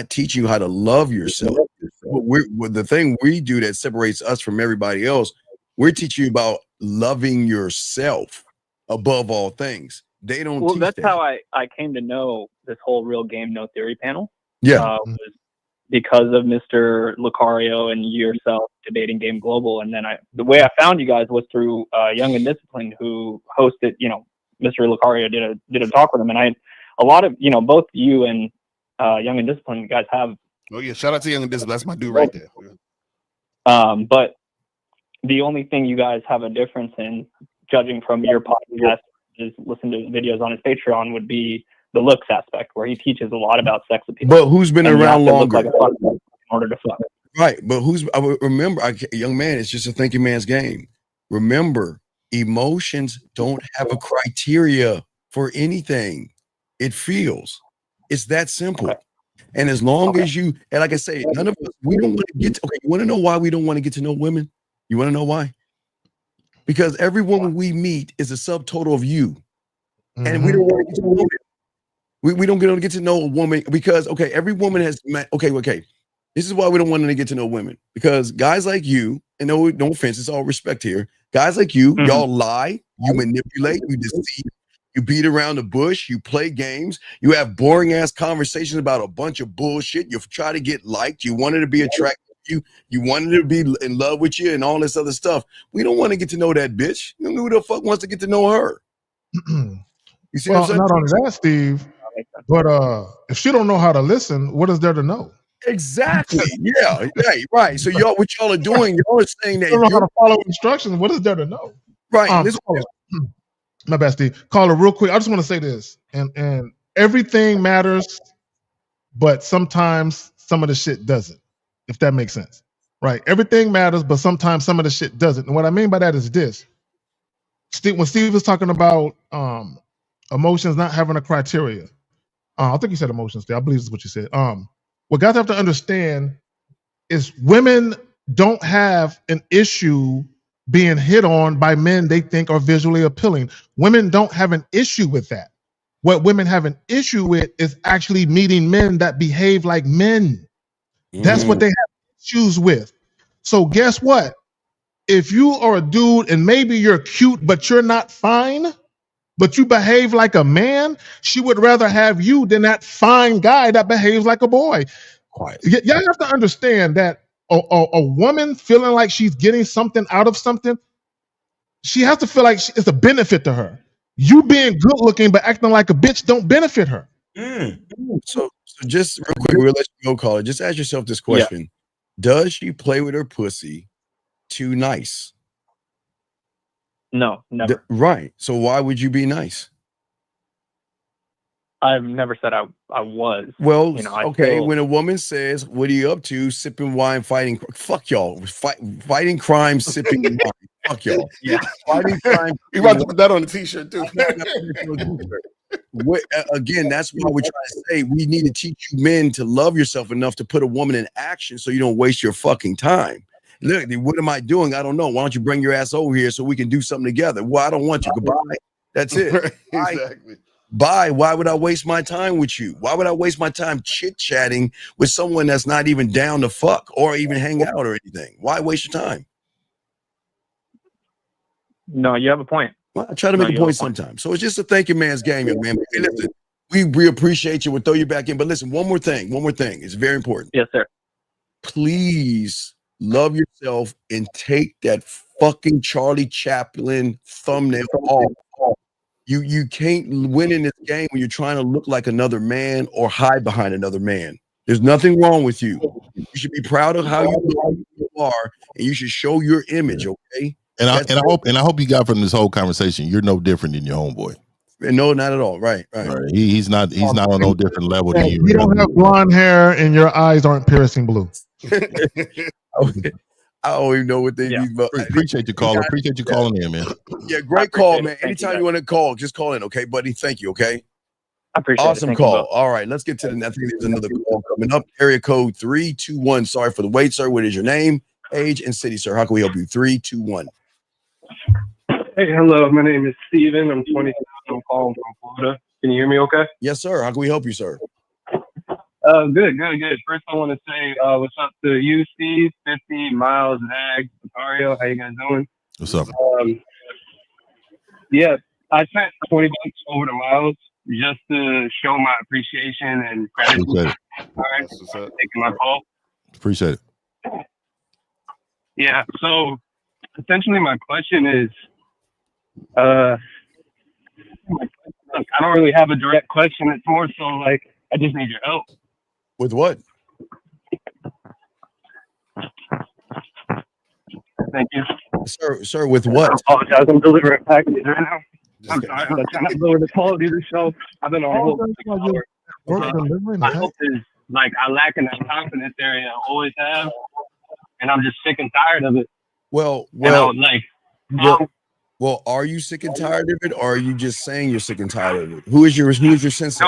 S15: teaching you how to love yourself. The thing we do that separates us from everybody else, we're teaching you about loving yourself above all things. They don't.
S16: Well, that's how I came to know this whole Real Game No Theory panel.
S15: Yeah.
S16: Was because of Mr. Lucario and yourself debating Game Global, and then the way I found you guys was through Young and Disciplined, who hosted. Mr. Lucario did a talk with him, and I had a lot of both you and Young and Disciplined guys have.
S13: Oh yeah, shout out to Young and Disciplined. That's my dude right there.
S16: But the only thing you guys have a difference in, judging from your podcast, is listen to his videos on his Patreon, would be the looks aspect, where he teaches a lot about sex appeal.
S15: But who's been around longer?
S16: Like in order to fuck.
S15: Right, but young man, it's just a thinking man's game. Remember, emotions don't have a criteria for anything. It feels. It's that simple. Okay. And as long as you, and like I say, none of us, we don't want to get to, you want to know why we don't want to get to know women? You want to know why? Because every woman we meet is a subtotal of you. Mm-hmm. And we don't want to get to know women. We don't get to know a woman because, every woman has, this is why we don't want to get to know women. Because guys like you, and no offense, it's all respect here. Guys like you, y'all lie, you manipulate, you deceive, you beat around the bush, you play games, you have boring ass conversations about a bunch of bullshit. You try to get liked, you wanted to be attracted to you wanted to be in love with you and all this other stuff. We don't want to get to know that bitch. Who the fuck wants to get to know her?
S12: You see what I'm saying? Not only that, Steve, But if she don't know how to listen, what is there to know?
S15: Exactly. Yeah. Right. So what y'all are doing, y'all are saying that
S12: you don't know how to follow instructions. What is there to know?
S15: Right.
S12: Caller, my bad, Steve. Caller, real quick. I just want to say this, and everything matters, but sometimes some of the shit doesn't. If that makes sense, right? Everything matters, but sometimes some of the shit doesn't. And what I mean by that is this: when Steve was talking about emotions not having a criteria, I think you said emotions. I believe is what you said. What guys have to understand is women don't have an issue being hit on by men they think are visually appealing. Women don't have an issue with that. What women have an issue with is actually meeting men that behave like men. That's what they have issues with. So guess what? If you are a dude and maybe you're cute, but you're not fine, but you behave like a man, she would rather have you than that fine guy that behaves like a boy. Y'all have to understand that a woman feeling like she's getting something out of something, she has to feel like it's a benefit to her. You being good looking but acting like a bitch don't benefit her.
S15: So just real quick, we'll let you go, caller. Just ask yourself this question. Does she play with her pussy too nice?
S16: No, never.
S15: Right. So why would you be nice?
S16: I've never said I was.
S15: Well,
S16: I
S15: okay.
S16: feel...
S15: When a woman says, "What are you up to?" Sipping wine, fighting. Fuck y'all. Fighting crime, sipping wine. Fuck y'all.
S16: Yeah.
S15: Fighting crime.
S13: You about to put that on the t-shirt too.
S15: Again, that's why we're trying to say we need to teach you men to love yourself enough to put a woman in action so you don't waste your fucking time. Look, what am I doing? I don't know. Why don't you bring your ass over here so we can do something together? Well, I don't want you. Goodbye. That's it.
S13: Exactly.
S15: Bye. Why would I waste my time with you? Why would I waste my time chit-chatting with someone that's not even down to fuck or even hang out or anything? Why waste your time?
S16: No, you have a point.
S15: Well, I try to make a point sometimes. So it's just a thank you man's game, young man. Hey, listen, we appreciate you. We'll throw you back in. But listen, one more thing. It's very important.
S16: Yes, sir.
S15: Please love yourself and take that fucking Charlie Chaplin thumbnail off. You can't win in this game when you're trying to look like another man or hide behind another man. There's nothing wrong with you. You should be proud of how you are, and you should show your image, okay?
S7: And I hope you got from this whole conversation, you're no different than your homeboy.
S15: No, not at all. Right.
S7: He's not on no different level than you.
S12: You don't have blonde hair and your eyes aren't piercing blue.
S15: I don't even know what they need. But
S7: appreciate you calling. Appreciate you calling in, man.
S15: Yeah, great call, man. Anytime you want to call, just call in, okay, buddy? Thank you, okay?
S16: I appreciate it.
S15: Awesome call. All right, let's get to the next. There's another call coming up. Area code 321. Sorry for the wait, sir. What is your name, age, and city, sir? How can we help you? 321.
S19: Hey, hello. My name is Steven. I'm 27. I'm calling from Florida. Can you hear me okay?
S15: Yes, sir. How can we help you, sir?
S19: Good. First, I want to say what's up to you, Steve, 50, Miles, Zag, Macario. How you guys doing?
S7: What's up?
S19: Yeah, I sent $20 over to Miles just to show my appreciation and gratitude. All right, taking my call.
S7: Appreciate it.
S19: Yeah, so essentially my question is, I don't really have a direct question. It's more so like, I just need your help.
S15: With what?
S19: Thank you.
S15: Sir, with what?
S19: I apologize. I'm delivering packages right now. I'm sorry. I'm trying to lower the quality of the show. I've been on hold for 6 hours. My hope is, like, I lack in that confidence area. I always have. And I'm just sick and tired of it.
S15: Well, are you sick and tired of it, or are you just saying you're sick and tired of it? Who is your sensei?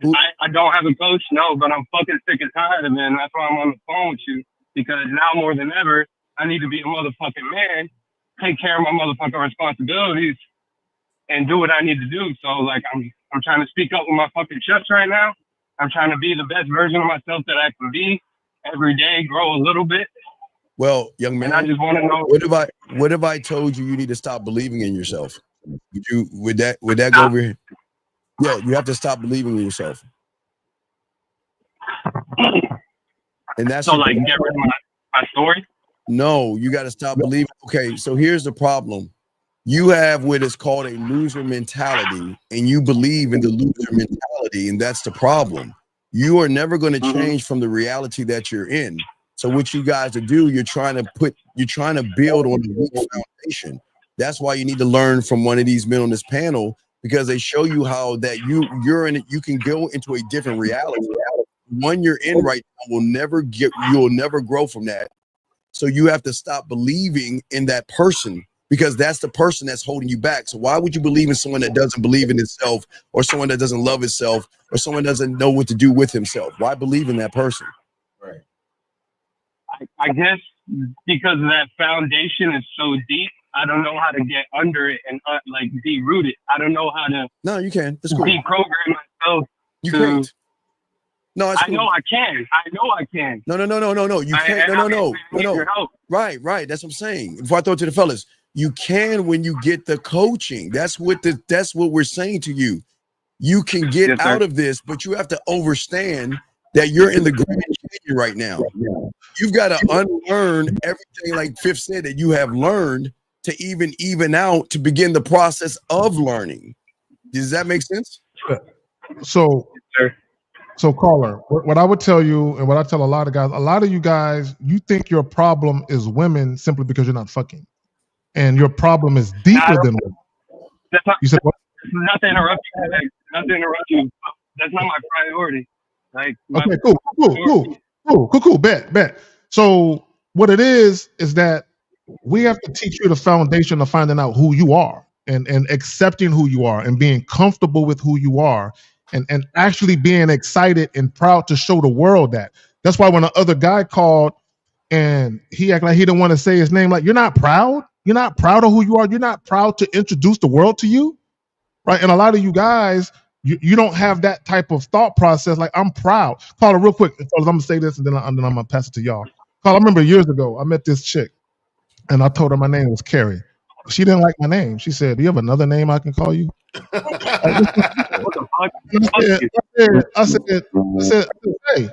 S19: No, I don't have a coach, no, but I'm fucking sick and tired of it, and that's why I'm on the phone with you. Because now more than ever, I need to be a motherfucking man, take care of my motherfucking responsibilities, and do what I need to do. So, like, I'm trying to speak up with my fucking chest right now. I'm trying to be the best version of myself that I can be. Every day, grow a little bit.
S15: Well, young man,
S19: and I just want to know
S15: what have I told you need to stop believing in yourself? Would that go over here? Yeah, you have to stop believing in yourself. And that's
S19: so, like, get rid of my story?
S15: No, you got to stop believing. Okay, so here's the problem. You have what is called a loser mentality, and you believe in the loser mentality, and that's the problem. You are never going to change from the reality that you're in. So what you guys do, you're trying to build on a weak foundation. That's why you need to learn from one of these men on this panel, because they show you how that you're in it. You can go into a different reality. One you're in right now you'll never grow from that. So you have to stop believing in that person, because that's the person that's holding you back. So why would you believe in someone that doesn't believe in himself, or someone that doesn't love himself, or someone that doesn't know what to do with himself? Why believe in that person?
S19: Right. I guess because that foundation is so deep, I don't know how to get under it and like deroot it. I don't know how to.
S15: No, you can. That's cool.
S19: Deprogram myself.
S15: You can't. No,
S19: I know I can. I know I can.
S15: No. You can't. No. Right. That's what I'm saying. Before I throw it to the fellas, you can when you get the coaching. That's what we're saying to you. You can get out of this, but you have to understand that you're in the Grand Canyon right now. You've got to unlearn everything, like Fifth said, that you have learned to even out to begin the process of learning. Does that make sense?
S12: So caller, what I would tell you, and what I tell a lot of you guys, you think your problem is women simply because you're not fucking, and your problem is deeper than women. You said what?
S19: Not to interrupt you. That's not my priority. Like,
S12: okay, cool. Bet. So what it is that we have to teach you the foundation of finding out who you are, and accepting who you are, and being comfortable with who you are. And actually being excited and proud to show the world that. That's why when the other guy called and he acted like he didn't want to say his name, like, you're not proud? You're not proud of who you are? You're not proud to introduce the world to you? Right? And a lot of you guys, you don't have that type of thought process. Like, I'm proud. Caller, real quick, I'm going to say this and then I'm going to pass it to y'all. Caller, I remember years ago, I met this chick and I told her my name was Carrie. She didn't like my name. She said, do you have another name I can call you? I said, hey,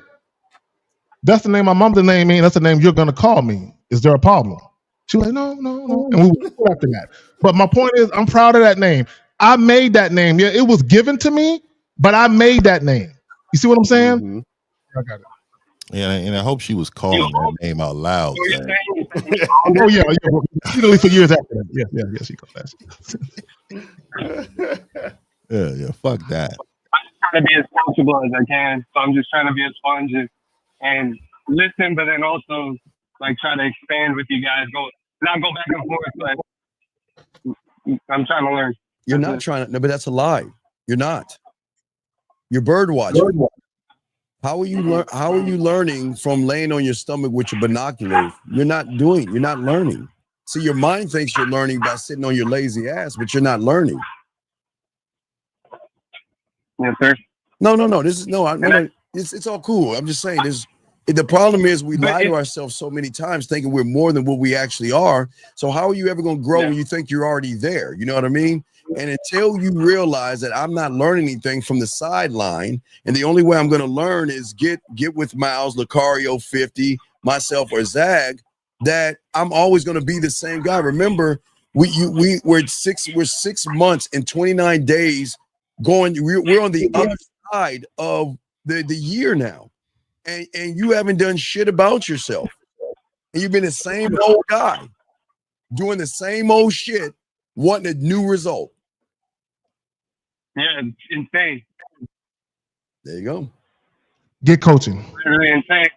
S12: that's the name my mom's name mean. That's the name you're gonna call me. Is there a problem? She was like, no. And we went after that. But my point is, I'm proud of that name. I made that name. Yeah, it was given to me, but I made that name. You see what I'm saying?
S15: Mm-hmm.
S12: I got it.
S7: Yeah, and I hope she was calling that name out loud.
S12: Oh yeah. Literally for years after that. Yeah, she called
S7: that. Yeah, fuck that.
S19: I'm trying to be as comfortable as I can, so I'm just trying to be a sponge and listen, but then also like try to expand with you guys. Not go back and forth, but I'm trying to learn.
S15: You're not trying to. No, but that's a lie. You're not. You're bird watching. How are you learning from laying on your stomach with your binoculars? You're not learning. See, your mind thinks you're learning by sitting on your lazy ass, but you're not learning.
S19: Yes, sir.
S15: No. It's all cool. I'm just saying the problem is we lie to ourselves so many times thinking we're more than what we actually are. So how are you ever going to grow when you think you're already there? You know what I mean? And until you realize that I'm not learning anything from the sideline, and the only way I'm going to learn is get with Miles, Lucario, 50, myself, or Zag, that I'm always going to be the same guy. Remember, we're 6 months and 29 days going. We're on the other side of the year now, and you haven't done shit about yourself, and you've been the same old guy doing the same old shit, wanting a new result.
S19: Yeah, it's insane.
S15: There you go.
S12: Get coaching.
S19: Really insane.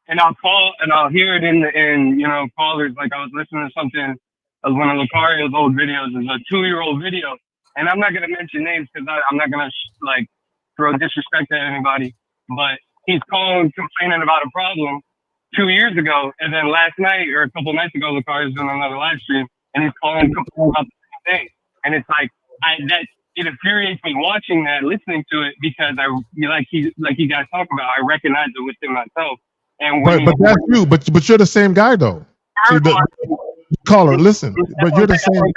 S19: And I'll call and I'll hear it in callers. Like I was listening to something of one of Lucario's old videos. It's a 2-year-old video, and I'm not gonna mention names because I'm not gonna throw disrespect at anybody. But he's calling, complaining about a problem 2 years ago, and then last night or a couple nights ago, Lucario's doing another live stream, and he's calling, complaining about the same thing. And it's like it infuriates me watching that, listening to it, because like you guys talk about, I recognize it within myself. And
S12: but that's you. But you're the same guy though. See, caller, listen. But you're the same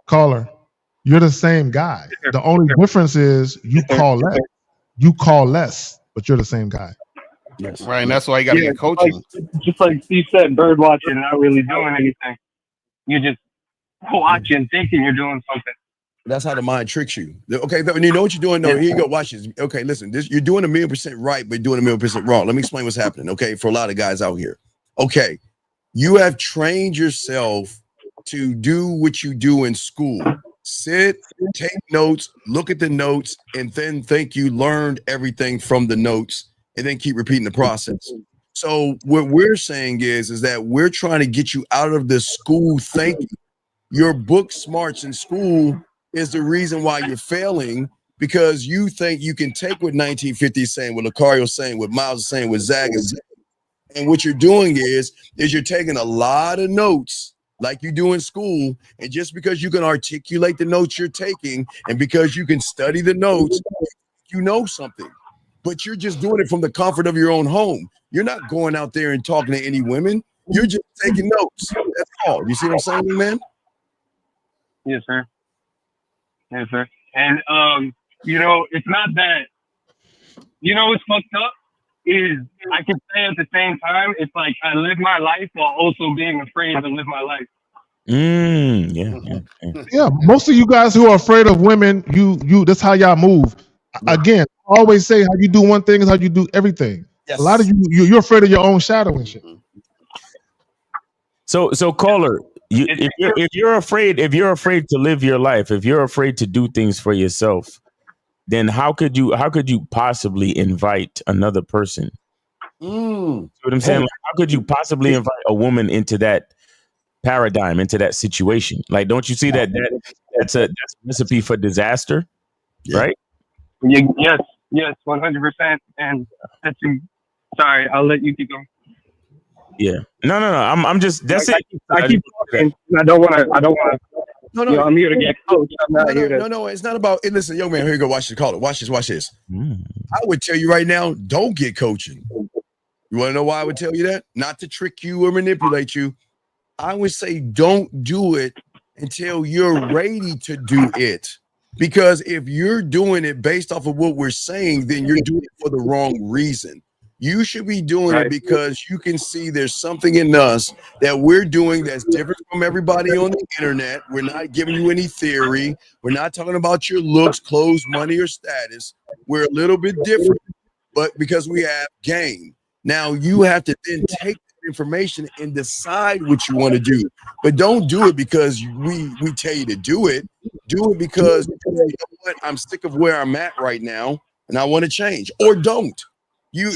S12: caller. You're the same guy. The only difference is you call less. You call less, but you're the same guy.
S13: Yes. Right, and that's why you got to get coaching.
S19: Just like Steve said, bird watching, not really doing anything. You just watching, thinking you're doing something.
S15: That's how the mind tricks you. Okay, but you know what you're doing? No, here you go. Watch this. Okay, listen. You're doing 1,000,000% right, but doing 1,000,000% wrong. Let me explain what's happening. Okay, for a lot of guys out here. Okay, you have trained yourself to do what you do in school. Sit, take notes, look at the notes, and then think you learned everything from the notes, and then keep repeating the process. So what we're saying is that we're trying to get you out of the school thinking. Your book smarts in school is the reason why you're failing, because you think you can take what 1950 is saying, what Lucario's saying, what Miles is saying, what Zag is saying. And what you're doing is you're taking a lot of notes like you do in school. And just because you can articulate the notes you're taking and because you can study the notes, you know something. But you're just doing it from the comfort of your own home. You're not going out there and talking to any women. You're just taking notes. That's all. You see what I'm saying, man?
S19: Yes, sir. Yes, sir. And it's not that. What's fucked up is I can say at the same time, it's like I live my life while also being afraid to live my life.
S12: Yeah, most of you guys who are afraid of women, you that's how y'all move. Again, I always say how you do one thing is how you do everything.
S15: Yes.
S12: A lot of you're afraid of your own shadow and shit.
S5: So caller, if you're afraid to live your life, if you're afraid to do things for yourself, then how could you possibly invite another person? You know what I'm saying? Like, how could you possibly invite a woman into that paradigm, into that situation? Like, don't you see that's a recipe for disaster, right?
S19: Yes, 100%. And sorry, I'll let you keep going.
S5: Yeah. No. I'm just that's it.
S19: I keep talking. I don't want to. No. I'm here to get coached. I'm not here to.
S15: No. It's not about. Listen, young man. Here you go. Watch this. Call it. Watch this. I would tell you right now. Don't get coaching. You want to know why I would tell you that? Not to trick you or manipulate you. I would say don't do it until you're ready to do it. Because if you're doing it based off of what we're saying, then you're doing it for the wrong reason. You should be doing it because you can see there's something in us that we're doing that's different from everybody on the internet. We're not giving you any theory. We're not talking about your looks, clothes, money, or status. We're a little bit different, but because we have game. Now you have to then take that information and decide what you want to do. But don't do it because we tell you to do it. Do it because you know what? I'm sick of where I'm at right now and I want to change. Or don't. You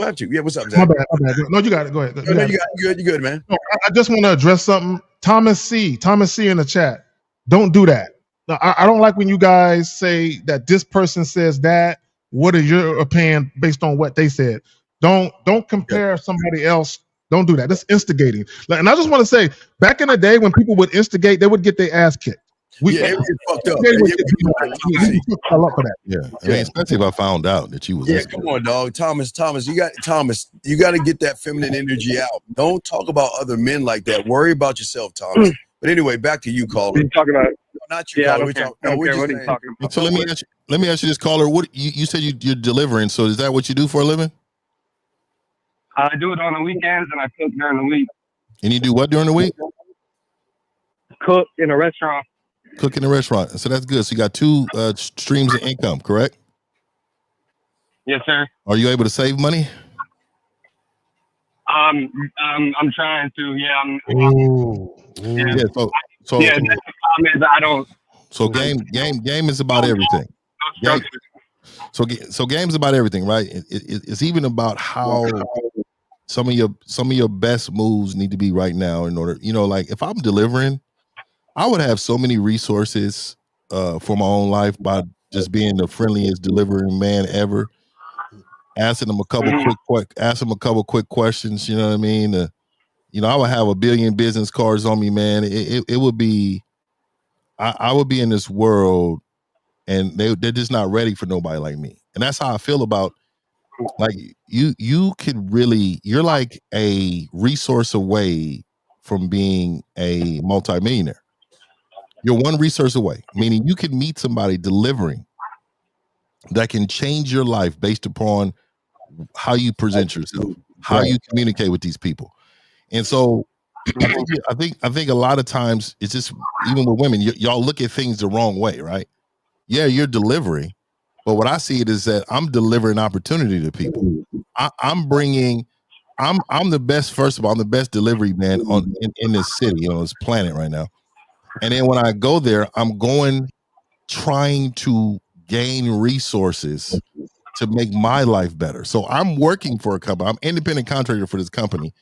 S15: have to. Yeah, what's up, Zach?
S12: My bad. No, you got it. Go ahead.
S15: You good, man.
S12: No, I just want to address something. Thomas C in the chat. Don't do that. No, I don't like when you guys say that this person says that. What is your opinion based on what they said? Don't compare somebody else. Don't do that. That's instigating. And I just want to say, back in the day when people would instigate, they would get their ass kicked.
S15: They get fucked up.
S7: Especially if I found out that you was.
S15: Yeah, come on, dog. Thomas, you got to get that feminine energy out. Don't talk about other men like that. Worry about yourself, Thomas. But anyway, back to you, caller.
S19: What are you talking about?
S15: Not you, caller.
S19: What are you talking about?
S7: So let me ask you this, caller. What you said you're delivering? So is that what you do for a living?
S19: I do it on the weekends and I cook during the week.
S7: And you do what during the week?
S19: Cook in a restaurant.
S7: Cook in a restaurant. So that's good. So you got two streams of income, correct?
S19: Yes, sir.
S7: Are you able to save money?
S19: I'm trying to. Yeah.
S7: Yeah. So
S19: the problem is I don't.
S7: So game is about everything. So game's about everything, right? It's even about how some of your best moves need to be right now in order. Like if I'm delivering, I would have so many resources for my own life by just being the friendliest delivering man ever. Asking them a couple quick questions. You know what I mean? I would have 1 billion business cards on me, man. It would be. I would be in this world, and they're just not ready for nobody like me. And that's how I feel about. Like you could really. You're like a resource away from being a multimillionaire. You're one resource away, meaning you can meet somebody delivering that can change your life based upon how you present yourself, how you communicate with these people. And so I think a lot of times it's just, even with women, y'all look at things the wrong way, right? Yeah, you're delivering, but what I see it is that I'm delivering opportunity to people. I'm the best. First of all, I'm the best delivery man in this city, this planet right now. And then when I go there, I'm trying to gain resources to make my life better. So I'm working for a company. I'm independent contractor for this company,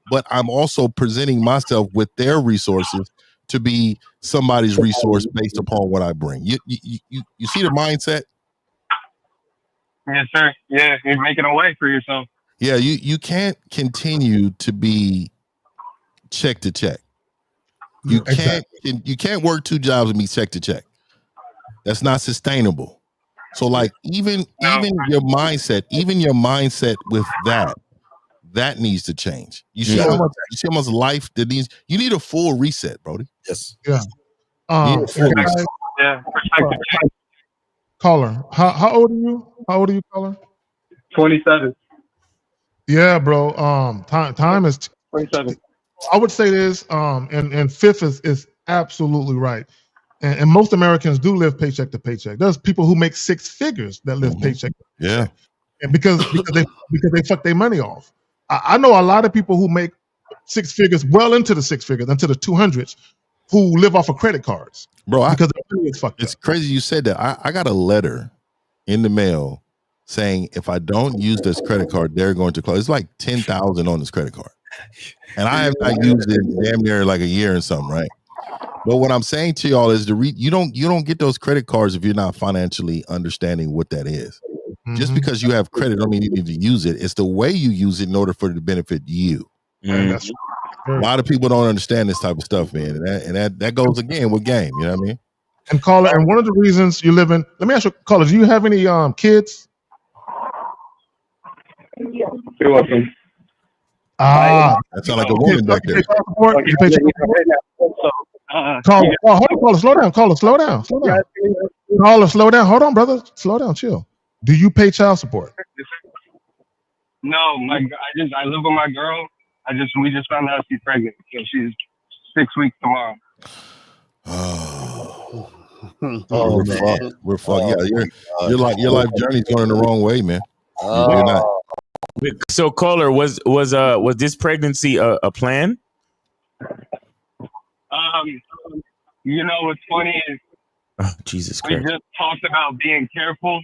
S7: but I'm also presenting myself with their resources to be somebody's resource based upon what I bring. You see the mindset?
S19: Yes, sir. Yeah, you're making a way for yourself.
S7: Yeah, you can't continue to be check to check. You can't work 2 jobs and be check to check. That's not sustainable. So like even your mindset with that needs to change. You see how much life that needs. You need a full reset, Brody.
S15: Yes.
S12: Yeah.
S19: Yeah.
S12: Caller, how old are you? How old are you, caller?
S19: 27.
S12: Yeah, bro. Time is
S19: 27.
S12: I would say this. And fifth is absolutely right. And most Americans do live paycheck to paycheck. There's people who make 6 figures that live paycheck to paycheck.
S7: Yeah.
S12: And because they fuck their money off. I know a lot of people who make 6 figures, well into the 6 figures, into the 200s, who live off of credit cards.
S7: Bro,
S12: because their money is fucked
S7: it's crazy you said that. I got a letter in the mail saying if I don't use this credit card, they're going to close. It's like 10,000 on this credit card. And I have not used it damn near like a year and something, right? But what I'm saying to y'all is you don't get those credit cards if you're not financially understanding what that is. Just because you have credit don't mean you need to use it. It's the way you use it in order for it to benefit you.
S12: That's
S7: a lot of people don't understand this type of stuff, man. And that goes again with game. You know what I mean?
S12: And caller, and one of the reasons you live in, let me ask you, caller, do you have any kids?
S19: You're welcome.
S7: That sounds like a woman back there.
S12: Caller, slow down. Caller, slow down. Hold on, brother. Slow down, chill. Do you pay child support?
S19: No, I live with my girl. We just found out she's pregnant. So she's 6 weeks tomorrow.
S7: We're fucked. Yeah, your life journey's going the wrong way, man. You're not.
S5: So, caller, was this pregnancy a plan?
S19: What's funny is
S5: Jesus
S19: we
S5: Christ.
S19: just talked about being careful.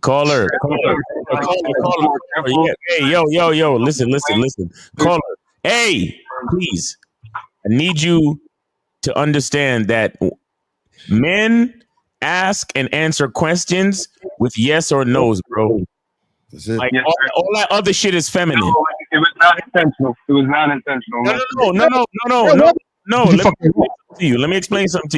S5: Caller. Hey, yo, listen. Caller, hey, please. I need you to understand that men ask and answer questions with yes or no's, bro. Like all that other shit is feminine.
S19: No, it was not intentional.
S5: No. Let me explain something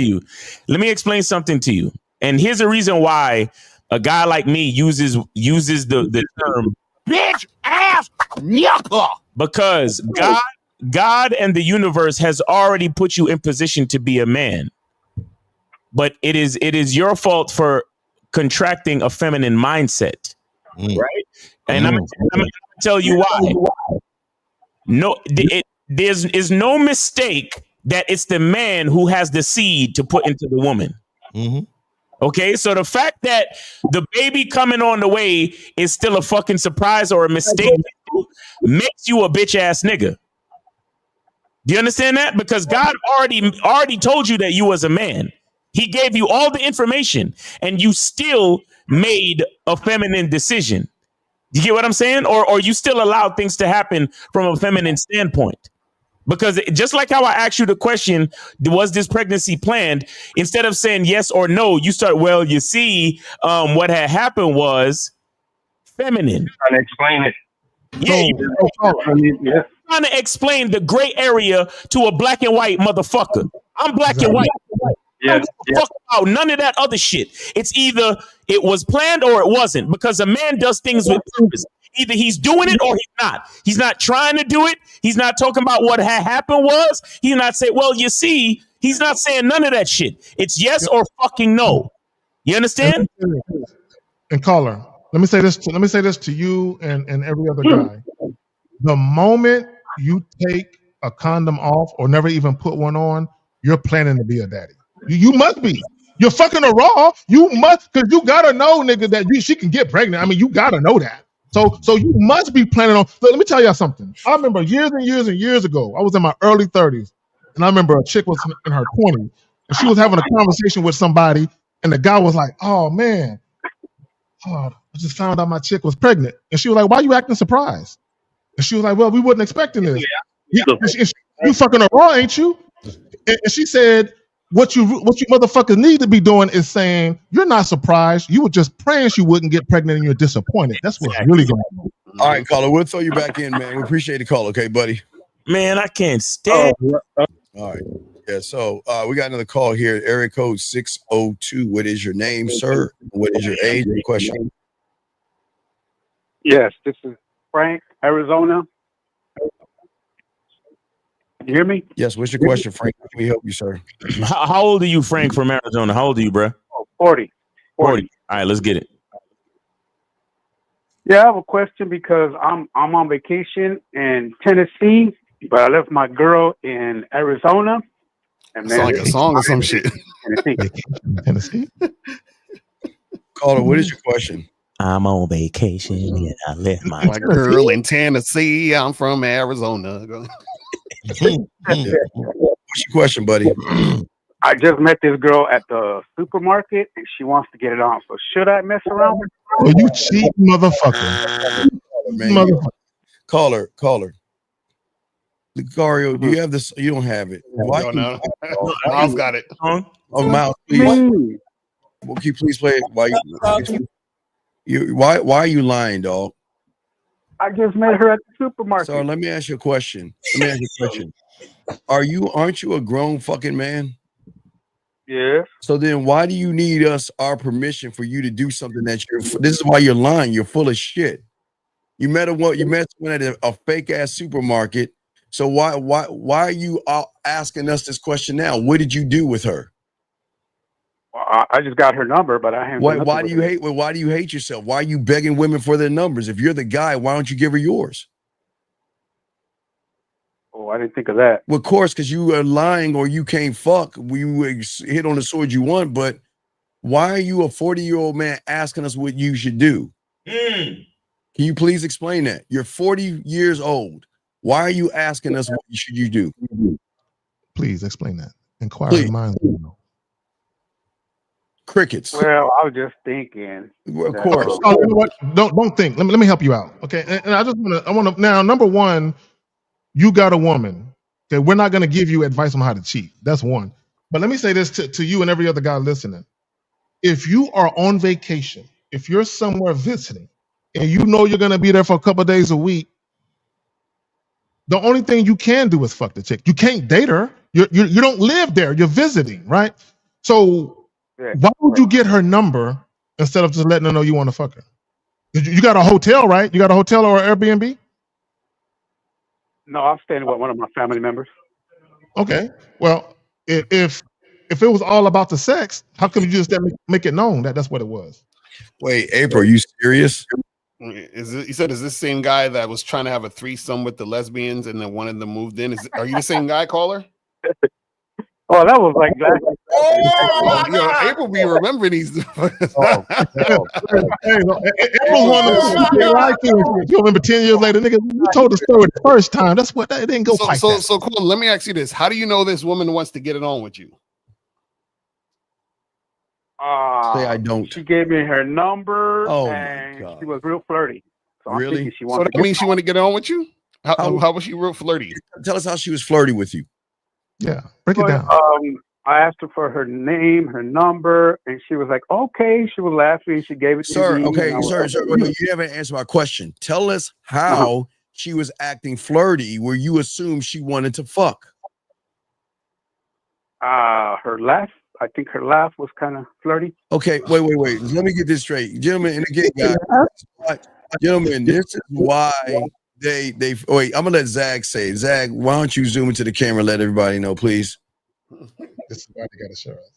S5: to you. And here's the reason why a guy like me uses the term bitch ass nigga. Because God and the universe has already put you in position to be a man. But it is your fault for contracting a feminine mindset. Right? And I'm gonna tell you why. No, there's no mistake that it's the man who has the seed to put into the woman. Okay, so the fact that the baby coming on the way is still a fucking surprise or a mistake makes you a bitch ass nigga. Do you understand that? Because God already told you that you was a man. He gave you all the information and you still made a feminine decision. You get what I'm saying? Or you still allowed things to happen from a feminine standpoint. Because just like how I asked you the question, was this pregnancy planned? Instead of saying yes or no, you start, well, you see, what had happened was feminine.
S19: Trying to explain it.
S5: Yeah, trying to explain the gray area to a black and white motherfucker. I'm black and white. I don't give a fuck about none of that other shit. It's either it was planned or it wasn't, because a man does things with purpose. Either he's doing it or he's not. He's not trying to do it. He's not talking about what had happened was. He's not saying, well, you see, he's not saying none of that shit. It's yes or fucking no. You understand?
S12: And caller, let me say this to you and every other guy. The moment you take a condom off or never even put one on, you're planning to be a daddy. You must be. You're fucking her raw. You must, because you gotta know, nigga, that she can get pregnant. I mean, you gotta know that. So you must be planning on. Let me tell y'all something. I remember years and years and years ago, I was in my early 30s, and I remember a chick was in her 20s, and she was having a conversation with somebody, and the guy was like, "Oh man, I just found out my chick was pregnant," and she was like, "Why are you acting surprised?" And she was like, "Well, we wasn't expecting this." You fucking her raw, ain't you? And she said, What you motherfuckers need to be doing is saying you're not surprised. You were just praying she wouldn't get pregnant and you're disappointed. That's what's really going on.
S15: All right, caller, we'll throw you back in, man. We appreciate the call, okay, buddy?
S5: Man, I can't stand.
S15: All right. Yeah, so we got another call here. Area code 602. What is your name, sir? What is your age? Your question?
S20: Yes, this is Frank, Arizona. You hear me?
S15: Yes, what's your question, Frank? How can we help you, sir?
S5: How old are you, Frank, from Arizona? How old are you, bro?
S20: 40.
S5: 40. All right, let's get it.
S20: Yeah, I have a question because I'm on vacation in Tennessee, but I left my girl in Arizona. And
S13: It's like a song or some shit.
S12: Tennessee.
S15: Caller, what is your question?
S5: I'm on vacation and I left
S13: my girl in Tennessee. I'm from Arizona.
S15: What's your question, buddy?
S20: I just met this girl at the supermarket and she wants to get it on. So should I mess around with her?
S12: Oh, you cheap motherfucker.
S15: Caller. Lucario, do you have this? You don't have it. Why?
S13: No. Miles got it.
S15: Oh, Miles, please. Well, can you please play it? Why are you lying, dog?
S20: I just met her at the supermarket.
S15: So let me ask you a question. Aren't you a grown fucking man?
S20: Yeah.
S15: So then why do you need our permission for you to do something this is why you're lying. You're full of shit. You met someone at a fake ass supermarket. So why are you asking us this question now? What did you do with her?
S20: Well, I just got her number, but I haven't.
S15: Why do you hate yourself? Why are you begging women for their numbers? If you're the guy, why don't you give her yours?
S20: Oh, I didn't think of that.
S15: Well, of course, because you are lying or you can't fuck. You hit on the sword you want, but why are you a 40-year-old man asking us what you should do? Can you please explain that? You're 40 years old. Why are you asking us what should you do?
S12: Please explain that. Inquiring minds.
S15: Crickets.
S20: Well, I was just thinking.
S15: Of course.
S12: Oh, you know what? Don't think. Let me help you out. Okay. And I want to now, number one, you got a woman. Okay, we're not gonna give you advice on how to cheat. That's one. But let me say this to you and every other guy listening. If you are on vacation, if you're somewhere visiting, and you know you're gonna be there for a couple of days a week, the only thing you can do is fuck the chick. You can't date her. You don't live there. You're visiting, right? So why would you get her number instead of just letting her know you want to fuck her? You got a hotel, right? You got a hotel or an Airbnb?
S20: No, I'm staying with one of my family members.
S12: Okay. Well, if it was all about the sex, how come you just make it known that that's what it was?
S15: Wait, April, are you serious?
S13: You said is this same guy that was trying to have a threesome with the lesbians and then one of them moved in? Are you the same guy, caller?
S20: Oh, that was like that.
S13: April be remembering these.
S12: April you remember 10 years later, nigga, you told the story the first time. That's what it didn't go quite that.
S13: So cool. Let me ask you this: how do you know this woman wants to get it on with you?
S15: Say I don't.
S20: She gave me her number,
S15: Oh
S20: and she was real flirty. So
S15: Really?
S20: I'm thinking she
S13: So
S20: wants.
S13: that means she want to get it on with you? How was she real flirty?
S15: Tell us how she was flirty with you.
S12: Yeah, break it down.
S20: I asked her for her name, her number, and she was like, "Okay." She was laughing. She gave it to me.
S15: Sir, wait, you haven't answered my question. Tell us how she was acting flirty, where you assumed she wanted to fuck.
S20: Her laugh. I think her laugh was kind of flirty.
S15: Okay, wait. Let me get this straight, gentlemen. And again, guys, gentlemen, this is why they wait. I'm gonna let Zag say it. Zag, why don't you zoom into the camera and let everybody know, please?
S12: This is why they gotta share us.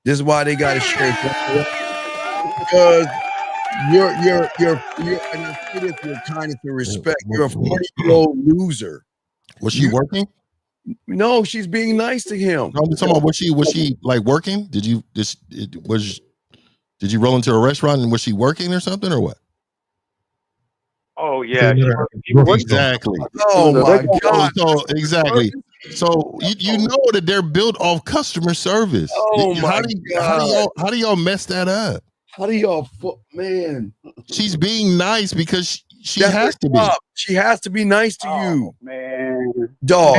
S15: This is why they gotta share it. Because you're and I say this with kindness and respect. You're a 40-year-old loser.
S7: Was she working?
S15: No, she's being nice to him.
S7: I'm talking about was she like working? Did you roll into a restaurant and was she working or something or what?
S20: Oh yeah, she working.
S7: Exactly.
S15: Oh my God.
S7: So exactly. So you know that they're built off customer service.
S15: Oh my God.
S7: How do y'all mess that up?
S15: How do y'all, man?
S7: She's being nice because she
S15: That's
S7: has
S15: her
S7: to be.
S15: job. She has to be nice to you,
S20: man.
S15: dog.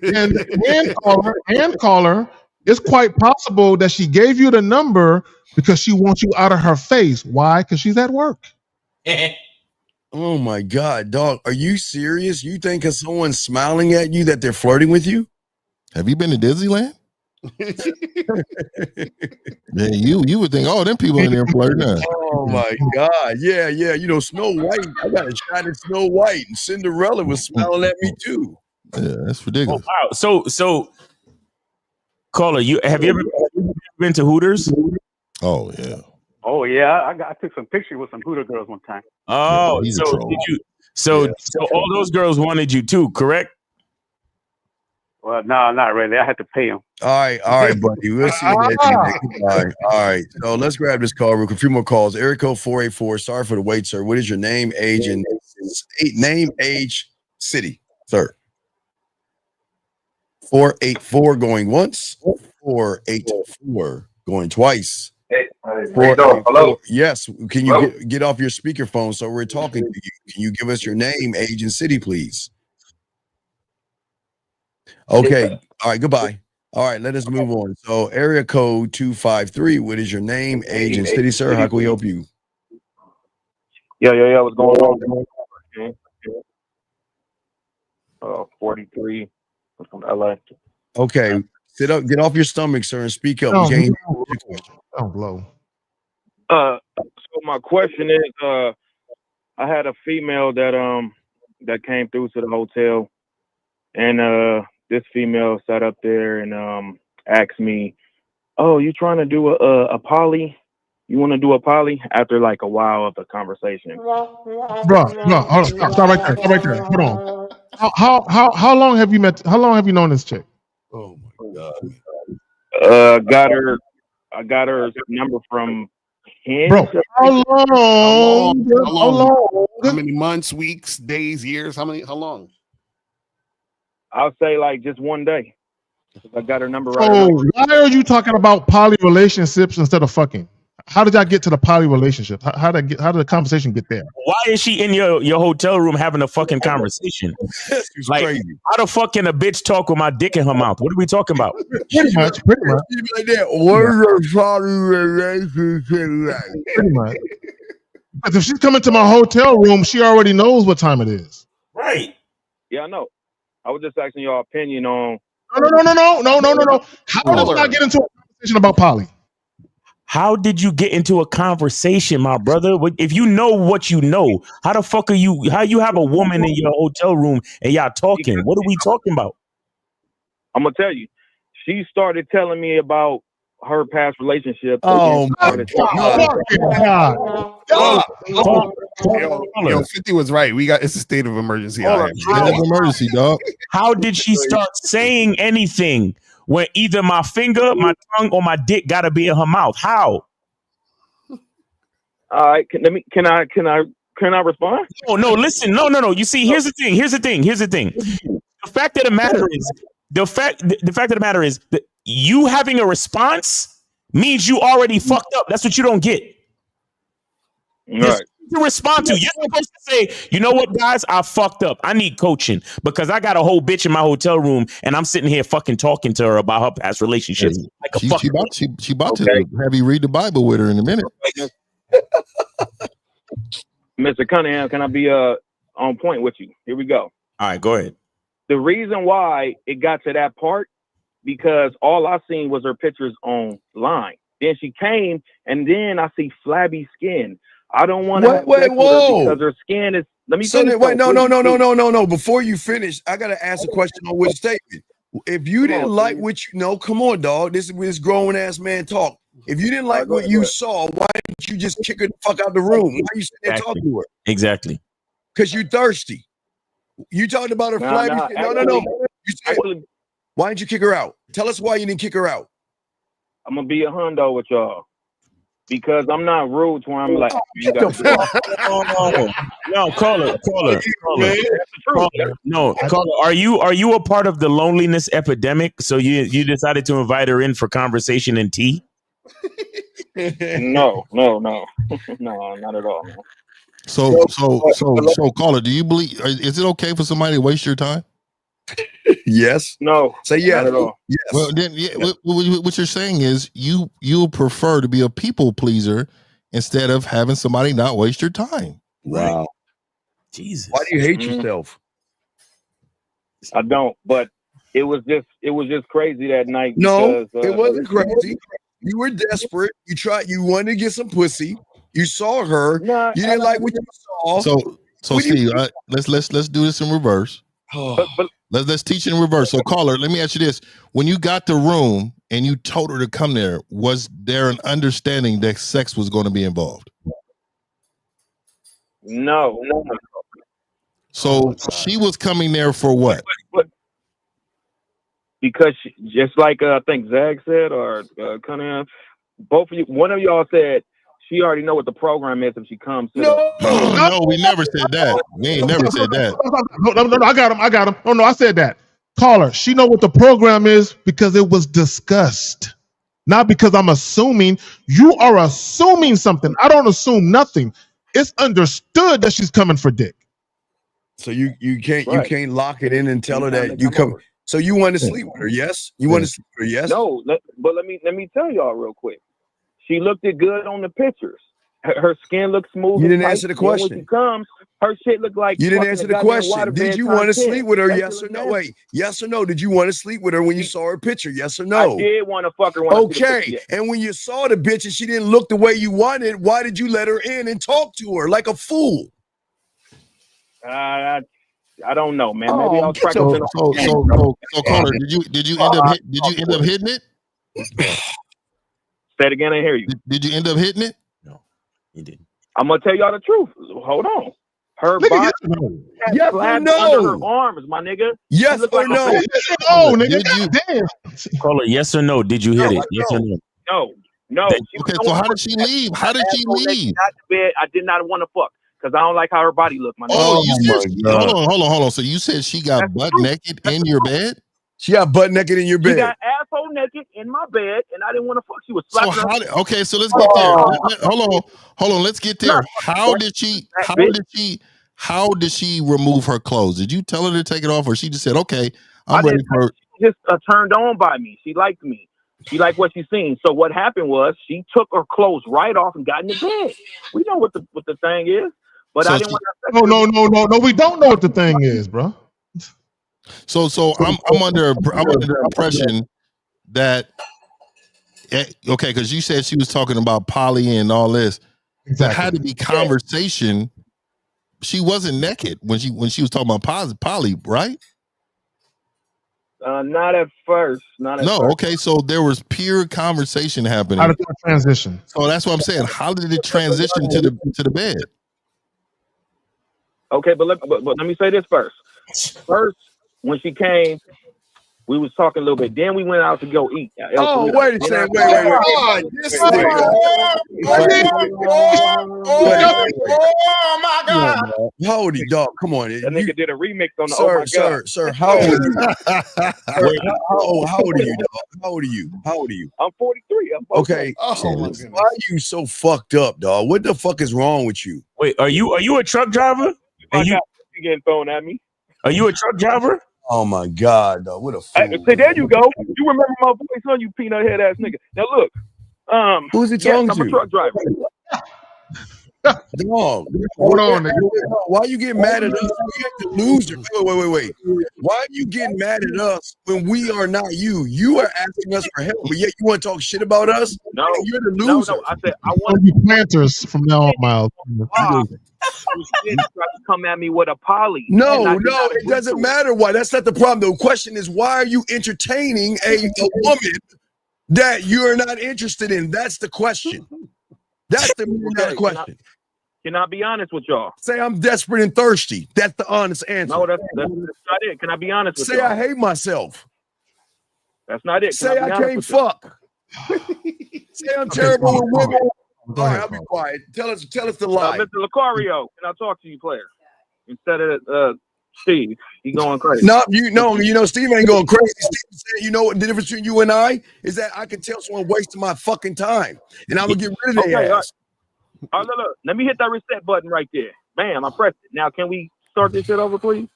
S12: And caller, it's quite possible that she gave you the number because she wants you out of her face. Why? Because she's at work.
S15: Oh my God, dog. Are you serious? You think because someone's smiling at you that they're flirting with you?
S7: Have you been to Disneyland? Man, you would think, oh, them people in there flirting.
S15: Oh my God. Yeah. You know, Snow White. I got a shot at Snow White, and Cinderella was smiling at me too.
S7: Yeah, that's ridiculous.
S5: Oh, wow. So caller, have you ever been to Hooters?
S7: Oh yeah.
S20: Oh yeah, I took some pictures with some Hooter girls one time.
S5: Oh,
S7: Yeah,
S5: so did you? So all those girls wanted you too, correct?
S20: Well, no, not really. I had to pay them.
S15: All right, buddy. We'll see you later. Goodbye. All right. So let's grab this call. A few more calls. Area code 484. Sorry for the wait, sir. What is your name, age, and city, sir? 484 going once. 484 going twice.
S14: Hello.
S15: Yes. Can you get off your speakerphone so we're talking to you? Can you give us your name, age, and city, please? Okay. All right. Goodbye. All right. Let us move on. So, area code 253. What is your name, age, and city, sir? How can we help you?
S3: Yeah. What's going on? Okay. 43. I'm from LA.
S15: Okay. Sit up. Get off your stomach, sir, and speak up.
S12: Don't blow.
S3: So my question is, I had a female that came through to the hotel, and this female sat up there and asked me, "Oh, you trying to do a poly? You want to do a poly?" After like a while of the conversation.
S12: Bro, hold on, stop right there. Hold on. How long have you met? How long have you known this chick?
S15: Oh my God.
S3: I got her number from him.
S12: Bro, how long?
S13: How many months, weeks, days, years? How long?
S3: I'll say like just one day. I got her number right.
S12: So why are you talking about poly relationships instead of fucking? How did y'all get to the poly relationship? How did the conversation get there?
S5: Why is she in your hotel room having a fucking conversation? Like,
S15: crazy.
S5: How the fuck can a bitch talk with my dick in her mouth? What are we talking about?
S12: Pretty much.
S15: Like that. What's a poly relationship like?
S12: Pretty much. Because if she's coming to my hotel room, she already knows what time it is.
S5: Right.
S3: Yeah, I know. I was just asking your opinion on.
S12: No. How did I get into a conversation about poly?
S5: How did you get into a conversation, my brother? If you know what you know, how the fuck are you? How you have a woman in your hotel room and y'all talking? What are we talking about?
S3: I'm gonna tell you. She started telling me about her past relationships.
S15: Oh my God.
S13: Yo, 50 was right. It's a state of emergency.
S7: Emergency, dog.
S5: How did she start saying anything when either my finger, my tongue, or my dick gotta be in her mouth? How?
S3: All right, can I respond?
S5: No, listen, no. You see, here's the thing. The fact of the matter is that you having a response means you already fucked up. That's what you don't get.
S3: Right.
S5: To respond to. You're supposed to say, you know what, guys, I fucked up. I need coaching because I got a whole bitch in my hotel room and I'm sitting here fucking talking to her about her past relationships. Like
S7: she about to have you read the Bible with her in a minute.
S3: Mr. Cunningham, can I be on point with you? Here we go.
S5: All right, go ahead.
S3: The reason why it got to that part, because all I seen was her pictures online. Then she came and then I see flabby skin. I don't want to
S15: whoa,
S3: because her skin is. Let me
S15: finish. Wait, no. Before you finish, I gotta ask a question on which statement. If you didn't like what you know, come on, dog. This is grown ass man talk. If you didn't like what you saw, why didn't you just kick her the fuck out the room? Why are you sitting there talking to her?
S5: Exactly.
S15: Because you thirsty. You talked about her flabby skin. No. Why didn't you kick her out? Tell us why you didn't kick her out.
S3: I'm gonna be a hundo with y'all because I'm not rude to where I'm like, you
S5: No, caller. No, caller. Are you a part of the loneliness epidemic? So you decided to invite her in for conversation and tea?
S3: No, not at all. No.
S7: So, caller, do you believe? Is it okay for somebody to waste your time?
S15: Yes.
S3: No.
S15: Say yes.
S3: Not at all.
S15: Yes.
S7: Well, then, what you're saying is you prefer to be a people pleaser instead of having somebody not waste your time.
S15: Wow.
S5: Jesus.
S15: Why do you hate yourself?
S3: I don't, but it was just crazy that night.
S15: No,
S3: because,
S15: it wasn't crazy. You were desperate. You wanted to get some pussy. You saw her.
S3: Nah,
S15: you didn't like what you saw.
S7: So Steve, let's do this in reverse. Let's teach it in reverse. So, caller, let me ask you this: when you got the room and you told her to come there, was there an understanding that sex was going to be involved?
S3: No.
S7: So she was coming there for what?
S3: Because just like I think Zag said, or Cunningham, both of you, one of y'all said she already know what the program is if she comes.
S7: No, we never said that. We ain't never said that.
S12: No, I got him. Oh no, I said that. Caller, she know what the program is because it was discussed. Not because I'm assuming. You are assuming something. I don't assume nothing. It's understood that she's coming for dick.
S15: So you can't lock it in and tell her that you come. So you want to sleep with her? Yes. You want to sleep with her? Yes.
S3: No, but let me tell y'all real quick. She looked good on the pictures. Her skin looks smooth.
S15: You didn't answer the question.
S3: When she comes, her shit look like.
S15: You didn't answer the question. Did you want to sleep with her? Yes or no? Wait. Yes or no? Did you want to sleep with her when you saw her picture? Yes or no?
S3: I did want to fuck her.
S15: Okay. And when you saw the bitch and she didn't look the way you wanted, why did you let her in and talk to her like a fool?
S3: I don't know, man. Maybe I'll practice.
S7: So, caller, did you end up hitting it?
S3: Say it again. I hear you.
S7: Did you end up hitting it?
S5: No, he didn't.
S3: I'm gonna tell y'all the truth. Hold on. Her body
S15: yes or no?
S3: Under her arms, my nigga.
S15: Yes or no?
S12: Oh, nigga. Damn.
S5: Caller, yes or no? Did you hit it? Yes or no?
S3: No.
S7: Okay, so how did she leave? How did she leave?
S3: I did not want to fuck because I don't like how her body looked, my nigga.
S7: Oh, you said, hold on. So you said she got butt naked in your bed?
S15: She got butt naked in your bed.
S3: She got asshole naked in my bed, and I didn't want to fuck. She was slapping.
S7: So let's get there. Hold on. Let's get there. How did she remove her clothes? Did you tell her to take it off, or she just said, "Okay, I'm ready for"?
S3: She just turned on by me. She liked me. She liked what she seen. So what happened was she took her clothes right off and got in the bed. We know what the thing is, but I didn't want to.
S12: No. We don't know what the thing is, bro.
S7: So I'm under the impression that okay, because you said she was talking about poly and all this. Exactly. There had to be conversation. She wasn't naked when she was talking about poly, right?
S3: Not at first. Not at first.
S7: Okay. So there was pure conversation happening.
S12: How did it transition?
S7: So that's what I'm saying. How did it transition to the bed?
S3: Okay, but let me say this first. First, when she came, we was talking a little bit. Then we went out to go eat.
S15: Oh, wait a second. Wait. Oh my God. How old are you, dog? Come on.
S3: That nigga did a remix on the
S15: Sir, how old are you? How old are you, dog? How old are you?
S3: I'm 43.
S15: Okay. Why are you so fucked up, dog? What the fuck is wrong with you?
S5: Wait, are you a truck driver?
S3: And you getting thrown at me?
S5: Are you a truck driver?
S15: Oh my God, dog. What a fool.
S3: Hey, there you go. You remember my voice, son, you peanut head ass nigga. Now look,
S15: who's he talking to?
S3: I'm a truck driver.
S15: Dog, hold on. Why you get mad at us? We have to lose it. Wait. Why are you getting mad at us when we are not you? You are asking us for help, but yet you want to talk shit about us?
S3: No,
S15: you're the loser.
S3: No. I said I want
S12: to be planters from now on, Miles.
S3: You did try to come at me with a poly.
S15: No, it doesn't matter why. That's not the problem. The question is, why are you entertaining a woman that you're not interested in? That's the question. That's the question.
S3: Can I be honest with y'all?
S15: Say I'm desperate and thirsty. That's the honest answer.
S3: No, that's not it. Can I be honest with
S15: Say
S3: y'all?
S15: I hate myself.
S3: That's not it.
S15: Say I can't fuck. Say I'm terrible with women. All right, I'll be quiet. Tell us the lie.
S3: Mr. Lucario, can I talk to you, player? Instead of Steve, he going crazy.
S15: No, Steve ain't going crazy. Steve said, you know what the difference between you and I is that I can tell someone wasting my fucking time, and I'm gonna get rid of their ass.
S3: All right, look. Let me hit that reset button right there. Bam, I pressed it. Now, can we start this shit over, please?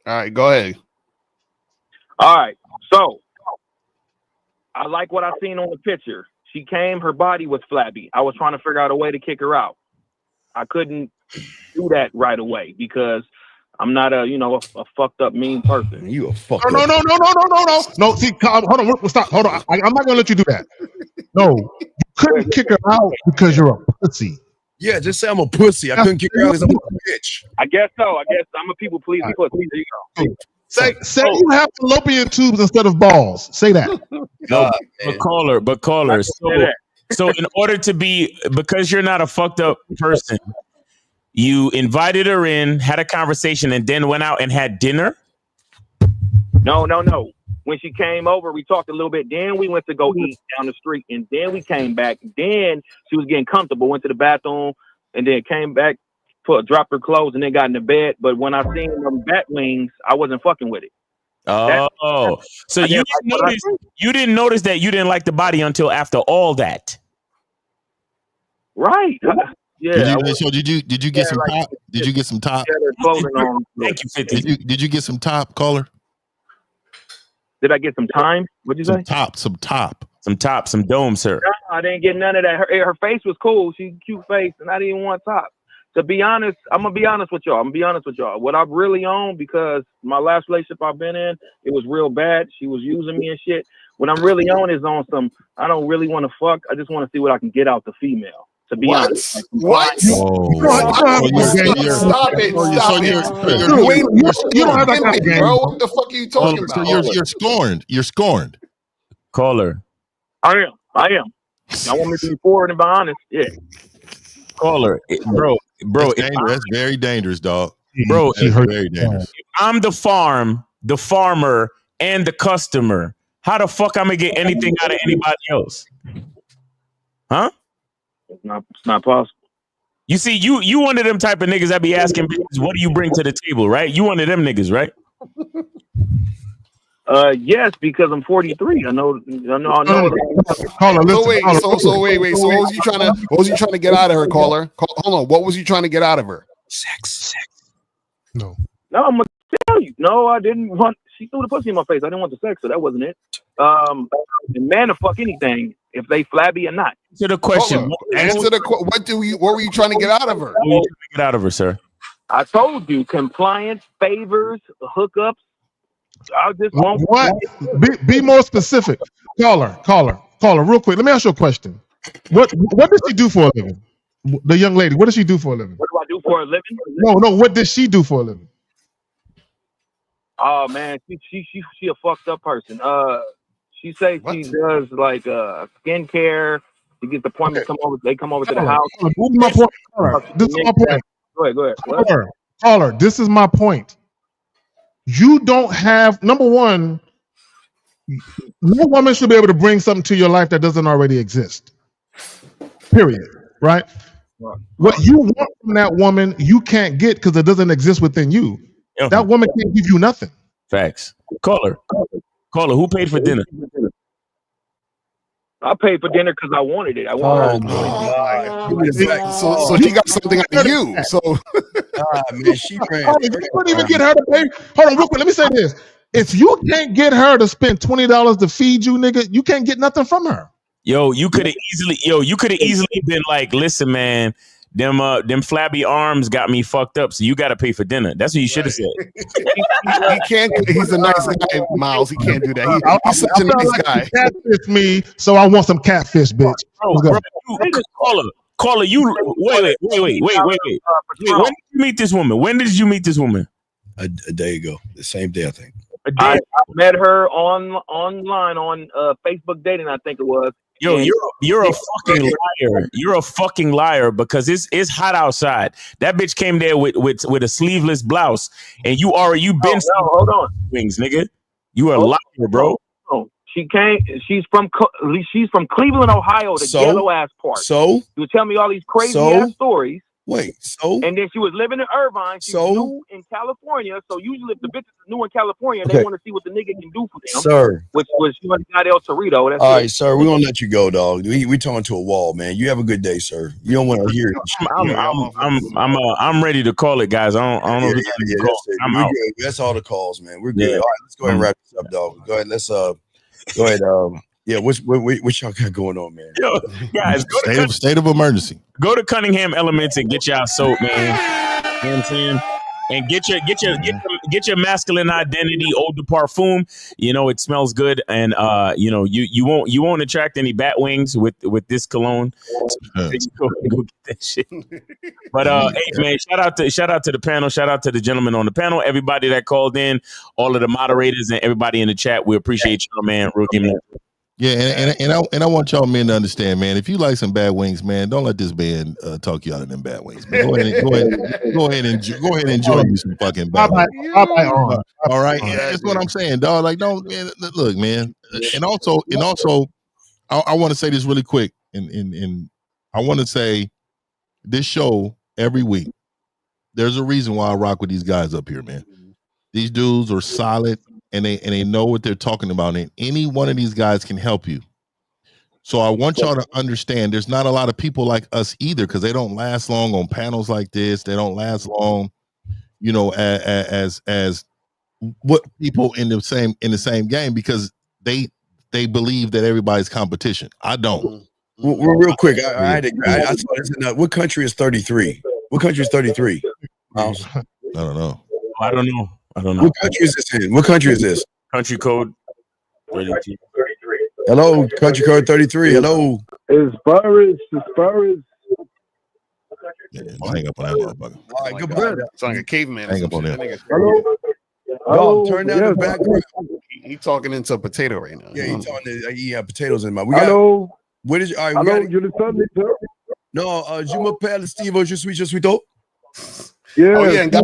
S13: All right, go ahead.
S3: All right, so I like what I seen on the picture. She came, her body was flabby. I was trying to figure out a way to kick her out. I couldn't do that right away because I'm not a fucked up mean person.
S15: You a fucked
S12: No. No, see, hold on, stop. Hold on. I'm not gonna let you do that. No, you couldn't kick her out because you're a pussy.
S15: Yeah, just say I'm a pussy. I couldn't kick her out because I'm a bitch.
S3: I guess so. I guess I'm a people pleasing pussy. There you go.
S12: Say you have fallopian tubes instead of balls. Say that.
S5: But caller. So in order to be, because you're not a fucked up person, you invited her in, had a conversation, and then went out and had dinner?
S3: No. When she came over, we talked a little bit. Then we went to go eat down the street, and then we came back. Then she was getting comfortable, went to the bathroom, and then came back, dropped her clothes, and then got in the bed. But when I seen them bat wings, I wasn't fucking with it.
S5: Oh, so you didn't notice that you didn't like the body until after all that,
S3: right? Yeah.
S7: Did you get some top? Did you get some top?
S5: Thank you, 50.
S7: Did you get some top, caller?
S3: Did I get some time? What'd you say?
S5: Some dome, sir.
S3: No, I didn't get none of that. Her face was cool. She's a cute face, and I didn't want top. To be honest, I'm gonna be honest with y'all. What I'm really on, because my last relationship I've been in, it was real bad. She was using me and shit. What I'm really on is on some, I don't really want to fuck. I just want to see what I can get out the female. To be honest.
S13: What?
S3: Stop it.
S13: You don't have that kind of game, bro. What the fuck are you talking about?
S7: So you're scorned.
S5: Caller.
S3: I am. Y'all want me to be forward and be honest? Yeah.
S5: Caller, bro.
S7: That's very dangerous, dog.
S5: Bro,
S7: that's very dangerous.
S5: I'm the farmer, and the customer. How the fuck I'm gonna get anything out of anybody else? Huh?
S3: It's not possible.
S5: You see, you one of them type of niggas that be asking bitches, what do you bring to the table, right? You one of them niggas, right?
S13: Yes, because I'm 43. I know.
S7: Wait. So what was you trying to get out of her, caller? Hold on. What was you trying to get out of her?
S15: Sex.
S12: No,
S3: I'm gonna tell you. No, I didn't want. She threw the pussy in my face. I didn't want the sex, so that wasn't it. The man to fuck anything if they flabby or not.
S5: To the question.
S7: What were you trying to get out of her?
S5: What were you trying to get out of her, sir?
S3: I told you, compliance, favors, hookups. I just want
S12: what? Be more specific. Caller, real quick. Let me ask you a question. What does she do for a living? The young lady, what does she do for a living?
S3: What do I do for a living?
S12: No. What does she do for a living?
S3: Oh man, she a fucked up person. She say she does like skincare. She gets appointments. They come over to the house.
S12: This is my point.
S3: Go ahead.
S12: Caller, this is my point. You don't have, number one, no woman should be able to bring something to your life that doesn't already exist. Period. Right? What you want from that woman, you can't get because it doesn't exist within you. That woman can't give you nothing.
S5: Facts. Caller, who paid for dinner?
S3: I paid for dinner because I wanted it. I wanted
S7: So she got something out of you. So
S15: man, she ran.
S12: You couldn't even get her to pay. Hold on, real quick. Let me say this. If you can't get her to spend $20 to feed you, nigga, you can't get nothing from her.
S5: You could have easily been like, listen, man, them flabby arms got me fucked up, so you got to pay for dinner. That's what you should have said.
S7: He can't. He's a nice guy, Miles. He can't do that. He's such a nice guy.
S12: Catfish me, so I want some catfish, bitch.
S5: Caller, you wait. When did you meet this woman?
S15: A day ago, the same day, I think.
S3: I met her online on Facebook dating, I think it was,
S5: Yo,
S16: And
S5: you're a fucking liar. You're a fucking liar because it's hot outside. That bitch came there with a sleeveless blouse, and you been
S3: hold on.
S5: wings, nigga. You are a liar, bro.
S3: No. She came. She's from Cleveland, Ohio. The ghetto ass part.
S15: So
S3: you tell me all these crazy ass stories.
S15: Wait, so
S3: and then she was living in Irvine. She was new in California. So usually if the bitches are new in California, they want to see what the nigga can do for them.
S15: Sir.
S3: Which was she went got El Torito. That's
S15: all right, sir. We're gonna let you go, dog. We talking to a wall, man. You have a good day, sir. You don't want to hear it.
S5: I'm ready to call it, guys. I don't know. I'm out.
S15: That's all the calls, man. We're good. All right, let's go ahead and wrap this up, dog. Go ahead. Let's go ahead. Yeah, what y'all got going on, man?
S5: Yo, guys,
S7: state of emergency.
S5: Go to Cunningham Elements and get y'all soap, man. You know what I'm saying? And get your masculine identity eau de parfum. You know, it smells good, and you know, you won't attract any bat wings with this cologne. So go get that shit. But hey man, shout out to the panel, shout out to the gentlemen on the panel, everybody that called in, all of the moderators and everybody in the chat. We appreciate y'all, man. Rookie man.
S7: Yeah, and I want y'all men to understand, man. If you like some bad wings, man, don't let this man talk you out of them bad wings. Man. Go ahead and enjoy you some fucking bad wings. All right, that's what I'm saying, dog. Like, don't look, man. And also, I want to say this really quick, and I want to say this show every week. There's a reason why I rock with these guys up here, man. These dudes are solid. And they know what they're talking about, and any one of these guys can help you. So I want y'all to understand there's not a lot of people like us either, because they don't last long on panels like this. They don't last long, you know, as what people in the same game, because they believe that everybody's competition. I don't.
S15: Well, real quick, I saw this. What country is 33? What country is 33?
S7: I don't know.
S5: I don't know.
S15: What country is this in? What country is this?
S5: Country code 32.
S15: Hello, country code 33. Hello.
S21: It's Burris.
S7: Yeah, hang up on that motherfucker.
S15: All right, goodbye.
S13: It's like a caveman.
S7: Hang up on that.
S15: Hello. Turn down the background.
S13: He talking into a potato right now.
S15: Yeah, he's talking. He have potatoes in my.
S21: Hello.
S15: What is? All right,
S21: hello. You listen me, sir?
S15: No, je m'appelle Steve. Je suis tout.
S21: Yeah.
S13: Oh yeah, and guys,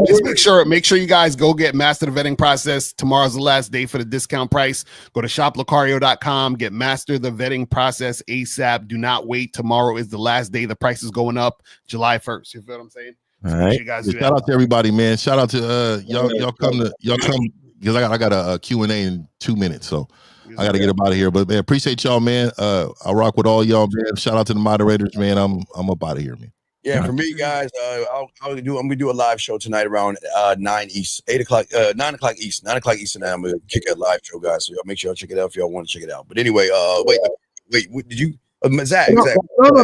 S13: make sure you guys go get Master the Vetting Process. Tomorrow's the last day for the discount price. Go to shoplocario.com, get Master the Vetting Process ASAP. Do not wait. Tomorrow is the last day. The price is going up July 1st. You feel what I'm saying?
S7: All right. Shout out to everybody, man. Shout out to y'all come because I got a Q&A in 2 minutes, so I got to get up out of here. But man, appreciate y'all, man. I rock with all y'all, man. Shout out to the moderators, man. I'm up out of here, man.
S15: Yeah, for me, guys, I'm gonna do a live show tonight around 9 East, 9 o'clock East, 9 o'clock Eastern. I'm gonna kick a live show, guys. So y'all make sure y'all check it out if y'all want to check it out. But anyway, wait, did you, Zach?
S12: No,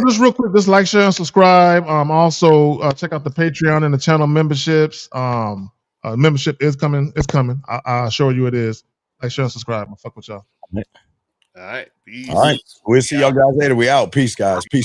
S12: just real quick, just like, share, and subscribe. Also, check out the Patreon and the channel memberships. Membership is coming. It's coming. I assure you, it is. Like, share, and subscribe. I fuck with y'all.
S13: All right. Peace.
S15: All right. We'll see y'all guys later. We out. Peace, guys. Peace.